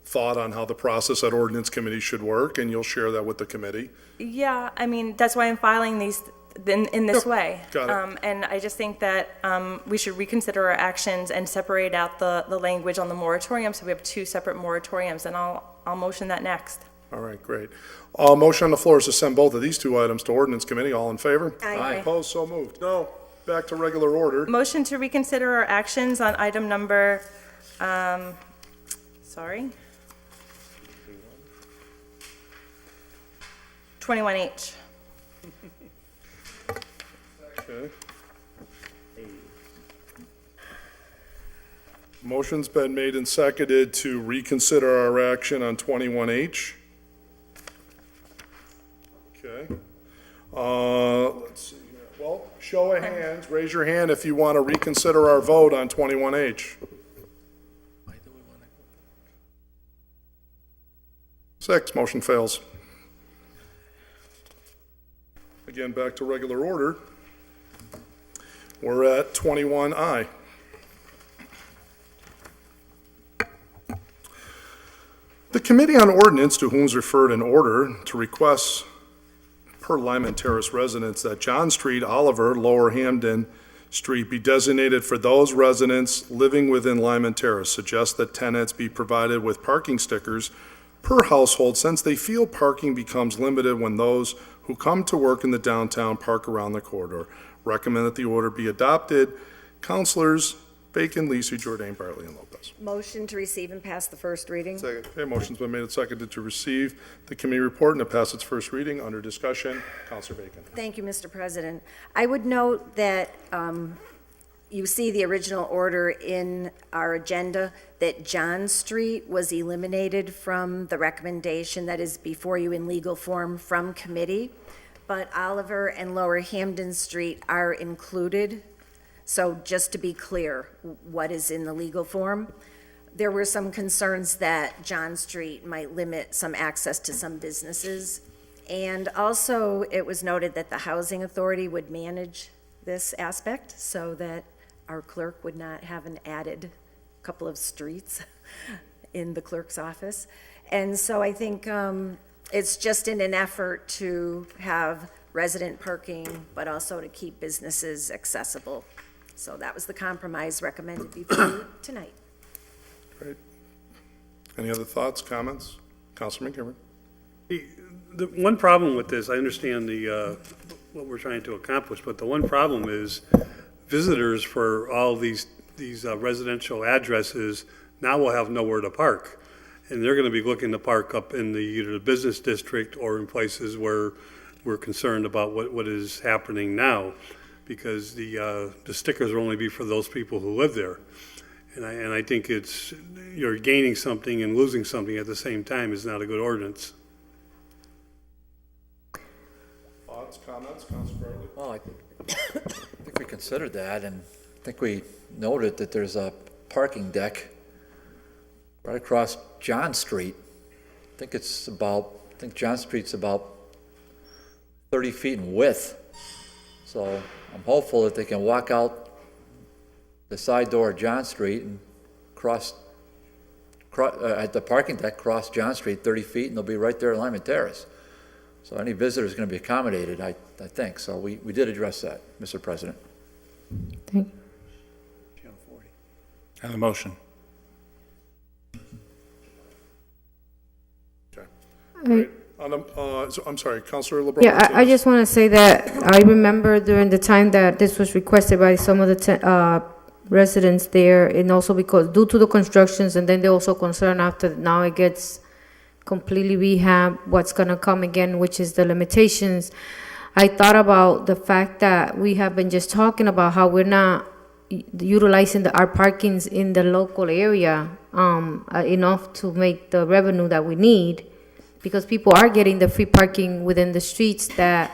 thought on how the process at ordinance committee should work, and you'll share that with the committee. Yeah, I mean, that's why I'm filing these in this way. Got it. And I just think that we should reconsider our actions and separate out the language on the moratorium, so we have two separate moratoriums, and I'll motion that next. All right, great. Motion on the floor is to send both of these two items to ordinance committee. All in favor? Aye. Opposed? So moved. No. Back to regular order. Motion to reconsider our actions on item number, 21H. Okay. Motion's been made and seconded to reconsider our action on 21H. Okay. Let's see here. Well, show of hands, raise your hand if you want to reconsider our vote on 21H. 6, motion fails. Again, back to regular order. We're at 21I. The Committee on Ordinance, to whom is referred an order to request per Lyman Terrace residents that John Street, Oliver, Lower Hamden Street be designated for those residents living within Lyman Terrace. Suggest that tenants be provided with parking stickers per household, since they feel parking becomes limited when those who come to work in the downtown park around the corridor. Recommend that the order be adopted. Councilors Bacon, Lisi, Jordan, Bartley, and Lopez. Motion to receive and pass the first reading. Second. Okay, motion's been made and seconded to receive the committee report and to pass its first reading. Under discussion, Councilor Bacon. Thank you, Mr. President. I would note that you see the original order in our agenda that John Street was eliminated from the recommendation that is before you in legal form from committee, but Oliver and Lower Hamden Street are included. So just to be clear, what is in the legal form? There were some concerns that John Street might limit some access to some businesses. And also, it was noted that the Housing Authority would manage this aspect so that our clerk would not have an added couple of streets in the clerk's office. And so I think it's just in an effort to have resident parking, but also to keep businesses accessible. So that was the compromise recommended before you tonight. Great. Any other thoughts, comments? Councilor McGivern. The one problem with this, I understand what we're trying to accomplish, but the one problem is visitors for all these residential addresses now will have nowhere to park. And they're going to be looking to park up in either the business district or in places where we're concerned about what is happening now, because the stickers will only be for those people who live there. And I think you're gaining something and losing something at the same time is not a good ordinance. Thoughts, comments, Councilor Bartley? Well, I think we considered that, and I think we noted that there's a parking deck right across John Street. I think John Street's about 30 feet in width. So I'm hopeful that they can walk out the side door of John Street and cross at the parking deck, cross John Street 30 feet, and they'll be right there at Lyman Terrace. So any visitor is going to be accommodated, I think. So we did address that, Mr. President. Thank you. And the motion. Okay. Great. I'm sorry, Counselor LeBron. Yeah, I Martinez. just want to say that I remember during the time that this was requested by some of the residents there, and also because due to the constructions, and then they're also concerned after now it gets completely rehab, what's going to come again, which is the limitations. I thought about the fact that we have been just talking about how we're not utilizing our parkings in the local area enough to make the revenue that we need, because people are getting the free parking within the streets that,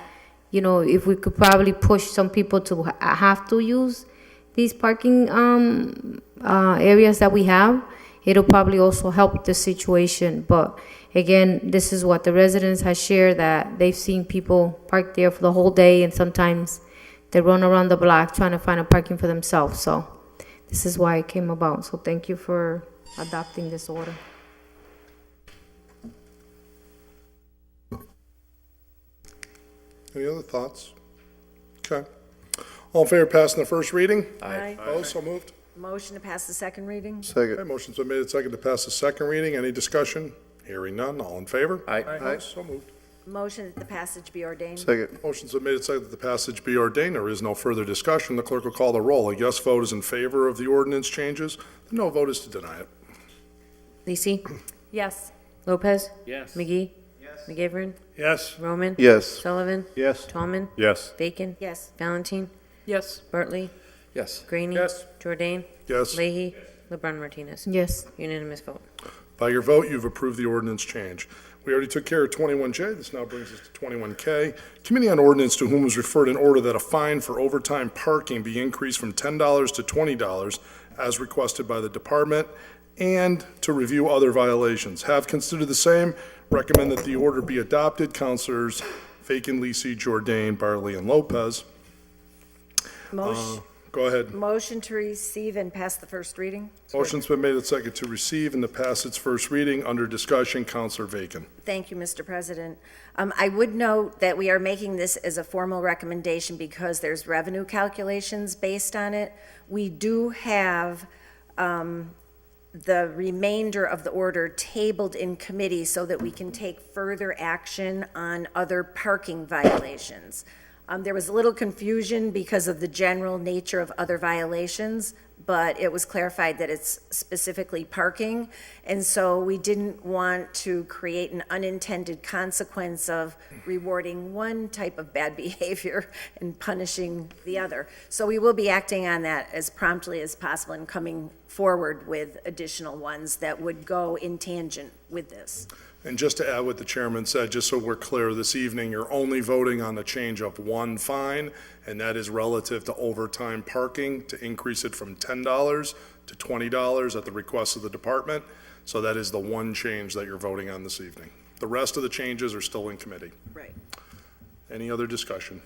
you know, if we could probably push some people to have to use these parking areas that we have, it'll probably also help the situation. But again, this is what the residents have shared, that they've seen people park there for the whole day, and sometimes they run around the block trying to find a parking for themselves. So this is why it came about. So thank you for adopting this order. Any other thoughts? Okay. All in favor of passing the first reading? Aye. Opposed? So moved. Motion to pass the second reading? Okay, motion's been made and seconded to pass the second reading. Any discussion? Hearing none. All in favor? Aye. Opposed? So moved. Motion that the passage be ordained? Second. Motion's been made and seconded that the passage be ordained. There is no further discussion. The clerk will call the roll. A yes vote is in favor of the ordinance changes. The no vote is to deny it. Lisi, Yes. Lopez, Yes. McGee. Yes. McGivern, Yes. Roman. Yes. Sullivan, Yes. Tallman, Yes. Bacon, Yes. Valentine, Yes. Bartley, Yes. Graney. Yes. Jordan, Yes. Leahy, LeBron Martinez. Yes. Unanimous vote. By your vote, you've approved the ordinance change. We already took care of 21J. This now brings us to 21K. Committee on Ordinance, to whom was referred an order that a fine for overtime parking be increased from $10 to $20 as requested by the department, and to review other violations. Have considered the same. Recommend that the order be adopted. Councilors Bacon, Lisi, Jordan, Bartley, and Lopez. Motion, Go ahead. motion to receive and pass the first reading? Motion's been made and seconded to receive and to pass its first reading. Under discussion, Councilor Bacon. Thank you, Mr. President. I would note that we are making this as a formal recommendation because there's revenue calculations based on it. We do have the remainder of the order tabled in committee so that we can take further action on other parking violations. There was a little confusion because of the general nature of other violations, but it was clarified that it's specifically parking. And so we didn't want to create an unintended consequence of rewarding one type of bad behavior and punishing the other. So we will be acting on that as promptly as possible and coming forward with additional ones that would go in tangent with this. And just to add what the chairman said, just so we're clear, this evening, you're only voting on the change of one fine, and that is relative to overtime parking, to increase it from $10 to $20 at the request of the department. So that is the one change that you're voting on this evening. The rest of the changes are still in committee. Right. Any other discussion?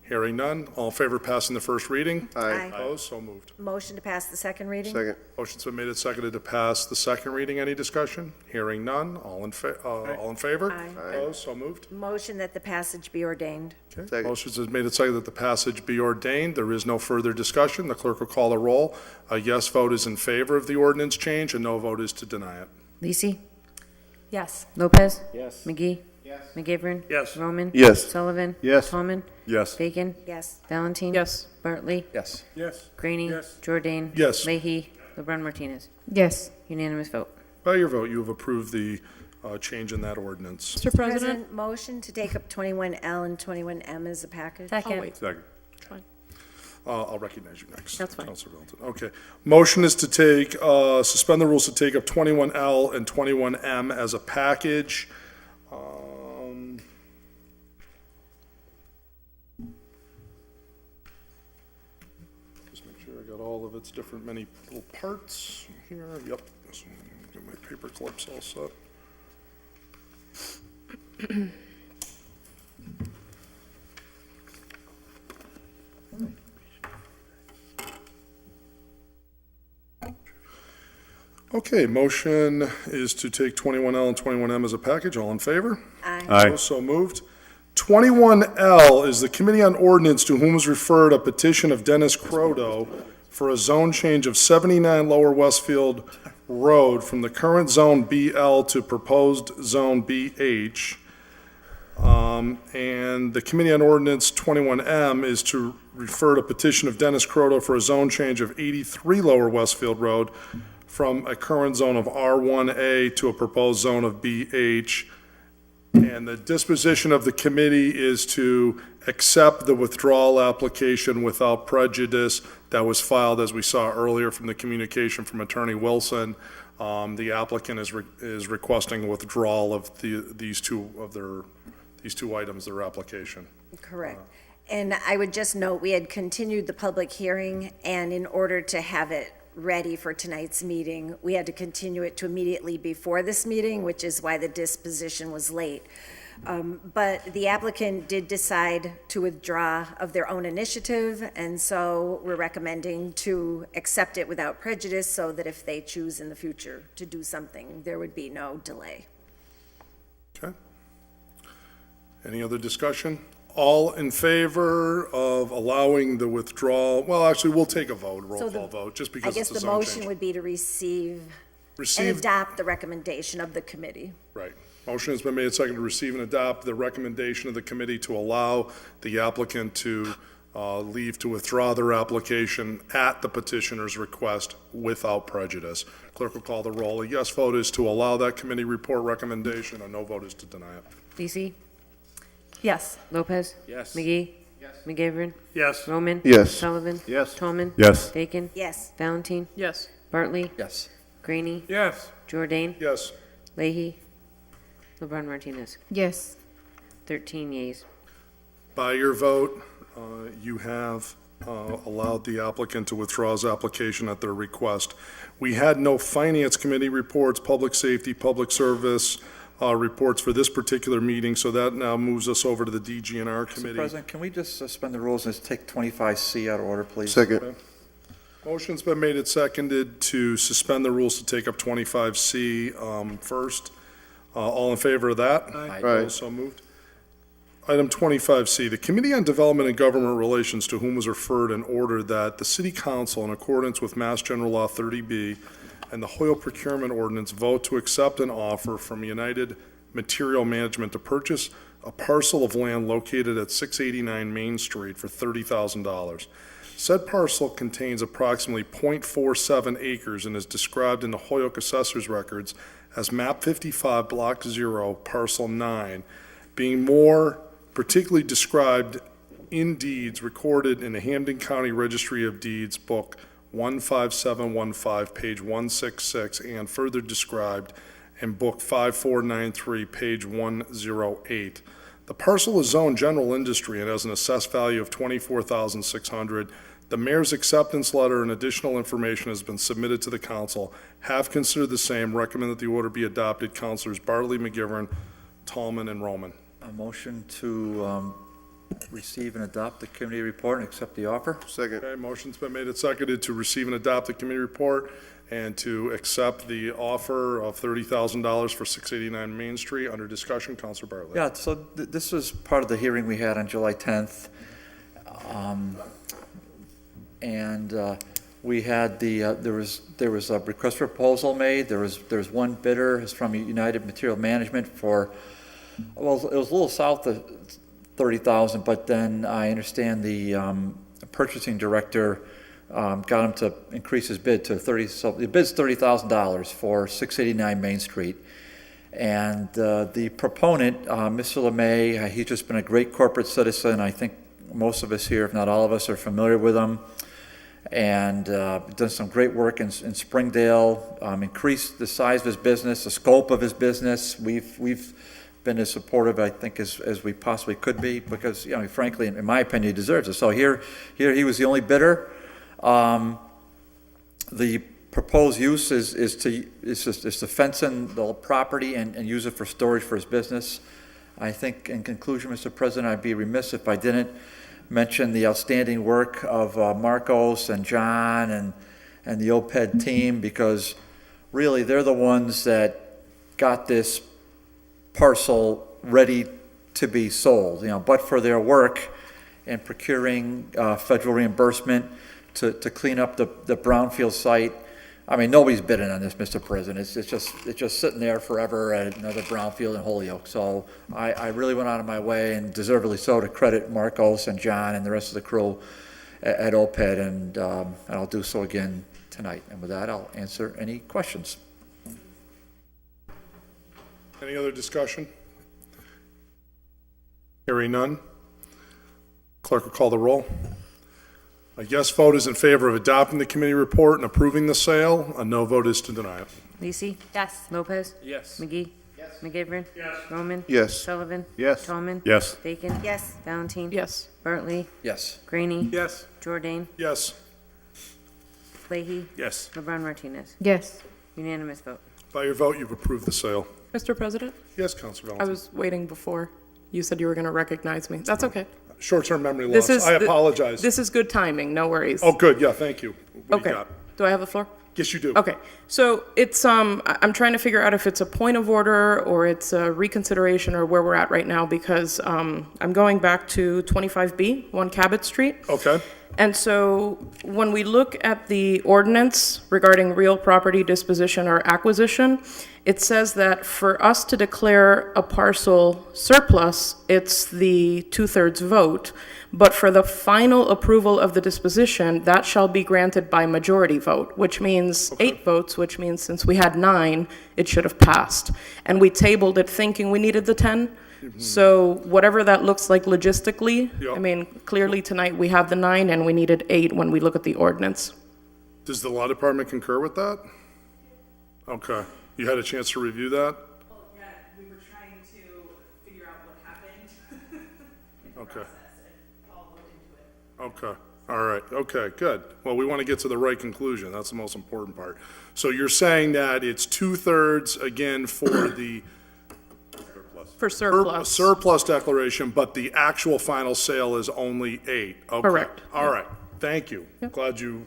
Hearing none. All in favor of passing the first reading? Aye. Opposed? So moved. Motion to pass the second reading? Second. Motion's been made and seconded to pass the second reading. Any discussion? Hearing none. All in favor? Aye. Opposed? So moved. Motion that the passage be ordained? Okay. Second. Motion's been made and seconded that the passage be ordained. There is no further discussion. The clerk will call the roll. A yes vote is in favor of the ordinance change, and no vote is to deny it. Lisi, Yes. Lopez. Yes. McGee. Yes. McGivern. Yes. Roman. Yes. Sullivan. Yes. Tallman. Yes. Bacon. Yes. Valentine. Yes. Bartley. Yes. Yes. Graney. Yes. Jordan. Yes. Leahy, LeBron Martinez. Yes. Unanimous vote. By your vote, you have approved the change in that ordinance. Mr. President? Motion to take up 21L and 21M as a package? Second. wait. Second. I'll recognize you next. That's fine. Councilor Middleton. Okay. Motion is to take, suspend the rules to take up 21L and 21M as a package. Just make sure I got all of its different many little parts here. Yep. Get my paper clips all set. Okay, motion is to take 21L and 21M as a package. All in favor? Aye. Aye. Opposed? So moved. 21L is the Committee on Ordinance, to whom was referred a petition of Dennis Croto for a zone change of 79 Lower Westfield Road from the current Zone BL to proposed Zone BH. And the Committee on Ordinance 21M is to refer to petition of Dennis Croto for a zone change of 83 Lower Westfield Road from a current zone of R1A to a proposed zone of BH. And the disposition of the committee is to accept the withdrawal application without prejudice that was filed, as we saw earlier from the communication from Attorney Wilson. The applicant is requesting withdrawal of these two items, their application. Correct. And I would just note, we had continued the public hearing, and in order to have it ready for tonight's meeting, we had to continue it to immediately before this meeting, which is why the disposition was late. But the applicant did decide to withdraw of their own initiative, and so we're recommending to accept it without prejudice so that if they choose in the future to do something, there would be no delay. Okay. Any other discussion? All in favor of allowing the withdrawal? Well, actually, we'll take a vote, roll call vote, just because it's a zone change. I guess the motion would be to receive and adopt the recommendation of the committee. Right. Motion has been made and seconded to receive and adopt the recommendation of the committee to allow the applicant to leave to withdraw their application at the petitioner's request without prejudice. Clerk will call the roll. A yes vote is to allow that committee report recommendation. A no vote is to deny it. Lisi, Yes. Lopez. Yes. McGee. Yes. McGivern. Yes. Roman. Yes. Sullivan. Yes. Tolman. Yes. Bacon. Yes. Valentine. Yes. Bartley. Yes. Graney. Yes. Jordan. Yes. Leahy. LeBron Martinez. Yes. 13 yeas. By your vote, you have allowed the applicant to withdraw his application at their request. We had no Finance Committee reports, Public Safety, Public Service reports for this particular meeting, so that now moves us over to the DGNR Mr. Committee. President, can we just suspend the rules and just take 25C out of order, please? Second. Motion's been made and seconded to suspend the rules to take up 25C first. All in favor of that? Aye. Opposed? So moved. Item 25C, the Committee on Development and Government Relations, to whom was referred an order that the City Council, in accordance with Mass General Law 30B and the Holyoke Procurement Ordinance, vote to accept an offer from United Material Management to purchase a parcel of land located at 689 Main Street for $30,000. Said parcel contains approximately .47 acres and is described in the Holyoke Assessor's Records as Map 55, Block 0, Parcel 9, being more particularly described in deeds recorded in the Hampden County Registry of Deeds, Book 15715, page 166, and further described in Book 5493, page 108. The parcel is zoned general industry and has an assessed value of $24,600. The mayor's acceptance letter and additional information has been submitted to the council. Have considered the same. Recommend that the order be adopted. Councilors Bartley, McGivern, Tallman, and Roman. A motion to receive and adopt the committee report and accept the offer? Second. Okay, motion's been made and seconded to receive and adopt the committee report and to accept the offer of $30,000 for 689 Main Street. Under discussion, Councilor Bartley. Yeah, so this was part of the hearing we had on July 10th. We had there was a request for proposal made. There was one bidder. It's from United Material Management for, well, it was a little south of 30,000, but then I understand the purchasing director got him to increase his bid to 30. So the bid's $30,000 for 689 Main Street. And the proponent, Mr. LeMay, he's just been a great corporate citizen. I think most of us here, if not all of us, are familiar with him. And done some great work in Springdale, increased the size of his business, the scope of his business. We've been as supportive, I think, as we possibly could be, because, you know, frankly, in my opinion, he deserves it. So here he was the only bidder. The proposed use is to fence in the property and use it for storage for his business. I think, in conclusion, Mr. President, I'd be remiss if I didn't mention the outstanding work of Marcos and John and the OPED team, because really they're the ones that got this parcel ready to be sold. You know, but for their work in procuring federal reimbursement to clean up the brownfield site, I mean, nobody's bidding on this, Mr. President. It's just sitting there forever at another brownfield in Holyoke. So I really went out of my way, and deservedly so, to credit Marcos and John and the rest of the crew at OPED, and I'll do so again tonight. And with that, I'll answer any questions. Any other discussion? Hearing none. Clerk will call the roll. A yes vote is in favor of adopting the committee report and approving the sale. A no vote is to deny it. Lisi? Yes. Lopez? Yes. McGee? Yes. McGivern? Yes. Roman? Yes. Sullivan? Yes. Tallman? Yes. Bacon? Yes. Valentine? Yes. Bartley? Yes. Graney? Yes. Jordan? Yes. Leahy? Yes. LeBron Martinez? Yes. Unanimous vote. By your vote, you've approved the sale. Mr. President, Yes, Councilor I Valentin. was waiting before. You said you were going to recognize me. That's okay. Short-term memory This loss. is I apologize. This is good timing. No worries. Oh, good, yeah, thank you. What do Okay. you got? Do I have the floor? Yes, you do. Okay, so it's, I'm trying to figure out if it's a point of order or it's a reconsideration or where we're at right now, because I'm going back to 25B, 1 Cabot Street. Okay. And so when we look at the ordinance regarding real property disposition or acquisition, it says that for us to declare a parcel surplus, it's the 2/3 vote. But for the final approval of the disposition, that shall be granted by majority vote, which means 8 votes, which means since we had 9, it should have passed. And we tabled it thinking we needed the 10. So whatever that looks like logistically, Yep. I mean, clearly tonight we have the 9 and we needed 8 when we look at the ordinance. Does the law department concur with that? Okay. You had a chance to review that? Well, yeah, we were trying to figure out what happened. Okay. Okay, all right, okay, good. Well, we want to get to the right conclusion, that's the most important part. So you're saying that it's 2/3 again for the For surplus. surplus declaration, but the actual final sale is only 8? Okay. Correct. All right, thank you. Glad you,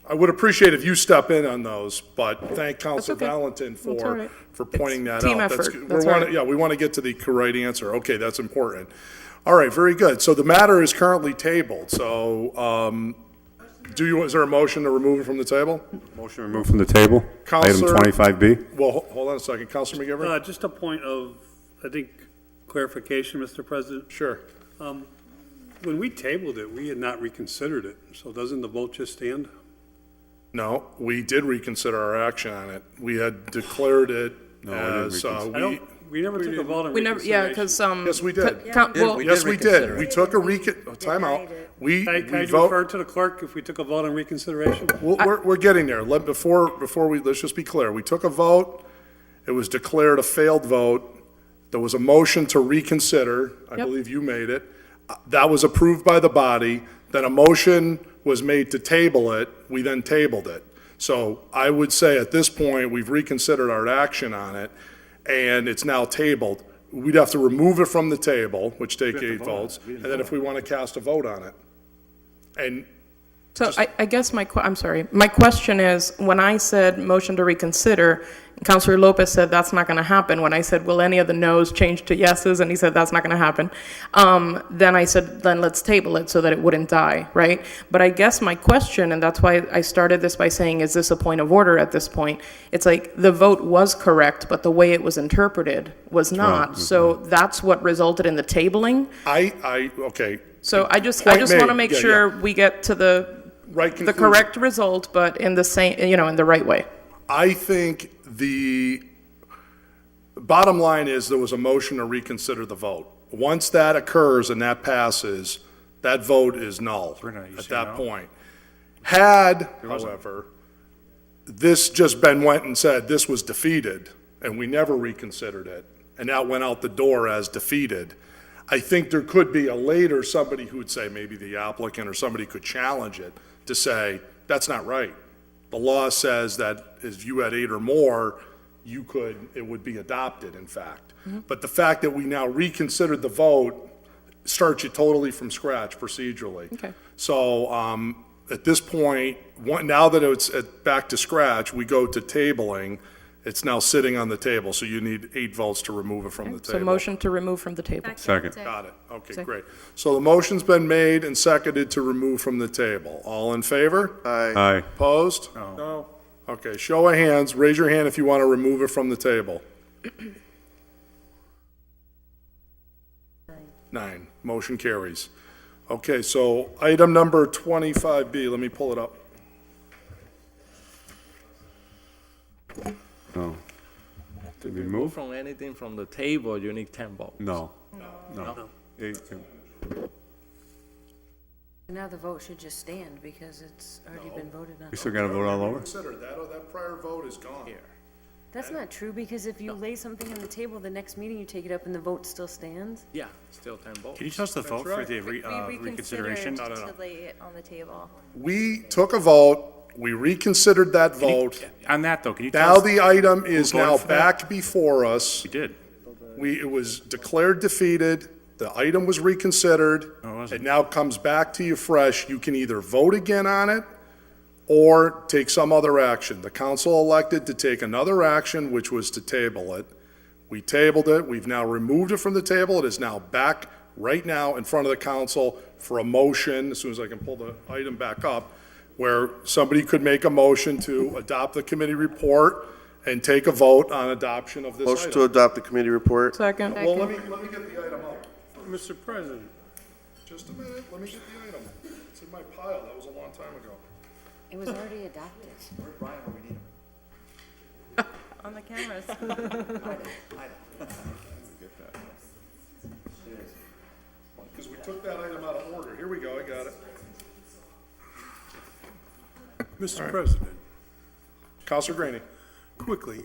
I would appreciate if you step in on those, but thank Counselor okay. Valentin That's all for, right. for pointing that out. team That's effort. good. That's We wanna- right. Yeah, we want to get to the right answer. Okay, that's important. All right, very good. So the matter is currently tabled, so, is there a motion to remove it from the table? Motion removed from the table. Item Counselor- 25B. Well, hold on a second. Counselor McGivern? Just a point of, I think, clarification, Mr. President. Sure. When we tabled it, we had not reconsidered it, so doesn't the vote just stand? No, we did reconsider our action on it. We had declared it as, We never took a vote on We never, yeah, reconsideration. because, Yes, we did. well, we Yes, did we reconsider did. it. We took a timeout. We Can I vote. refer to the clerk if we took a vote on reconsideration? We're getting there. Before we, let's just be clear. We took a vote. It was declared a failed vote. There was a motion to reconsider. I Yep. believe you made it. That was approved by the body. Then a motion was made to table it. We then tabled it. So I would say at this point, we've reconsidered our action on it, and it's now tabled. We'd have to remove it from the table, which take 8 votes, and then if we want to cast a vote on it. And so I guess I'm sorry, my question is, when I said motion to reconsider, Councilor Lopez said that's not going to happen. When I said, will any of the noes change to yeses, and he said that's not going to happen, then I said, then let's table it so that it wouldn't die, right? But I guess my question, and that's why I started this by saying, is this a point of order at this point? It's like the vote was correct, but the way it was interpreted was not. So that's what resulted in the tabling. okay. So I just Point want to made. make Yeah, sure we get to the correct result, but in the same, in the right way. I think the bottom line is there was a motion to reconsider the vote. Once that occurs and that passes, that vote is null at that point. Had, however, this just went and said this was defeated and we never reconsidered it, and that went out the door as defeated, I think there could be a later somebody who would say, maybe the applicant or somebody could challenge it to say, that's not right. The law says that if you had 8 or more, it would be adopted, in fact. But the fact that we now reconsidered the vote starts you totally from scratch procedurally. Okay. So at this point, now that it's back to scratch, we go to tabling, It's now sitting on the table, so you need 8 votes to remove it from the table. So motion to remove from the table. Second. Got it. Okay, Second. great. So the motion's been made and seconded to remove from the table. All in favor? Aye. Opposed? No. Okay, show of hands. Raise your hand if you want to remove it from the table. 9. Motion carries. Okay, so item number 25B, let me pull it up. No. Did we Move move? from anything from the table, you need 10 votes. No. No. Now the vote should just stand because it's already been voted on. We still got to vote all over? Consider that prior vote is gone. That's not true, because if you lay something on the table, the next meeting you take it up and the vote still stands. Yeah, still 10 votes. Can you tell us the vote for the We reconsideration? reconsidered to lay it on the table. We took a vote, we reconsidered that vote. On that, though, can you tell Now us? the item is voted now for that? back before us. We did. It was declared defeated, the item was reconsidered. No, it wasn't. It now comes back to you fresh. You can either vote again on it or take some other action. The council elected to take another action, which was to table it. We tabled it, we've now removed it from the table, it is now back right now in front of the council for a motion, as soon as I can pull the item back up, where somebody could make a motion to adopt the committee report and take a vote on adoption of this Motion to item. adopt the committee report. Second. Well, let me get the item up. Mr. President, Just a minute, let me get the item. It's in my pile, that was a long time ago. It was already adopted. On the cameras. Because we took that item out of order. Here we go, I got it. Mr. President, Counselor Graney. quickly,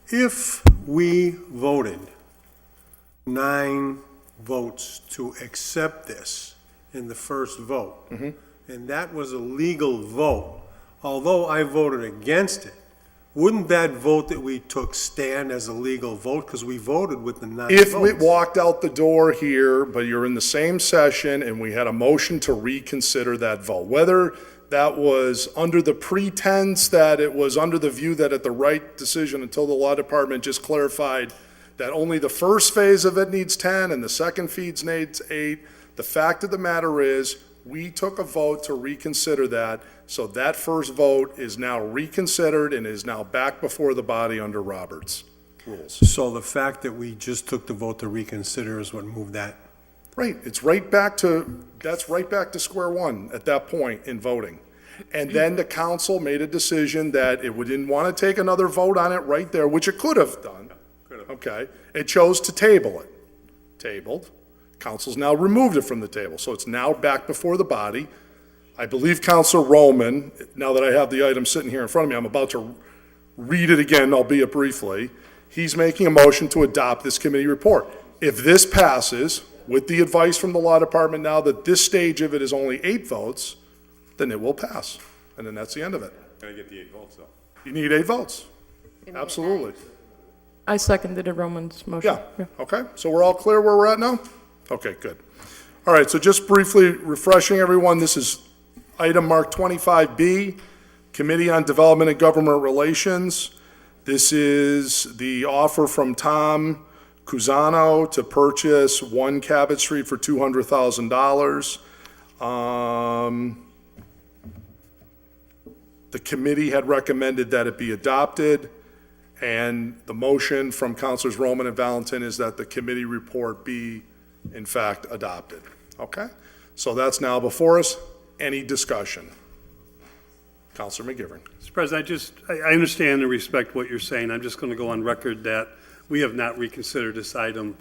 if we voted 9 votes to accept this in the first vote, and that was a legal vote, although I voted against it, wouldn't that vote that we took stand as a legal vote? Because we voted with the 9 votes. If we walked out the door here, but you're in the same session, and we had a motion to reconsider that vote, whether that was under the pretense that it was under the view that at the right decision until the law department just clarified that only the first phase of it needs 10 and the second phase needs 8. The fact of the matter is, we took a vote to reconsider that, so that first vote is now reconsidered and is now back before the body under Roberts rules. So the fact that we just took the vote to reconsider is what moved that? Right, that's right back to square one at that point in voting. And then the council made a decision that it didn't want to take another vote on it right there, which it could have done. Okay, it chose to table it. Tabled. Council's now removed it from the table, so it's now back before the body. I believe Councilor Roman, now that I have the item sitting here in front of me, I'm about to read it again, albeit briefly. He's making a motion to adopt this committee report. If this passes, with the advice from the law department now that this stage of it is only 8 votes, then it will pass. And then that's the end of it. Gotta get the 8 votes, though. You need 8 votes. Absolutely. I seconded a Roman's motion. Yeah, okay, so we're all clear where we're at now? Okay, good. All right, so just briefly refreshing everyone, this is item marked 25B, Committee on Development and Government Relations. This is the offer from Tom Cusano to purchase 1 Cabot Street for $200,000. The committee had recommended that it be adopted. And the motion from Councilors Roman and Valentin is that the committee report be, in fact, adopted. Okay? So that's now before us. Any discussion? Councilor McGivern. Mr. President, I understand and respect what you're saying. I'm just going to go on record that we have not reconsidered this item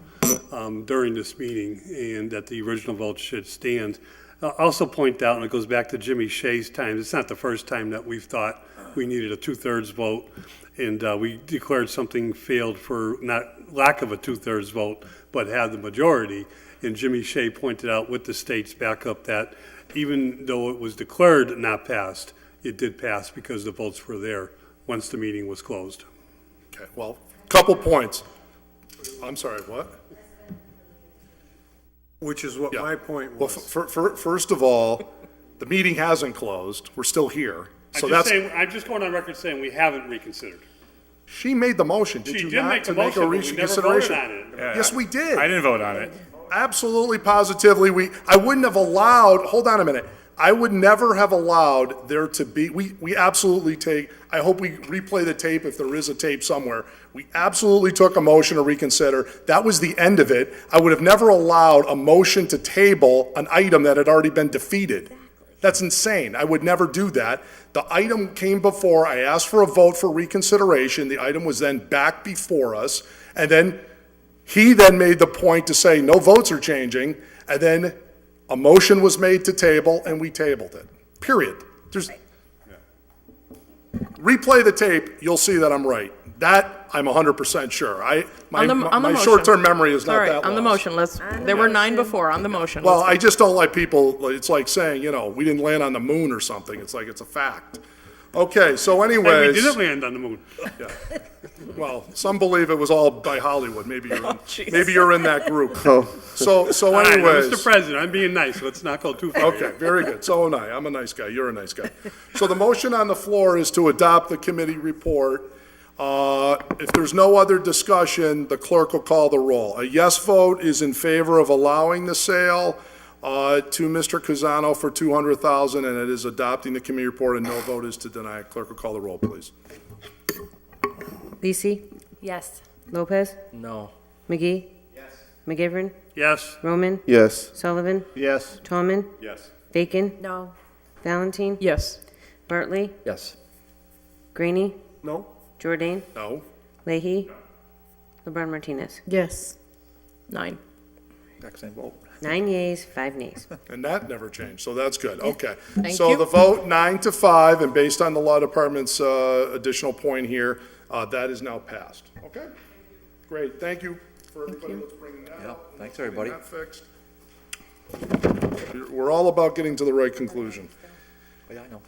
during this meeting and that the original vote should stand. I'll also point out, and it goes back to Jimmy Shea's time, it's not the first time that we've thought we needed a 2/3 vote, and we declared something failed for not lack of a 2/3 vote, but had the majority. And Jimmy Shea pointed out with the state's backup that even though it was declared not passed, it did pass because the votes were there once the meeting was closed. Okay, well, couple points. I'm sorry, what? Which is what my point Well, was. first of all, the meeting hasn't closed. We're still here. So I'm just going on record saying we haven't reconsidered. She made the motion, did She you did not, make to the make a motion, but we never voted reconsideration? on it. Yes, we did. I didn't vote on it. Absolutely, positively, I wouldn't have allowed, hold on a minute, I would never have allowed there to be, we absolutely I hope we replay the tape if there is a tape somewhere. We absolutely took a motion to reconsider. That was the end of it. I would have never allowed a motion to table an item that had already been defeated. That's insane. I would never do that. The item came before, I asked for a vote for reconsideration. The item was then back before us. And then he then made the point to say no votes are changing. And then a motion was made to table and we tabled it. Period. Replay the tape, you'll see that I'm right. That, I'm 100% sure. On the My motion. short-term memory is All not right, that on the lost. motion, there were 9 before, on the motion. Well, I just don't like people, it's like saying, we didn't land on the moon or something. It's like it's a fact. Okay, so And anyways. we didn't land on the moon. Yeah. Well, some believe it was all by Hollywood. Maybe you're in that group. So All right, now, anyways. Mr. President, I'm being nice. Let's not go too far. Okay, very good. So am I. I'm a nice guy. You're a nice guy. So the motion on the floor is to adopt the committee report. If there's no other discussion, the clerk will call the roll. A yes vote is in favor of allowing the sale to Mr. Cusano for $200,000, and it is adopting the committee report, and no vote is to deny. Clerk will call the roll, please. Lisi? Yes. Lopez? No. McGee? Yes. McGivern? Yes. Roman? Yes. Sullivan? Yes. Tallman? Yes. Bacon? No. Valentine? Yes. Bartley? Yes. Graney? No? Jordan? No? Leahy? LeBron Martinez? Yes. 9. Exact same vote. 9 yeas, 5 nays. And that never changed, so that's good, okay. Thank So you. the vote 9-5, and based on the law department's additional point here, that is now passed. Okay, great, thank you for everybody that's bringing that up. Thanks, everybody. Getting that fixed. We're all about getting to the right conclusion. Oh, yeah, I know.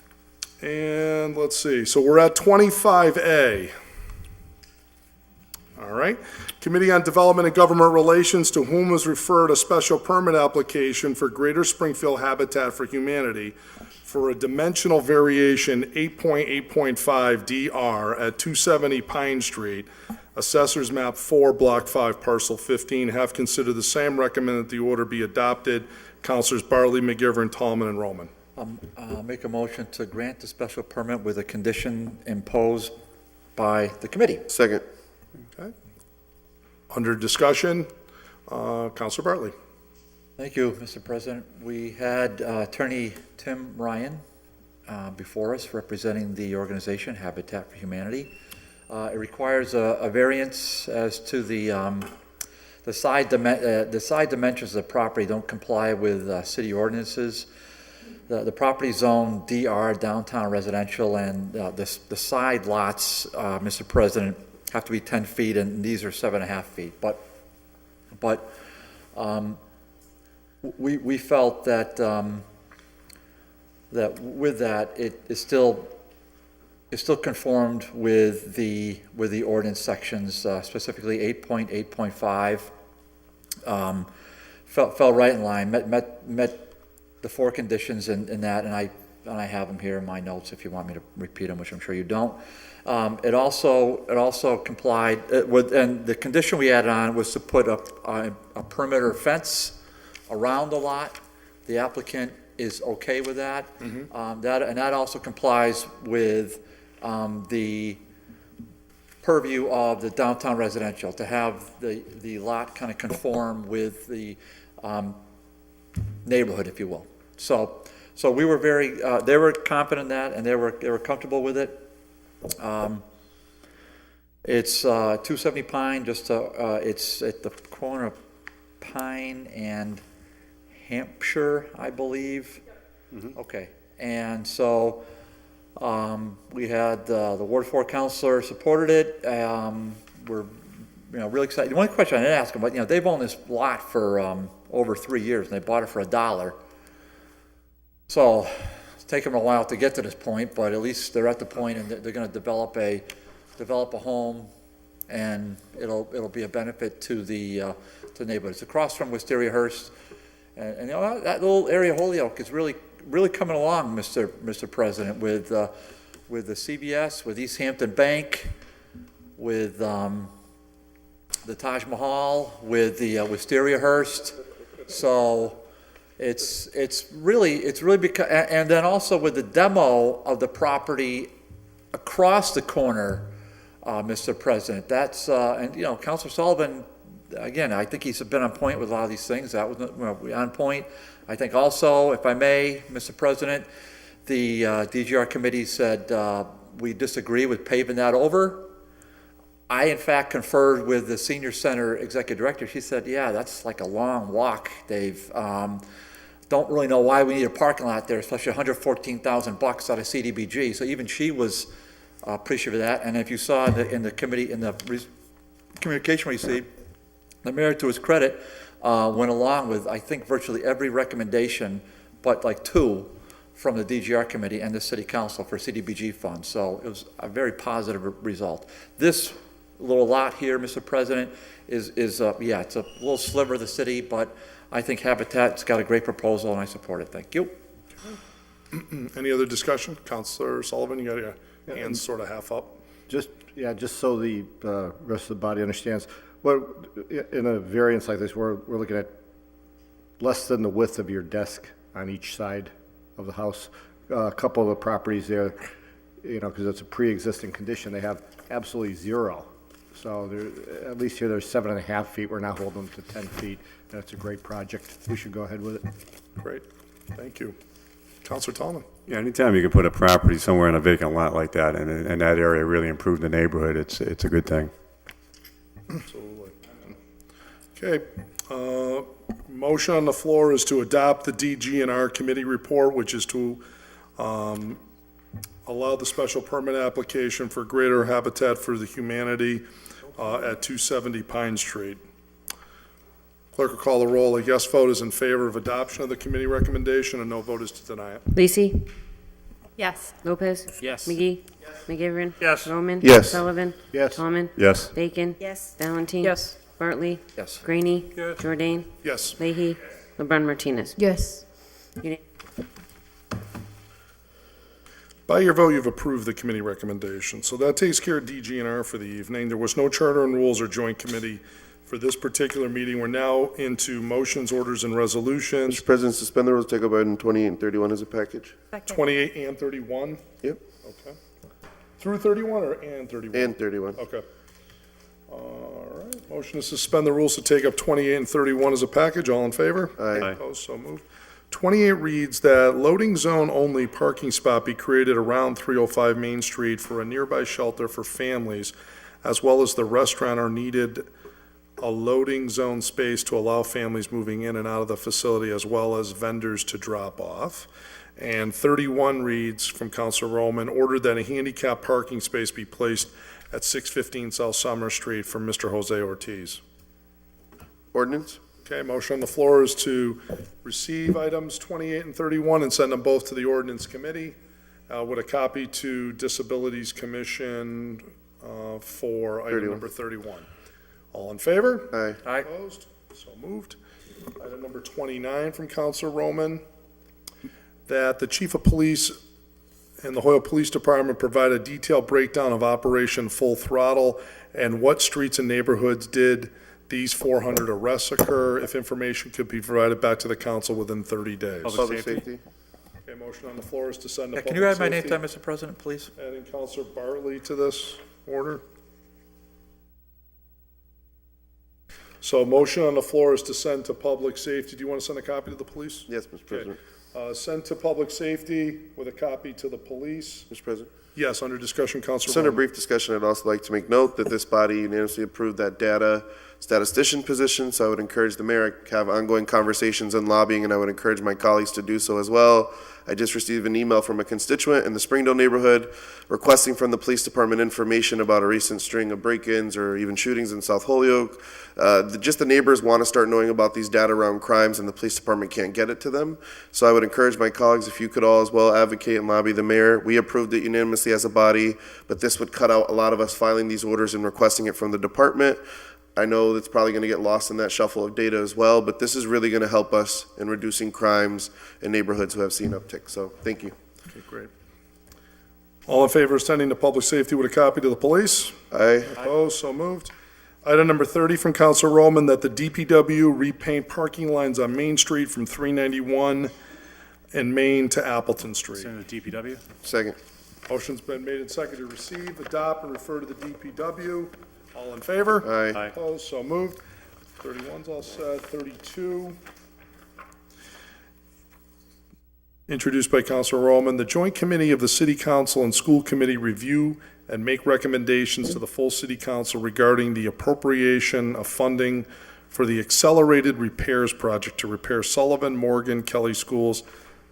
And let's see, so we're at 25A. All right. Committee on Development and Government Relations, to whom was referred a special permit application for Greater Springfield Habitat for Humanity for a dimensional variation 8.8.5 DR at 270 Pine Street, Assessors Map 4, Block 5, Parcel 15. Have considered the same, recommend that the order be adopted. Councilors Bartley, McGivern, Tallman, and Roman. Make a motion to grant the special permit with a condition imposed by the committee. Second. Okay. Under discussion, Councilor Bartley. Thank you, Mr. President. We had Attorney Tim Ryan before us representing the organization Habitat for Humanity. It requires a variance as to the side dimensions of the property don't comply with city ordinances. The property zone DR, downtown residential, and the side lots, Mr. President, have to be 10 feet, and these are 7.5 feet. But we felt that that with that, it still conformed with the ordinance sections, specifically 8.8.5. Fell right in line, met the 4 conditions in that, and I have them here in my notes if you want me to repeat them, which I'm sure you don't. It also complied with, and the condition we added on was to put up a perimeter fence around the lot. The applicant is okay with that. That also complies with the purview of the downtown residential, to have the lot kind of conform with the neighborhood, if you will. So we were they were confident in that, and they were comfortable with it. It's 270 Pine, it's at the corner of Pine and Hampshire, I believe. Okay, and so we had the Ward 4 councilor supported it. We're really excited. The one question I didn't ask them, but they've owned this lot for over 3 years, and they bought it for $1. So it's taken them a while to get to this point, but at least they're at the point, and they're going to develop a home, and it'll be a benefit to the neighborhood. It's across from Wisteria Hearst, and that little area of Holyoke is really coming along, Mr. President, with the CVS, with East Hampton Bank. with the Taj Mahal, with the Wisteria Hearst. So it's really because, and then also with the demo of the property across the corner, Mr. President. That's, and you know, Councilor Sullivan, again, I think he's been on point with a lot of these things. That was on point. I think also, if I may, Mr. President, the DGR committee said we disagree with paving that over. I, in fact, conferred with the senior center executive director. She said, yeah, that's like a long walk, Dave. Don't really know why we need a parking lot there, especially $114,000 out of Cdbg. So even she was appreciative of that. And if you saw in the committee, in the communication received, the mayor, to his credit, went along with, I think, virtually every recommendation, but like 2 from the DGR committee and the city council for Cdbg funds. So it was a very positive result. This little lot here, Mr. President, is yeah, it's a little sliver of the city, but I think Habitat's got a great proposal and I support it. Thank you. Any other discussion? Councilor Sullivan, you got your hands sort of half up. Just so the rest of the body understands, in a variance like this, we're looking at less than the width of your desk on each side of the house. A couple of the properties there, you know, because it's a pre-existing condition, they have absolutely 0. So at least here there's 7.5 feet. We're now holding them to 10 feet. That's a great project. We should go ahead with it. Great. Thank you. Councilor Tallman. Yeah, anytime you can put a property somewhere in a vacant lot like that, and that area really improve the neighborhood, it's a good thing. Absolutely. Okay. Motion on the floor is to adopt the DG&R committee report, which is to allow the special permit application for Greater Habitat for the Humanity at 270 Pine Street. Clerk will call the roll. A yes vote is in favor of adoption of the committee recommendation. A no vote is to deny it. Lacey? Yes. Lopez? Yes. McGee? McGivern? Yes. Roman? Yes. Sullivan? Yes. Tallman? Yes. Bacon? Yes. Valentine? Yes. Bartley? Yes. Graney? Jordan? Yes. Leahy? LeBron Martinez? Yes. By your vote, you've approved the committee recommendation. So that takes care of DG&R for the evening. There was no charter and rules or joint committee for this particular meeting. We're now into motions, orders, and resolutions. Mr. President, suspend the rules, take up item 28 and 31 as a package. 28 and 31? Yep. Okay. Through 31 or and 31? And 31. Okay. All right. Motion to suspend the rules to take up 28 and 31 as a package. All in favor? Aye. Opposed? So moved. 28 reads that loading zone only parking spot be created around 305 Main Street for a nearby shelter for families, as well as the restaurant are needed a loading zone space to allow families moving in and out of the facility, as well as vendors to drop off. And 31 reads from Councilor Roman, ordered that a handicap parking space be placed at 615 South Summer Street for Mr. Jose Ortiz. Ordinance? Okay, motion on the floor is to receive items 28 and 31 and send them both to the ordinance committee with a copy to Disabilities Commission for item 31. number 31. All in favor? Aye. Aye. Opposed? So moved. Item number 29 from Councilor Roman, that the chief of police and the Holyoke Police Department provide a detailed breakdown of Operation Full Throttle and what streets and neighborhoods did these 400 arrests occur, if information could be provided back to the council within 30 days. Public safety? Okay, motion on the floor is to send to Yeah, public can you add my name safety. to that, Mr. President, please? Adding Councilor Bartley to this order. So motion on the floor is to send to public safety. Do you want to send a copy to the police? Yes, Mr. President. Send to public safety with a copy to the police. Mr. President. Yes, under discussion, Councilor. Just under Roman. brief discussion, I'd also like to make note that this body unanimously approved that data statistician position, so I would encourage the mayor to have ongoing conversations and lobbying, and I would encourage my colleagues to do so as well. I just received an email from a constituent in the Springdale neighborhood requesting from the police department information about a recent string of break-ins or even shootings in South Holyoke. Just the neighbors want to start knowing about these data around crimes, and the police department can't get it to them. So I would encourage my colleagues, if you could all as well advocate and lobby the mayor. We approved it unanimously as a body, but this would cut out a lot of us filing these orders and requesting it from the department. I know that's probably going to get lost in that shuffle of data as well, but this is really going to help us in reducing crimes in neighborhoods who have seen uptick. So thank you. Okay, great. All in favor of sending to public safety with a copy to the police? Aye. Opposed, so moved. Item number 30 from Council Roman, that the DPW repaint parking lines on Main Street from 391 and Main to Appleton Street. Send to DPW. Second. Motion's been made and seconded to receive, adopt, and refer to the DPW. All in favor? Aye. Opposed, so moved. 31's all set. 32. Introduced by Councilor Roman, the Joint Committee of the City Council and School Committee review and make recommendations to the full City Council regarding the appropriation of funding for the Accelerated Repairs Project to repair Sullivan, Morgan, Kelly schools.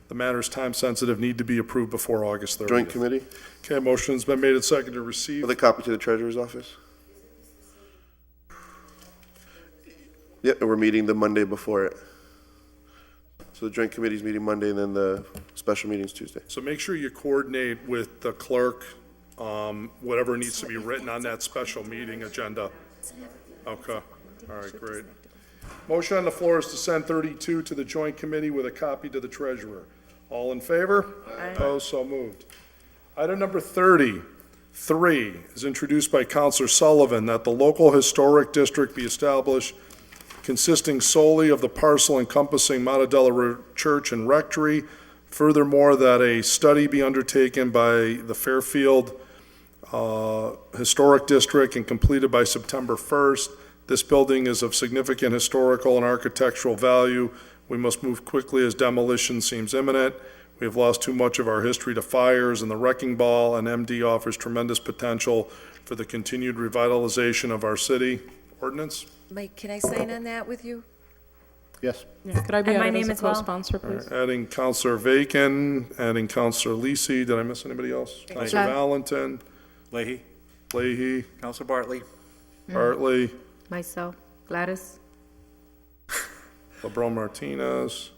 The matter is time-sensitive, need to be approved before August 30th. Joint committee. Okay, motion's been made and seconded to receive. With a copy to the treasurer's office. Yeah, and we're meeting the Monday before it. So the joint committee's meeting Monday, and then the special meeting's Tuesday. So make sure you coordinate with the clerk, whatever needs to be written on that special meeting agenda. Okay, all right, great. Motion on the floor is to send 32 to the joint committee with a copy to the treasurer. All in favor? Opposed, so moved. Item number 33 is introduced by Councilor Sullivan, that the local historic district be established consisting solely of the parcel encompassing Montedella Church and Rectory. Furthermore, that a study be undertaken by the Fairfield Historic District and completed by September 1st. This building is of significant historical and architectural value. We must move quickly as demolition seems imminent. We have lost too much of our history to fires and the wrecking ball, and MD offers tremendous potential for the continued revitalization of our city. Ordinance? Mike, can I sign on that with you? Yes. Could I be And my added name as a as well. co-sponsor, please? Adding Counselor Vacan, adding Counselor Lisi. Did I miss anybody else? Counselor Valentin, Leahy. Leahy, Counselor Bartley. Bartley, Myself, Gladys. LeBron Martinez.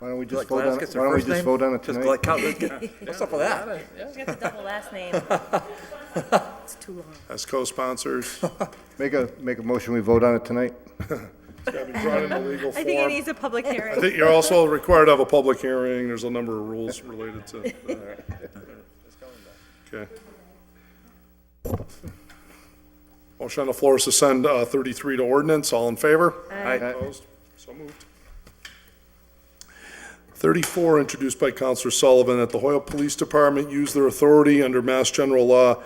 Why don't we Like just vote Gladys on it? gets Why her don't we first just name? vote on it Just tonight? what's up with that? She got the double last name. It's too long. As co-sponsors. Make a motion, we vote on it tonight? It's got to be brought into legal I form. think it needs a public I hearing. think you're also required to have a public hearing. There's a number of rules related to that. Okay. Motion on the floor is to send 33 to ordinance. All in favor? Aye. Opposed? So moved. 34, introduced by Counselor Sullivan, that the Holyoke Police Department use their authority under Mass General Law,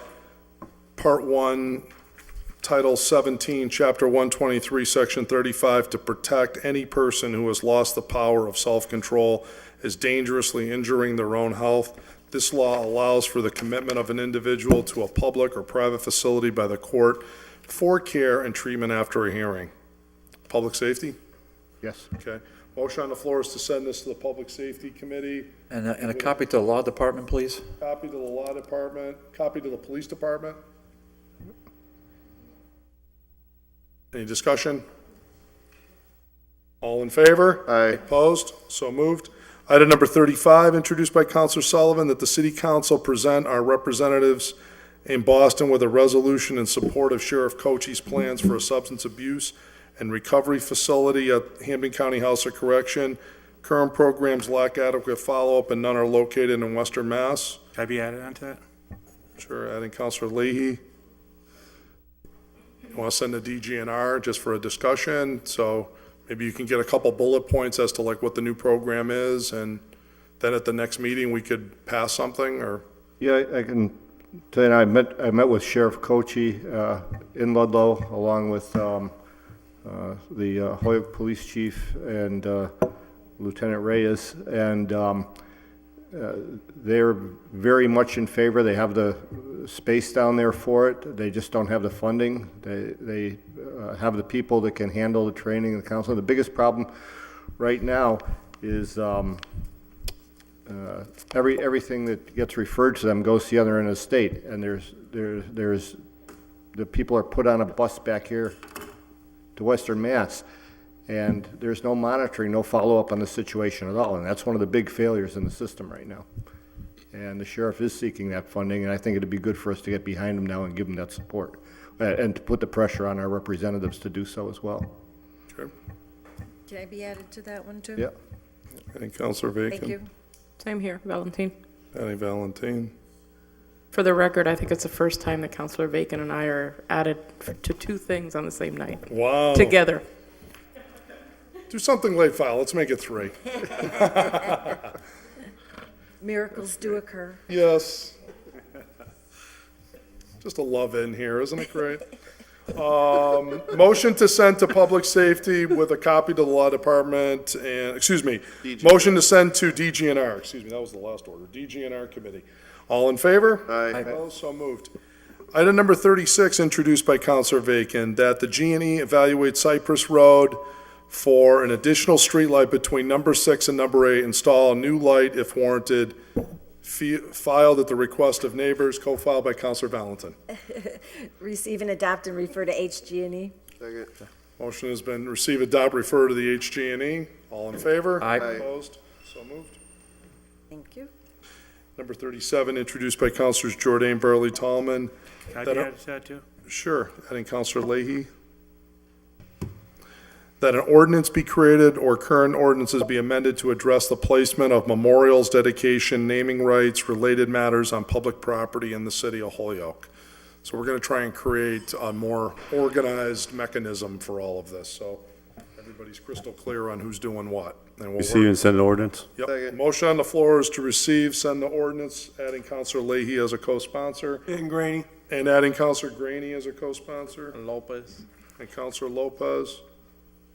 Part 1, Title 17, Chapter 123, Section 35, to protect any person who has lost the power of self-control, is dangerously injuring their own health. This law allows for the commitment of an individual to a public or private facility by the court for care and treatment after a hearing. Public safety? Yes. Okay. Motion on the floor is to send this to the Public Safety Committee. And a copy to the law department, please. Copy to the Law Department, copy to the Police Department. Any discussion? All in favor? Aye. Opposed? So moved. Item number 35, introduced by Counselor Sullivan, that the City Council present our representatives in Boston with a resolution in support of Sheriff Cochey's plans for a substance abuse and recovery facility at Hampden County House of Correction. Current programs lack adequate follow-up and none are located in Western Mass. Can I be added onto that? Sure, adding Counselor Leahy. You want to send a DGNR just for a discussion, so maybe you can get a couple bullet points as to like what the new program is, and then at the next meeting, we could pass something, or? Yeah, I can tell you, I met with Sheriff Cochey in Ludlow, along with the Holyoke Police Chief and Lieutenant Reyes, and they're very much in favor. They have the space down there for it. They just don't have the funding. They have the people that can handle the training and the counseling. The biggest problem right now is everything that gets referred to them goes to the other end of the state, and there's the people are put on a bus back here to Western Mass, and there's no monitoring, no follow-up on the situation at all, and that's one of the big failures in the system right now. And the sheriff is seeking that funding, and I think it'd be good for us to get behind him now and give him that support, and to put the pressure on our representatives to do so as well. Sure. Can I be added to that one, too? Yeah. Adding Counselor Bacon. Thank you. Same here, Valentine. Adding Valentine. For the record, I think it's the first time that Counselor Bacon and I are added to two things on the same night. Wow. Together. Do something late file, let's make it 3. Miracles do occur. Yes. Just a love in here, isn't it great? Motion to send to public safety with a copy to the law department and, motion to send to DGNR, that was the last order, DGNR committee. All in favor? Aye. Opposed? So moved. Item number 36, introduced by Counselor Bacon, that the G&E evaluate Cypress Road for an additional streetlight between number 6 and number 8, install a new light if warranted, filed at the request of neighbors, co-filed by Counselor Valentin. Receive and adopt and refer to HG&E. Second. Motion has been receive, adopt, refer to the HG&E. All in favor? Aye. Opposed? So moved. Thank you. Number 37, introduced by Counselors Jordan, Burley, Tallman. Can I add to that too? Sure, adding Counselor Leahy. That an ordinance be created or current ordinances be amended to address the placement of memorials, dedication, naming rights, related matters on public property in the city of Holyoke. So we're going to try and create a more organized mechanism for all of this, so everybody's crystal clear on who's doing what. And we'll Receive and send an ordinance. Yep. Second. Motion on the floor is to receive, send the ordinance, adding Counselor Leahy as a co-sponsor, And Graney? and adding Counselor Graney as a co-sponsor, And Lopez. and Counselor Lopez.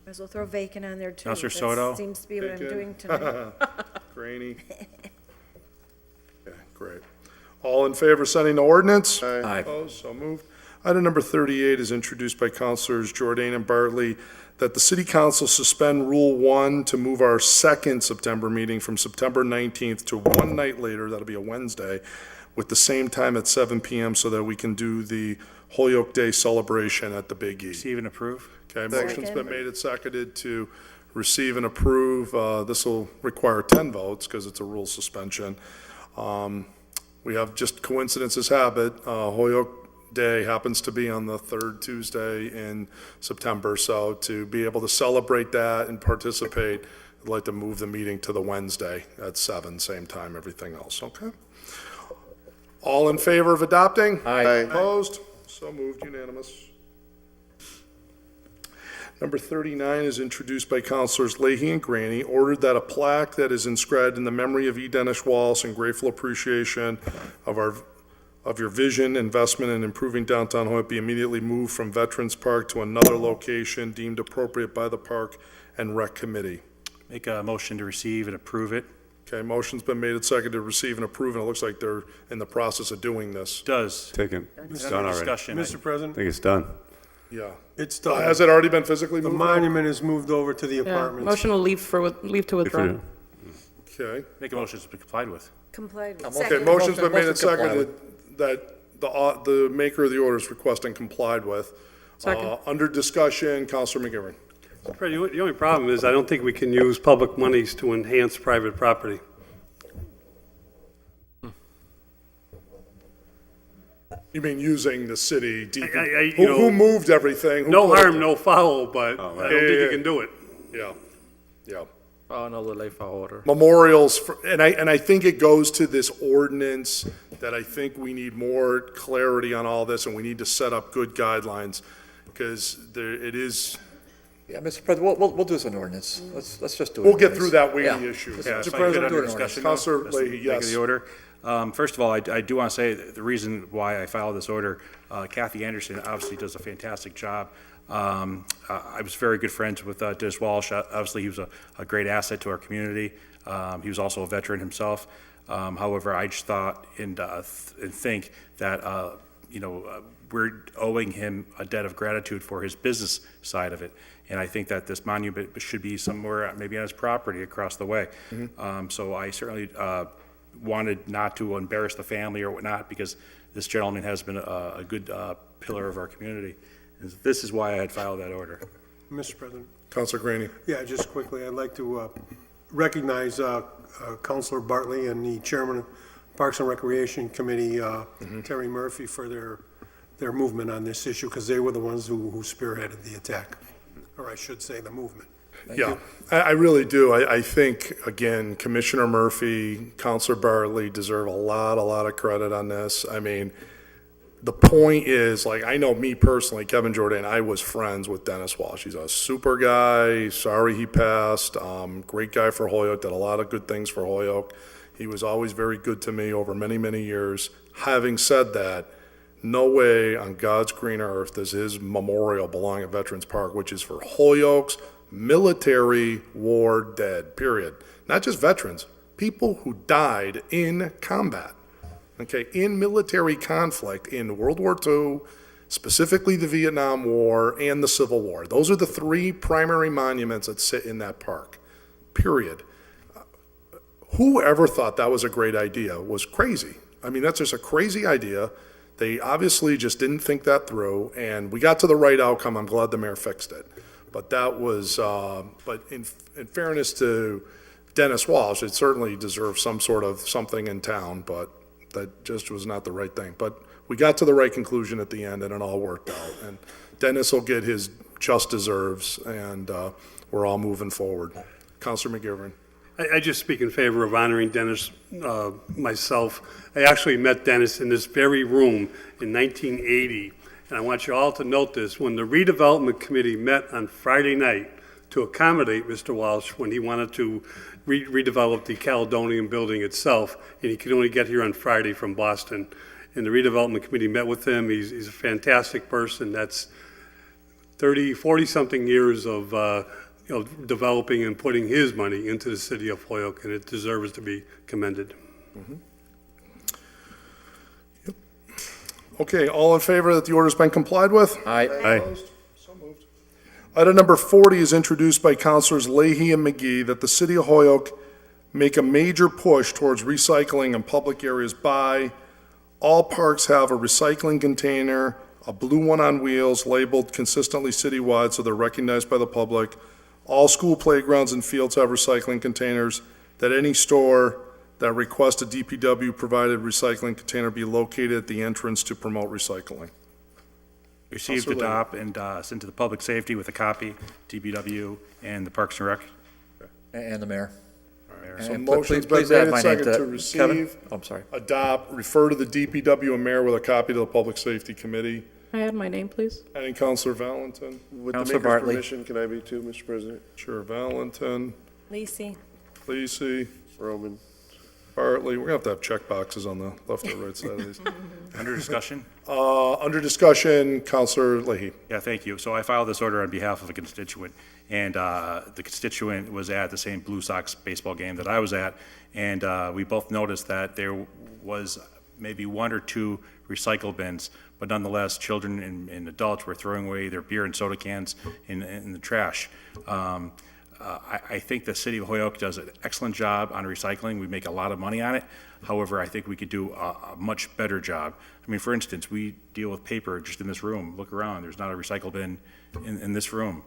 Might as well throw Bacon on there too. Counselor That Soto? seems to be what I'm Bacon. doing tonight. Graney. Okay, great. All in favor of sending the ordinance? Aye. Opposed? So moved. Item number 38 is introduced by Counselors Jordan and Bartley, that the City Council suspend Rule 1 to move our second September meeting from September 19th to one night later, that'll be a Wednesday, with the same time at 7 PM so that we can do the Holyoke Day celebration at the Big E. Receive and approve. Okay, motion's been made and seconded to receive and approve. This will require 10 votes because it's a rule suspension. We have just coincidences habit. Holyoke Day happens to be on the third Tuesday in September, so to be able to celebrate that and participate, I'd like to move the meeting to the Wednesday at 7, same time, everything else, okay? All in favor of adopting? Aye. Opposed? So moved, unanimous. Number 39 is introduced by Councilors Leahy and Graney, ordered that a plaque that is inscribed in the memory of E. Dennis Wallace in grateful appreciation of your vision, investment in improving downtown Holyoke be immediately moved from Veterans Park to another location deemed appropriate by the Park and Rec Committee. Make a motion to receive and approve it. Okay, motion's been made and seconded to receive and approve, and it looks like they're in the process of doing this. Does. Taken. It's done already. Discussion. Mr. I President, think it's done. Yeah. it's done. Has it already been physically The moved? monument is moved over to the Yeah. apartments. Motion to leave to withdraw. Okay. Make a motion to be complied with. Complied with. Okay, Second. motion's been made and Motion complied seconded that the maker of the order is requesting complied with. Second. Under discussion, Counselor McGivern. Fred, the only problem is I don't think we can use public monies to enhance private property. You mean using the city DP? you know, Who moved everything? Who No put it- harm, no foul, but I don't think you can do it. Yeah, yeah. Another late file order. Memorials, and I think it goes to this ordinance that I think we need more clarity on all this, and we need to set up good guidelines, because it is, Yeah, Mr. President, we'll do this in ordinance. Let's just do it. we'll in get ordinance. through that weighty Yeah. issue. Yeah, Mr. so I get President, under discussion now? Counselor Just Leahy, make yes. the order. First of all, I do want to say that the reason why I filed this order, Kathy Anderson obviously does a fantastic job. I was very good friends with Dennis Walsh. Obviously, he was a great asset to our community. He was also a veteran himself. However, I just thought and think that, we're owing him a debt of gratitude for his business side of it. And I think that this monument should be somewhere, maybe on his property across the way. So I certainly wanted not to embarrass the family or whatnot, because this gentleman has been a good pillar of our community. And this is why I had filed that order. Mr. President. Counselor Graney. Yeah, just quickly, I'd like to recognize Counselor Bartley and the Chairman of Parks and Recreation Committee, Terry Murphy, for their movement on this issue, because they were the ones who spearheaded the attack, or I should say, the movement. Yeah, I really do. I think, again, Commissioner Murphy, Counselor Bartley deserve a lot of credit on this. I mean, the point is, like, I know me personally, Kevin Jordan, I was friends with Dennis Walsh. He's a super guy. Sorry he passed. Great guy for Holyoke, did a lot of good things for Holyoke. He was always very good to me over many years. Having said that, no way on God's green earth does his memorial belong at Veterans Park, which is for Holyoke's military war dead, period. Not just veterans, people who died in combat. Okay, in military conflict in World War II, specifically the Vietnam War and the Civil War. Those are the three primary monuments that sit in that park, period. Whoever thought that was a great idea was crazy. I mean, that's just a crazy idea. They obviously just didn't think that through, and we got to the right outcome. I'm glad the mayor fixed it. But that was, but in fairness to Dennis Walsh, it certainly deserves some sort of something in town, but that just was not the right thing. But we got to the right conclusion at the end, and it all worked out. And Dennis will get his just deserves, and we're all moving forward. Councilor McGivern. I just speak in favor of honoring Dennis myself. I actually met Dennis in this very room in 1980, and I want you all to note this. When the redevelopment committee met on Friday night to accommodate Mr. Walsh when he wanted to redevelop the Caledonian building itself, and he could only get here on Friday from Boston. And the redevelopment committee met with him. He's a fantastic person. That's 40-something years of developing and putting his money into the city of Holyoke, and it deserves to be commended. Mm-hmm. Yep. Okay, all in favor that the order's been complied with? Aye. Opposed? So moved. Item number 40 is introduced by Councilors Leahy and McGee that the city of Holyoke make a major push towards recycling in public areas by all parks have a recycling container, a blue one on wheels labeled consistently citywide so they're recognized by the public. All school playgrounds and fields have recycling containers, that any store that requests a DPW-provided recycling container be located at the entrance to promote recycling. Received, Councilor adopt, and send to the public safety with a copy, DPW, and the Parks and Rec. And the mayor. So And motion's been please made add and my name seconded to Kevin? receive, Oh, I'm sorry. adopt, refer to the DPW and mayor with a copy to the Public Safety Committee. Can I add my name, please? Adding Councilor Valentin. With the Counselor maker's Bartley. permission, can I be too, Mr. President? Sure, Valentin, Lacey. Lacey, Roman. Bartley. We're gonna have check boxes on the left or right side of these. Under discussion? Under discussion, Councilor Leahy. Yeah, thank you. So I filed this order on behalf of a constituent, and the constituent was at the same Blue Sox baseball game that I was at, and we both noticed that there was maybe one or two recycle bins, but nonetheless, children and adults were throwing away their beer and soda cans in the trash. I think the city of Holyoke does an excellent job on recycling. We make a lot of money on it. However, I think we could do a much better job. I mean, for instance, we deal with paper just in this room. Look around, there's not a recycle bin in this room.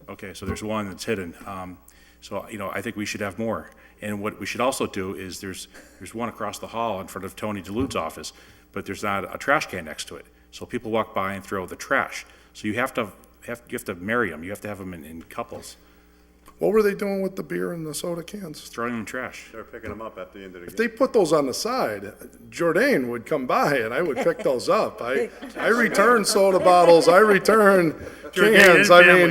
Okay, so there's one that's hidden. So, I think we should have more. And what we should also do is there's one across the hall in front of Tony DeLude's office, but there's not a trash can next to it. So people walk by and throw the trash. So you have to marry them. You have to have them in couples. What were they doing with the beer and the soda cans? Throwing them in trash. They're picking them up at the end of the If game. they put those on the side, Jordan would come by and I would pick those up. I return soda bottles, I return cans. I mean,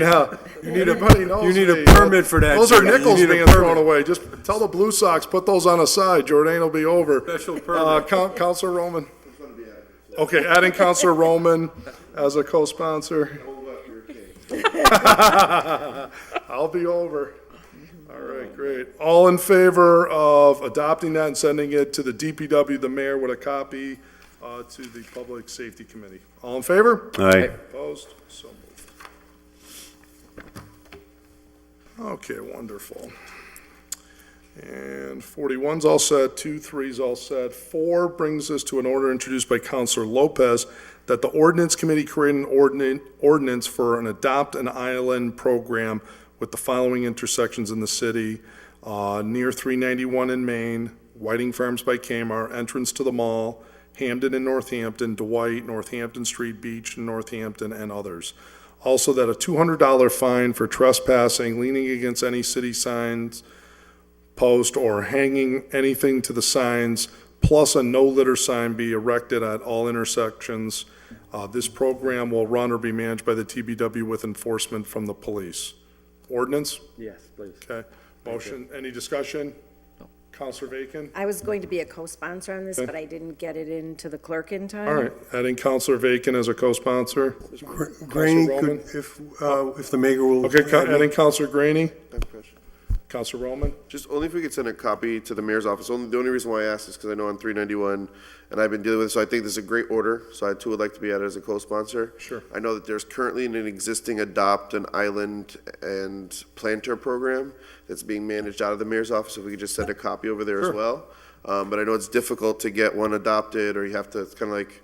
you need everybody knows You need a me. permit for that, Those are Jordan. You nickels need a being permit. thrown away. Just tell the Blue Sox, put those on the side. Jordan will be over. Special permit. Councilor Roman. Okay, adding Councilor Roman as a co-sponsor. I'll be over. All right, great. All in favor of adopting that and sending it to the DPW, the mayor, with a copy to the Public Safety Committee? All in favor? Aye. Opposed? So moved. Okay, wonderful. And 41's all set, 2, 3's all set. 4 brings us to an order introduced by Councilor Lopez that the Ordinance Committee create an ordinance for an Adopt an Island program with the following intersections in the city, near 391 in Maine, Whiting Farms by Kmart, entrance to the mall, Hamden and Northampton, Dwight, Northampton Street Beach in Northampton, and others. Also that a $200 fine for trespassing, leaning against any city signs, post, or hanging anything to the signs, plus a no litter sign be erected at all intersections. This program will run or be managed by the TBW with enforcement from the police. Ordinance? Yes, please. Okay. Motion, any discussion? Counselor Bacon? I was going to be a co-sponsor on this, Okay. but I didn't get it into the clerk in time. All right, adding Counselor Bacon as a co-sponsor. Graney, Roman? could, if the mayor will. Okay, adding Counselor Graney. Counselor Roman? Just only if we could send a copy to the mayor's office. The only reason why I asked is because I know on 391, and I've been dealing with it, so I think this is a great order. So I too would like to be added as a co-sponsor. Sure. I know that there's currently an existing Adopt an Island and Planter program that's being managed out of the mayor's office. If we could just send a copy over there as Sure. well. But I know it's difficult to get one adopted, or you have to, it's kind of like,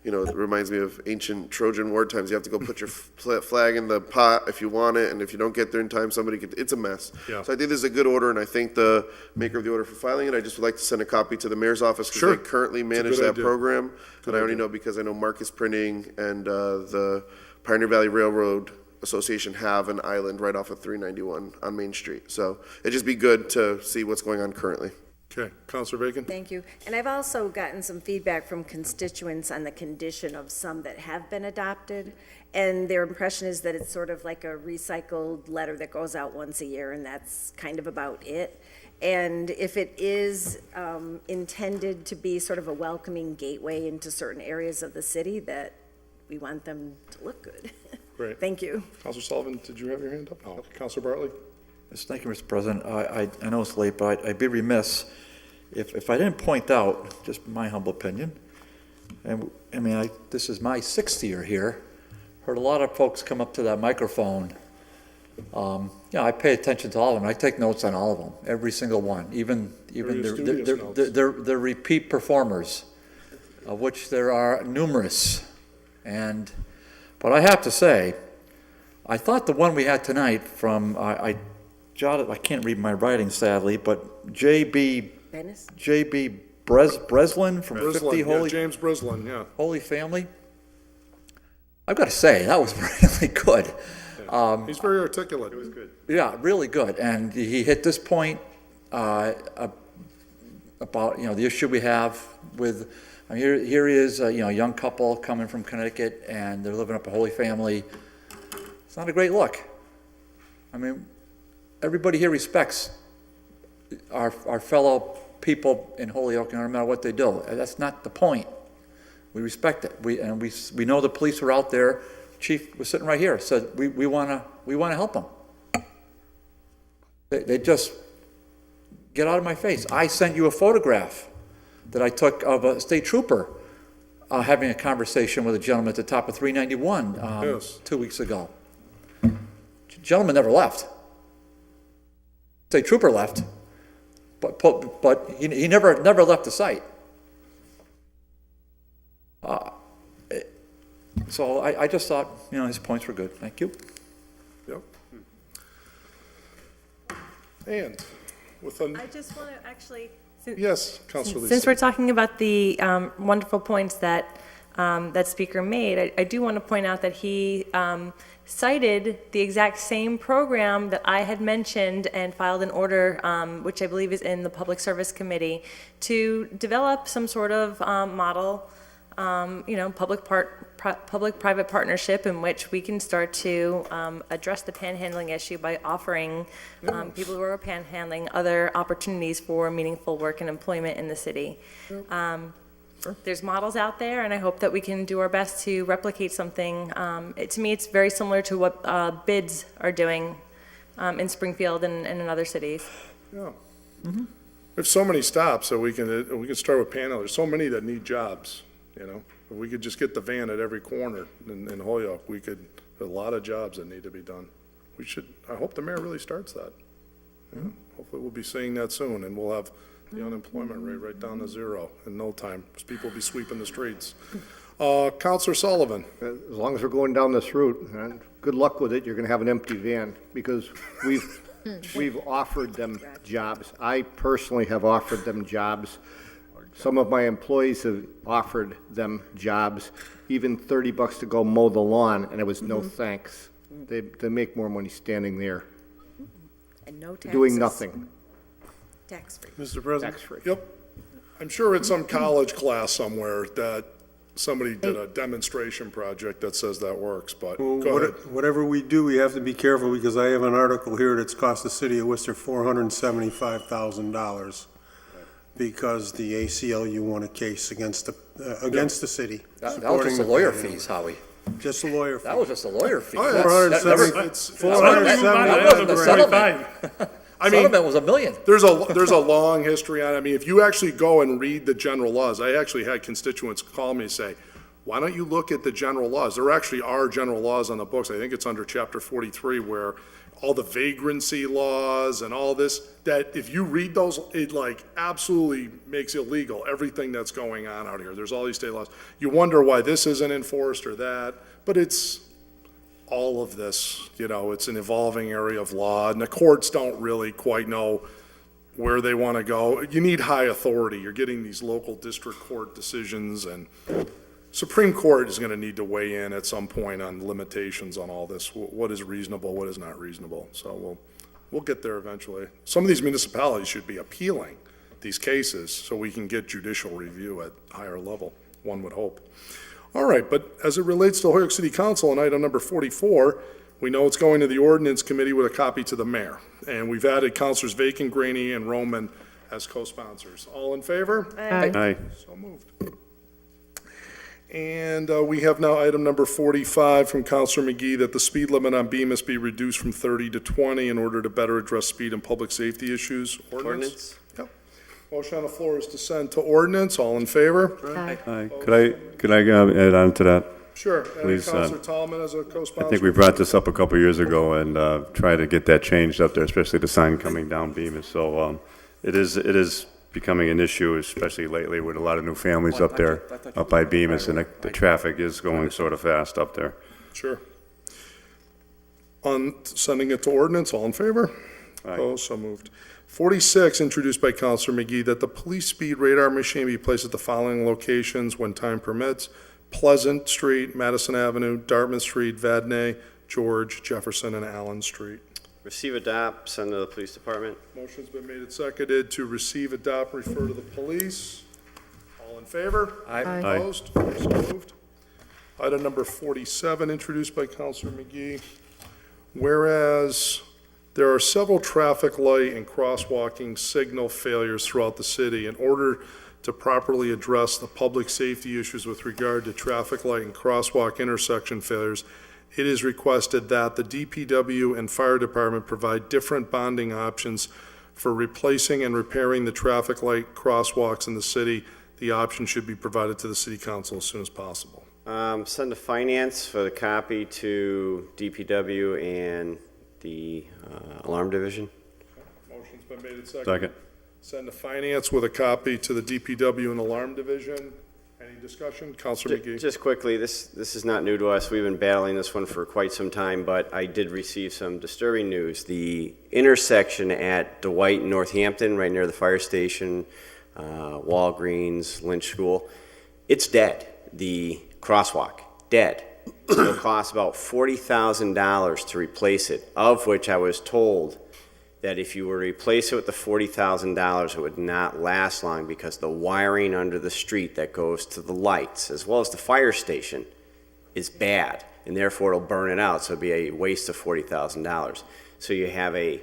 you know, it reminds me of ancient Trojan war times. You have to go put your flag in the pot if you want it, and if you don't get there in time, somebody could, it's a mess. Yeah. So I think this is a good order, and I thank the maker of the order for filing it. I just would like to send a copy to the mayor's office because Sure. they currently It's a manage good that idea. program. Good And I only idea. know because I know Marcus Printing and the Pioneer Valley Railroad Association have an island right off of 391 on Main Street. So it'd just be good to see what's going on currently. Okay, Counselor Bacon? Thank you. And I've also gotten some feedback from constituents on the condition of some that have been adopted. And their impression is that it's sort of like a recycled letter that goes out once a year, and that's kind of about it. And if it is intended to be sort of a welcoming gateway into certain areas of the city, that we want them to look good. Great. Thank you. Counselor Sullivan, did you have your hand up? Okay, Counselor Bartley? Yes, thank you, Mr. President. I know it's late, but I'd be remiss if I didn't point out, just my humble opinion, and I mean, this is my 6th year here, heard a lot of folks come up to that microphone. I pay attention to all of them. I take notes on all of them, every single one, even your studious notes. they're repeat performers, of which there are numerous. But I have to say, I thought the one we had tonight from, I jotted, I can't read my writing sadly, but J.B. Breslin from 50 Brislin, yeah, Holy, James Brislin, yeah. Holy Family. I've got to say, that was really good. He's very articulate. It was good. Yeah, really good. And he hit this point about, the issue we have with, here he is, a young couple coming from Connecticut, and they're living up a Holy Family. It's not a great look. I mean, everybody here respects our fellow people in Holyoke, no matter what they do. That's not the point. We respect it. We know the police were out there. Chief was sitting right here, said we want to help them. They just get out of my face. I sent you a photograph that I took of a state trooper having a conversation with a gentleman at the top of 391 Yes. 2 weeks ago. Gentleman never left. State trooper left, but he never left the site. So I just thought, his points were good. Thank you. Yep. And with a, I just want to actually. yes, Counselor Lisa. Since we're talking about the wonderful points that that speaker made, I do want to point out that he cited the exact same program that I had mentioned and filed an order, which I believe is in the Public Service Committee, to develop some sort of model, public-private partnership in which we can start to address the panhandling issue by offering people who are panhandling other opportunities for meaningful work and employment in the city. There's models out there, and I hope that we can do our best to replicate something. To me, it's very similar to what BIDS are doing in Springfield and in other cities. Yeah. We have so many stops that we can start with panhandlers. There's so many that need jobs, If we could just get the van at every corner in Holyoke, there's a lot of jobs that need to be done. I hope the mayor really starts that. Yeah. Hopefully we'll be seeing that soon, and we'll have the unemployment rate right down to zero in no time, because people will be sweeping the streets. Counselor Sullivan. As long as we're going down this route, and good luck with it, you're going to have an empty van, because we've offered them jobs. I personally have offered them jobs Some of my employees have offered them jobs, even $30 to go mow the lawn, and it was no thanks. They make more money standing there, And no taxes. doing nothing. Tax-free. Mr. President? Tax-free. Yep. I'm sure it's some college class somewhere that somebody did a demonstration project that says that works, but Well, go ahead. Whatever we do, we have to be careful, because I have an article here that's cost the city of Worcester $475,000 because the ACLU won a case against the city. That was supporting just the the lawyer panhandle. fees, Howie. Just a lawyer fee. That was just a lawyer fee. Oh, yeah. That never- That wasn't the settlement. I mean, Settlement was $1 million. there's a long history on it. I mean, if you actually go and read the general laws, I actually had constituents call me and say, why don't you look at the general laws? There actually are general laws on the books. I think it's under Chapter 43 where all the vagrancy laws and all this, that if you read those, it like absolutely makes illegal everything that's going on out here. There's all these state laws. You wonder why this isn't enforced or that, but it's all of this, it's an evolving area of law, and the courts don't really quite know where they want to go. You need high authority. You're getting these local district court decisions, and Supreme Court is going to need to weigh in at some point on limitations on all this. What is reasonable, what is not reasonable. So we'll get there eventually. Some of these municipalities should be appealing these cases so we can get judicial review at higher level, one would hope. All right, but as it relates to Holyoke City Council on item number 44, we know it's going to the Ordinance Committee with a copy to the mayor. And we've added Councilors Vacan, Graney, and Roman as co-sponsors. All in favor? Aye. So moved. And we have now item number 45 from Councilor McGee, that the speed limit on Bemis be reduced from 30 to 20 in order to better address speed and public safety issues. Ordinance? Yep. Motion on the floor is to send to ordinance. All in favor? Aye. Could I add on to that? Sure. And Please, Councilor Tallman as a co-sponsor. I think we brought this up a couple years ago and tried to get that changed up there, especially the sign coming down Bemis. So it is becoming an issue, especially lately with a lot of new families up there, up by Bemis, and the traffic is going sort of fast up there. Sure. On sending it to ordinance, all in favor? Aye. Opposed, so moved. 46, introduced by Councilor McGee, that the police speed radar machine be placed at the following locations when time permits: Pleasant Street, Madison Avenue, Dartmouth Street, Vadnais, George, Jefferson, and Allen Street. Receive, adopt, send to the police department. Motion's been made and seconded to receive, adopt, refer to the police. All in favor? Aye. Aye. Opposed? So moved. Item number 47, introduced by Councilor McGee. Whereas there are several traffic light and crosswalking signal failures throughout the city, in order to properly address the public safety issues with regard to traffic light and crosswalk intersection failures, it is requested that the DPW and fire department provide different bonding options for replacing and repairing the traffic light crosswalks in the city. The option should be provided to the city council as soon as possible. Send to finance for the copy to DPW and the alarm division. Motion's been made and seconded. Second. Send to finance with a copy to the DPW and alarm division. Any discussion? Councilor McGee. Just quickly, this is not new to us. We've been battling this one for quite some time, but I did receive some disturbing news. The intersection at Dwight and Northampton, right near the fire station, Walgreens, Lynch School, it's dead. The crosswalk, dead. It'll cost about $40,000 to replace it, of which I was told that if you were to replace it with the $40,000, it would not last long because the wiring under the street that goes to the lights, as well as the fire station, is bad, and therefore it'll burn it out, so it'd be a waste of $40,000. So you have an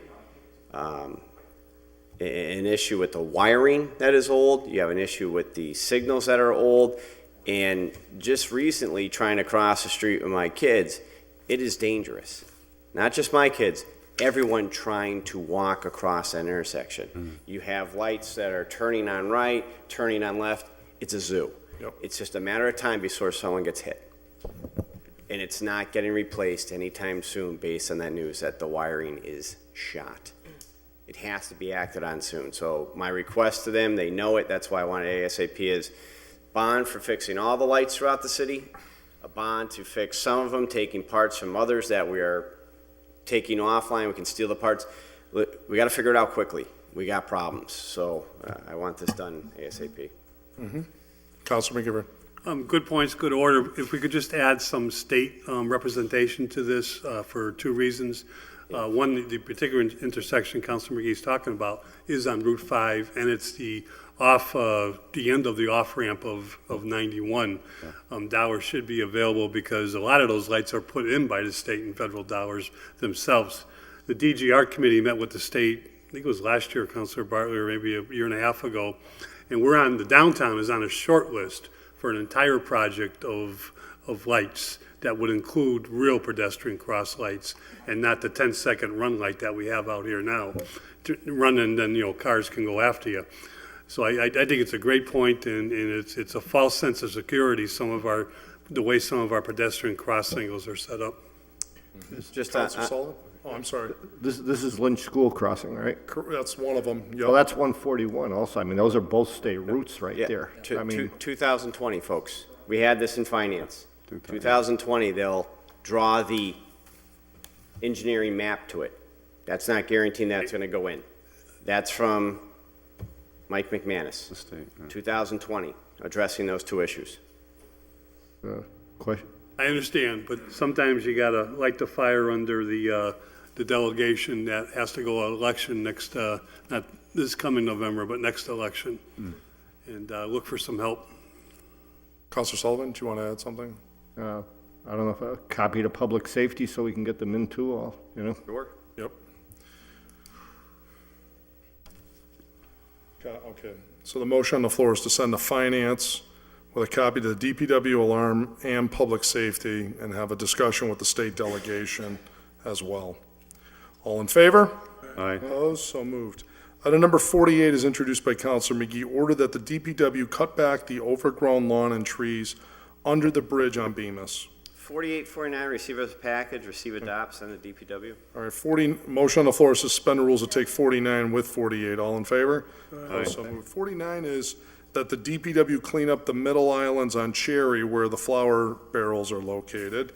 issue with the wiring that is old, you have an issue with the signals that are old, and just recently trying to cross the street with my kids, it is dangerous. Not just my kids, everyone trying to walk across that intersection. You have lights that are turning on right, turning on left. It's a zoo. Yep. It's just a matter of time before someone gets hit. And it's not getting replaced anytime soon based on that news that the wiring is shot. It has to be acted on soon. So my request to them, they know it, that's why I wanted ASAP, is bond for fixing all the lights throughout the city, a bond to fix some of them, taking parts from others that we are taking offline, we can steal the parts. We got to figure it out quickly. We got problems, so I want this done ASAP. Counselor McGivern. Good points, good order. If we could just add some state representation to this for two reasons. One, the particular intersection Councilor McGee's talking about is on Route 5, and it's the end of the off-ramp of 91. Dollars should be available because a lot of those lights are put in by the state and federal dollars themselves. The DGR committee met with the state, I think it was last year, Councilor Bartley, or maybe a year and a half ago, and the downtown is on a short list for an entire project of lights that would include real pedestrian cross lights and not the 10-second run light that we have out here now. To run and then, cars can go after you. So I think it's a great point, and it's a false sense of security, the way some of our pedestrian cross signals are set up. Just Counselor Sullivan? Oh, I'm sorry. This is Lynch School Crossing, right? That's one of them, Well, that's 141 also. I mean, those are both state routes right there. I mean, 2020, folks. We had this in finance. 2020, they'll draw the engineering map to it. That's not guaranteeing that's going to go in. That's from Mike McManus. 2020, addressing those two issues. question? I understand, but sometimes you gotta light the fire under the delegation that has to go to election next, not this coming November, but next election. And look for some help. Counselor Sullivan, do you want to add something? I don't know if a copy to public safety so we can get them in too, Sure. Yep. Okay, so the motion on the floor is to send to finance with a copy to the DPW alarm and public safety and have a discussion with the state delegation as well. All in favor? Aye. Opposed? So moved. Item number 48 is introduced by Counselor McGee. Order that the DPW cut back the overgrown lawn and trees under the bridge on Bemis. 4849, receive as a package, receive, adopt, send to DPW. All right, motion on the floor is to suspend the rules to take 49 with 48. All in favor? Aye. So moved. 49 is that the DPW clean up the middle islands on Cherry where the flour barrels are located.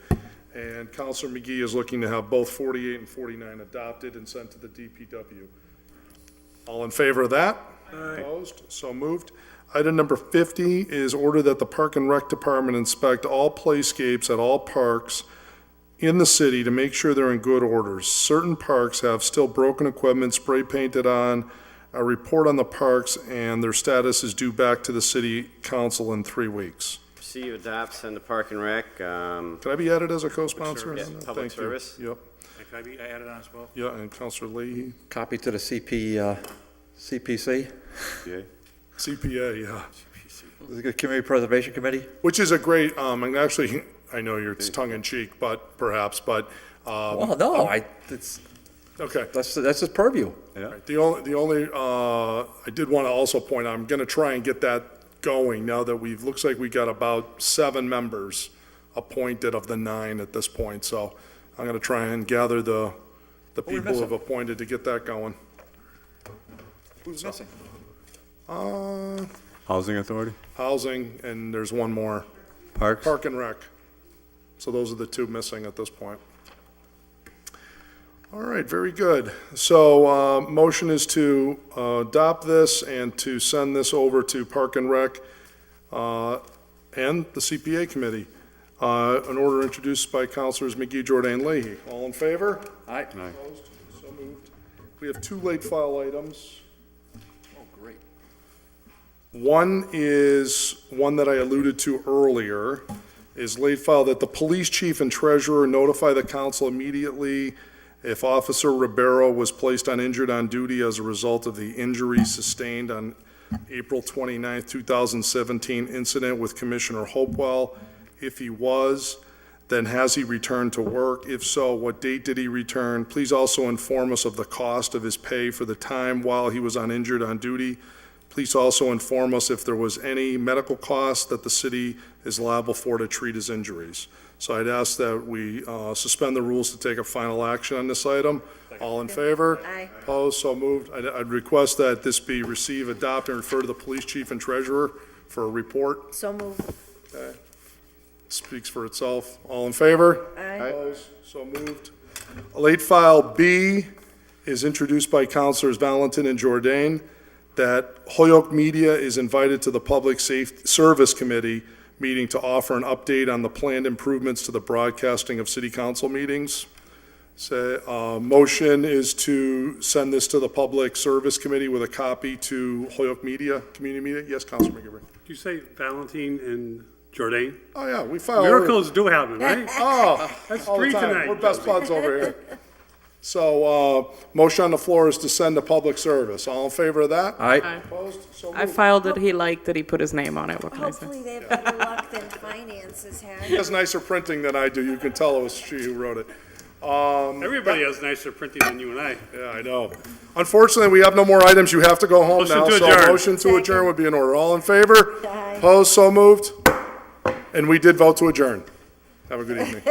And Counselor McGee is looking to have both 48 and 49 adopted and sent to the DPW. All in favor of that? Aye. Opposed? So moved. Item number 50 is order that the Park and Rec Department inspect all playscapes at all parks in the city to make sure they're in good order. Certain parks have still broken equipment spray painted on. A report on the parks and their status is due back to the city council in 3 weeks. Receive, adopt, send to Park and Rec. Can I be added as a co-sponsor? Yes, public Thank you. service. Yep. Can I be added on as well? Yeah, and Counselor Leahy. Copy to the CPC, CPA, yeah. the Community Preservation Committee. Which is a great, and actually, I know it's tongue-in-cheek, but perhaps, but. Well, no, it's, Okay. that's his purview. Right. The only, I did want to also point out, I'm going to try and get that going now that looks like we got about 7 members appointed of the 9 at this point. So I'm going to try and gather the people who have appointed to get that going. Who's missing? Housing Authority? Housing, and there's one more. Parks? Park and Rec. So those are the 2 missing at this point. All right, very good. So motion is to adopt this and to send this over to Park and Rec and the CPA Committee. An order introduced by Councilors McGee, Jordan, Leahy. All in favor? Aye. Opposed? So moved. We have 2 late file items. Oh, great. One is one that I alluded to earlier, is late file that the police chief and treasurer notify the council immediately if Officer Ribeiro was placed on injured on duty as a result of the injury sustained on April 29, 2017 incident with Commissioner Hopewell. If he was, then has he returned to work? If so, what date did he return? Please also inform us of the cost of his pay for the time while he was on injured on duty. Please also inform us if there was any medical cost that the city is liable for to treat his injuries. So I'd ask that we suspend the rules to take a final action on this item. All in favor? Aye. Opposed? So moved. I'd request that this be receive, adopt, and refer to the police chief and treasurer for a report. So moved. Okay. Speaks for itself. All in favor? Aye. Opposed? So moved. Late file B is introduced by Councilors Valentin and Jordan. that Holyoke Media is invited to the Public Service Committee meeting to offer an update on the planned improvements to the broadcasting of city council meetings. Motion is to send this to the Public Service Committee with a copy to Holyoke Media, Community Media. Yes, Councilor McGivern. Did you say Valentine and Jordan? Oh, yeah, we filed. Miracles do happen, right? Oh, That's all the 3 time. tonight. We're best buds over here. So, motion on the floor is to send to public service. All in favor of that? Aye. Opposed? So I moved. filed it, he liked that he put his name on it, what can I say? Hopefully they have better luck than finances He had. has nicer printing than I do. You can tell it was she who wrote it. Everybody has nicer printing than you and I. Yeah, I know. Unfortunately, we have no more items. You have to go home Motion now. to So adjourn. motion to adjourn would be in order. All in favor? Aye. Opposed? So moved. And we did vote to adjourn. Have a good evening.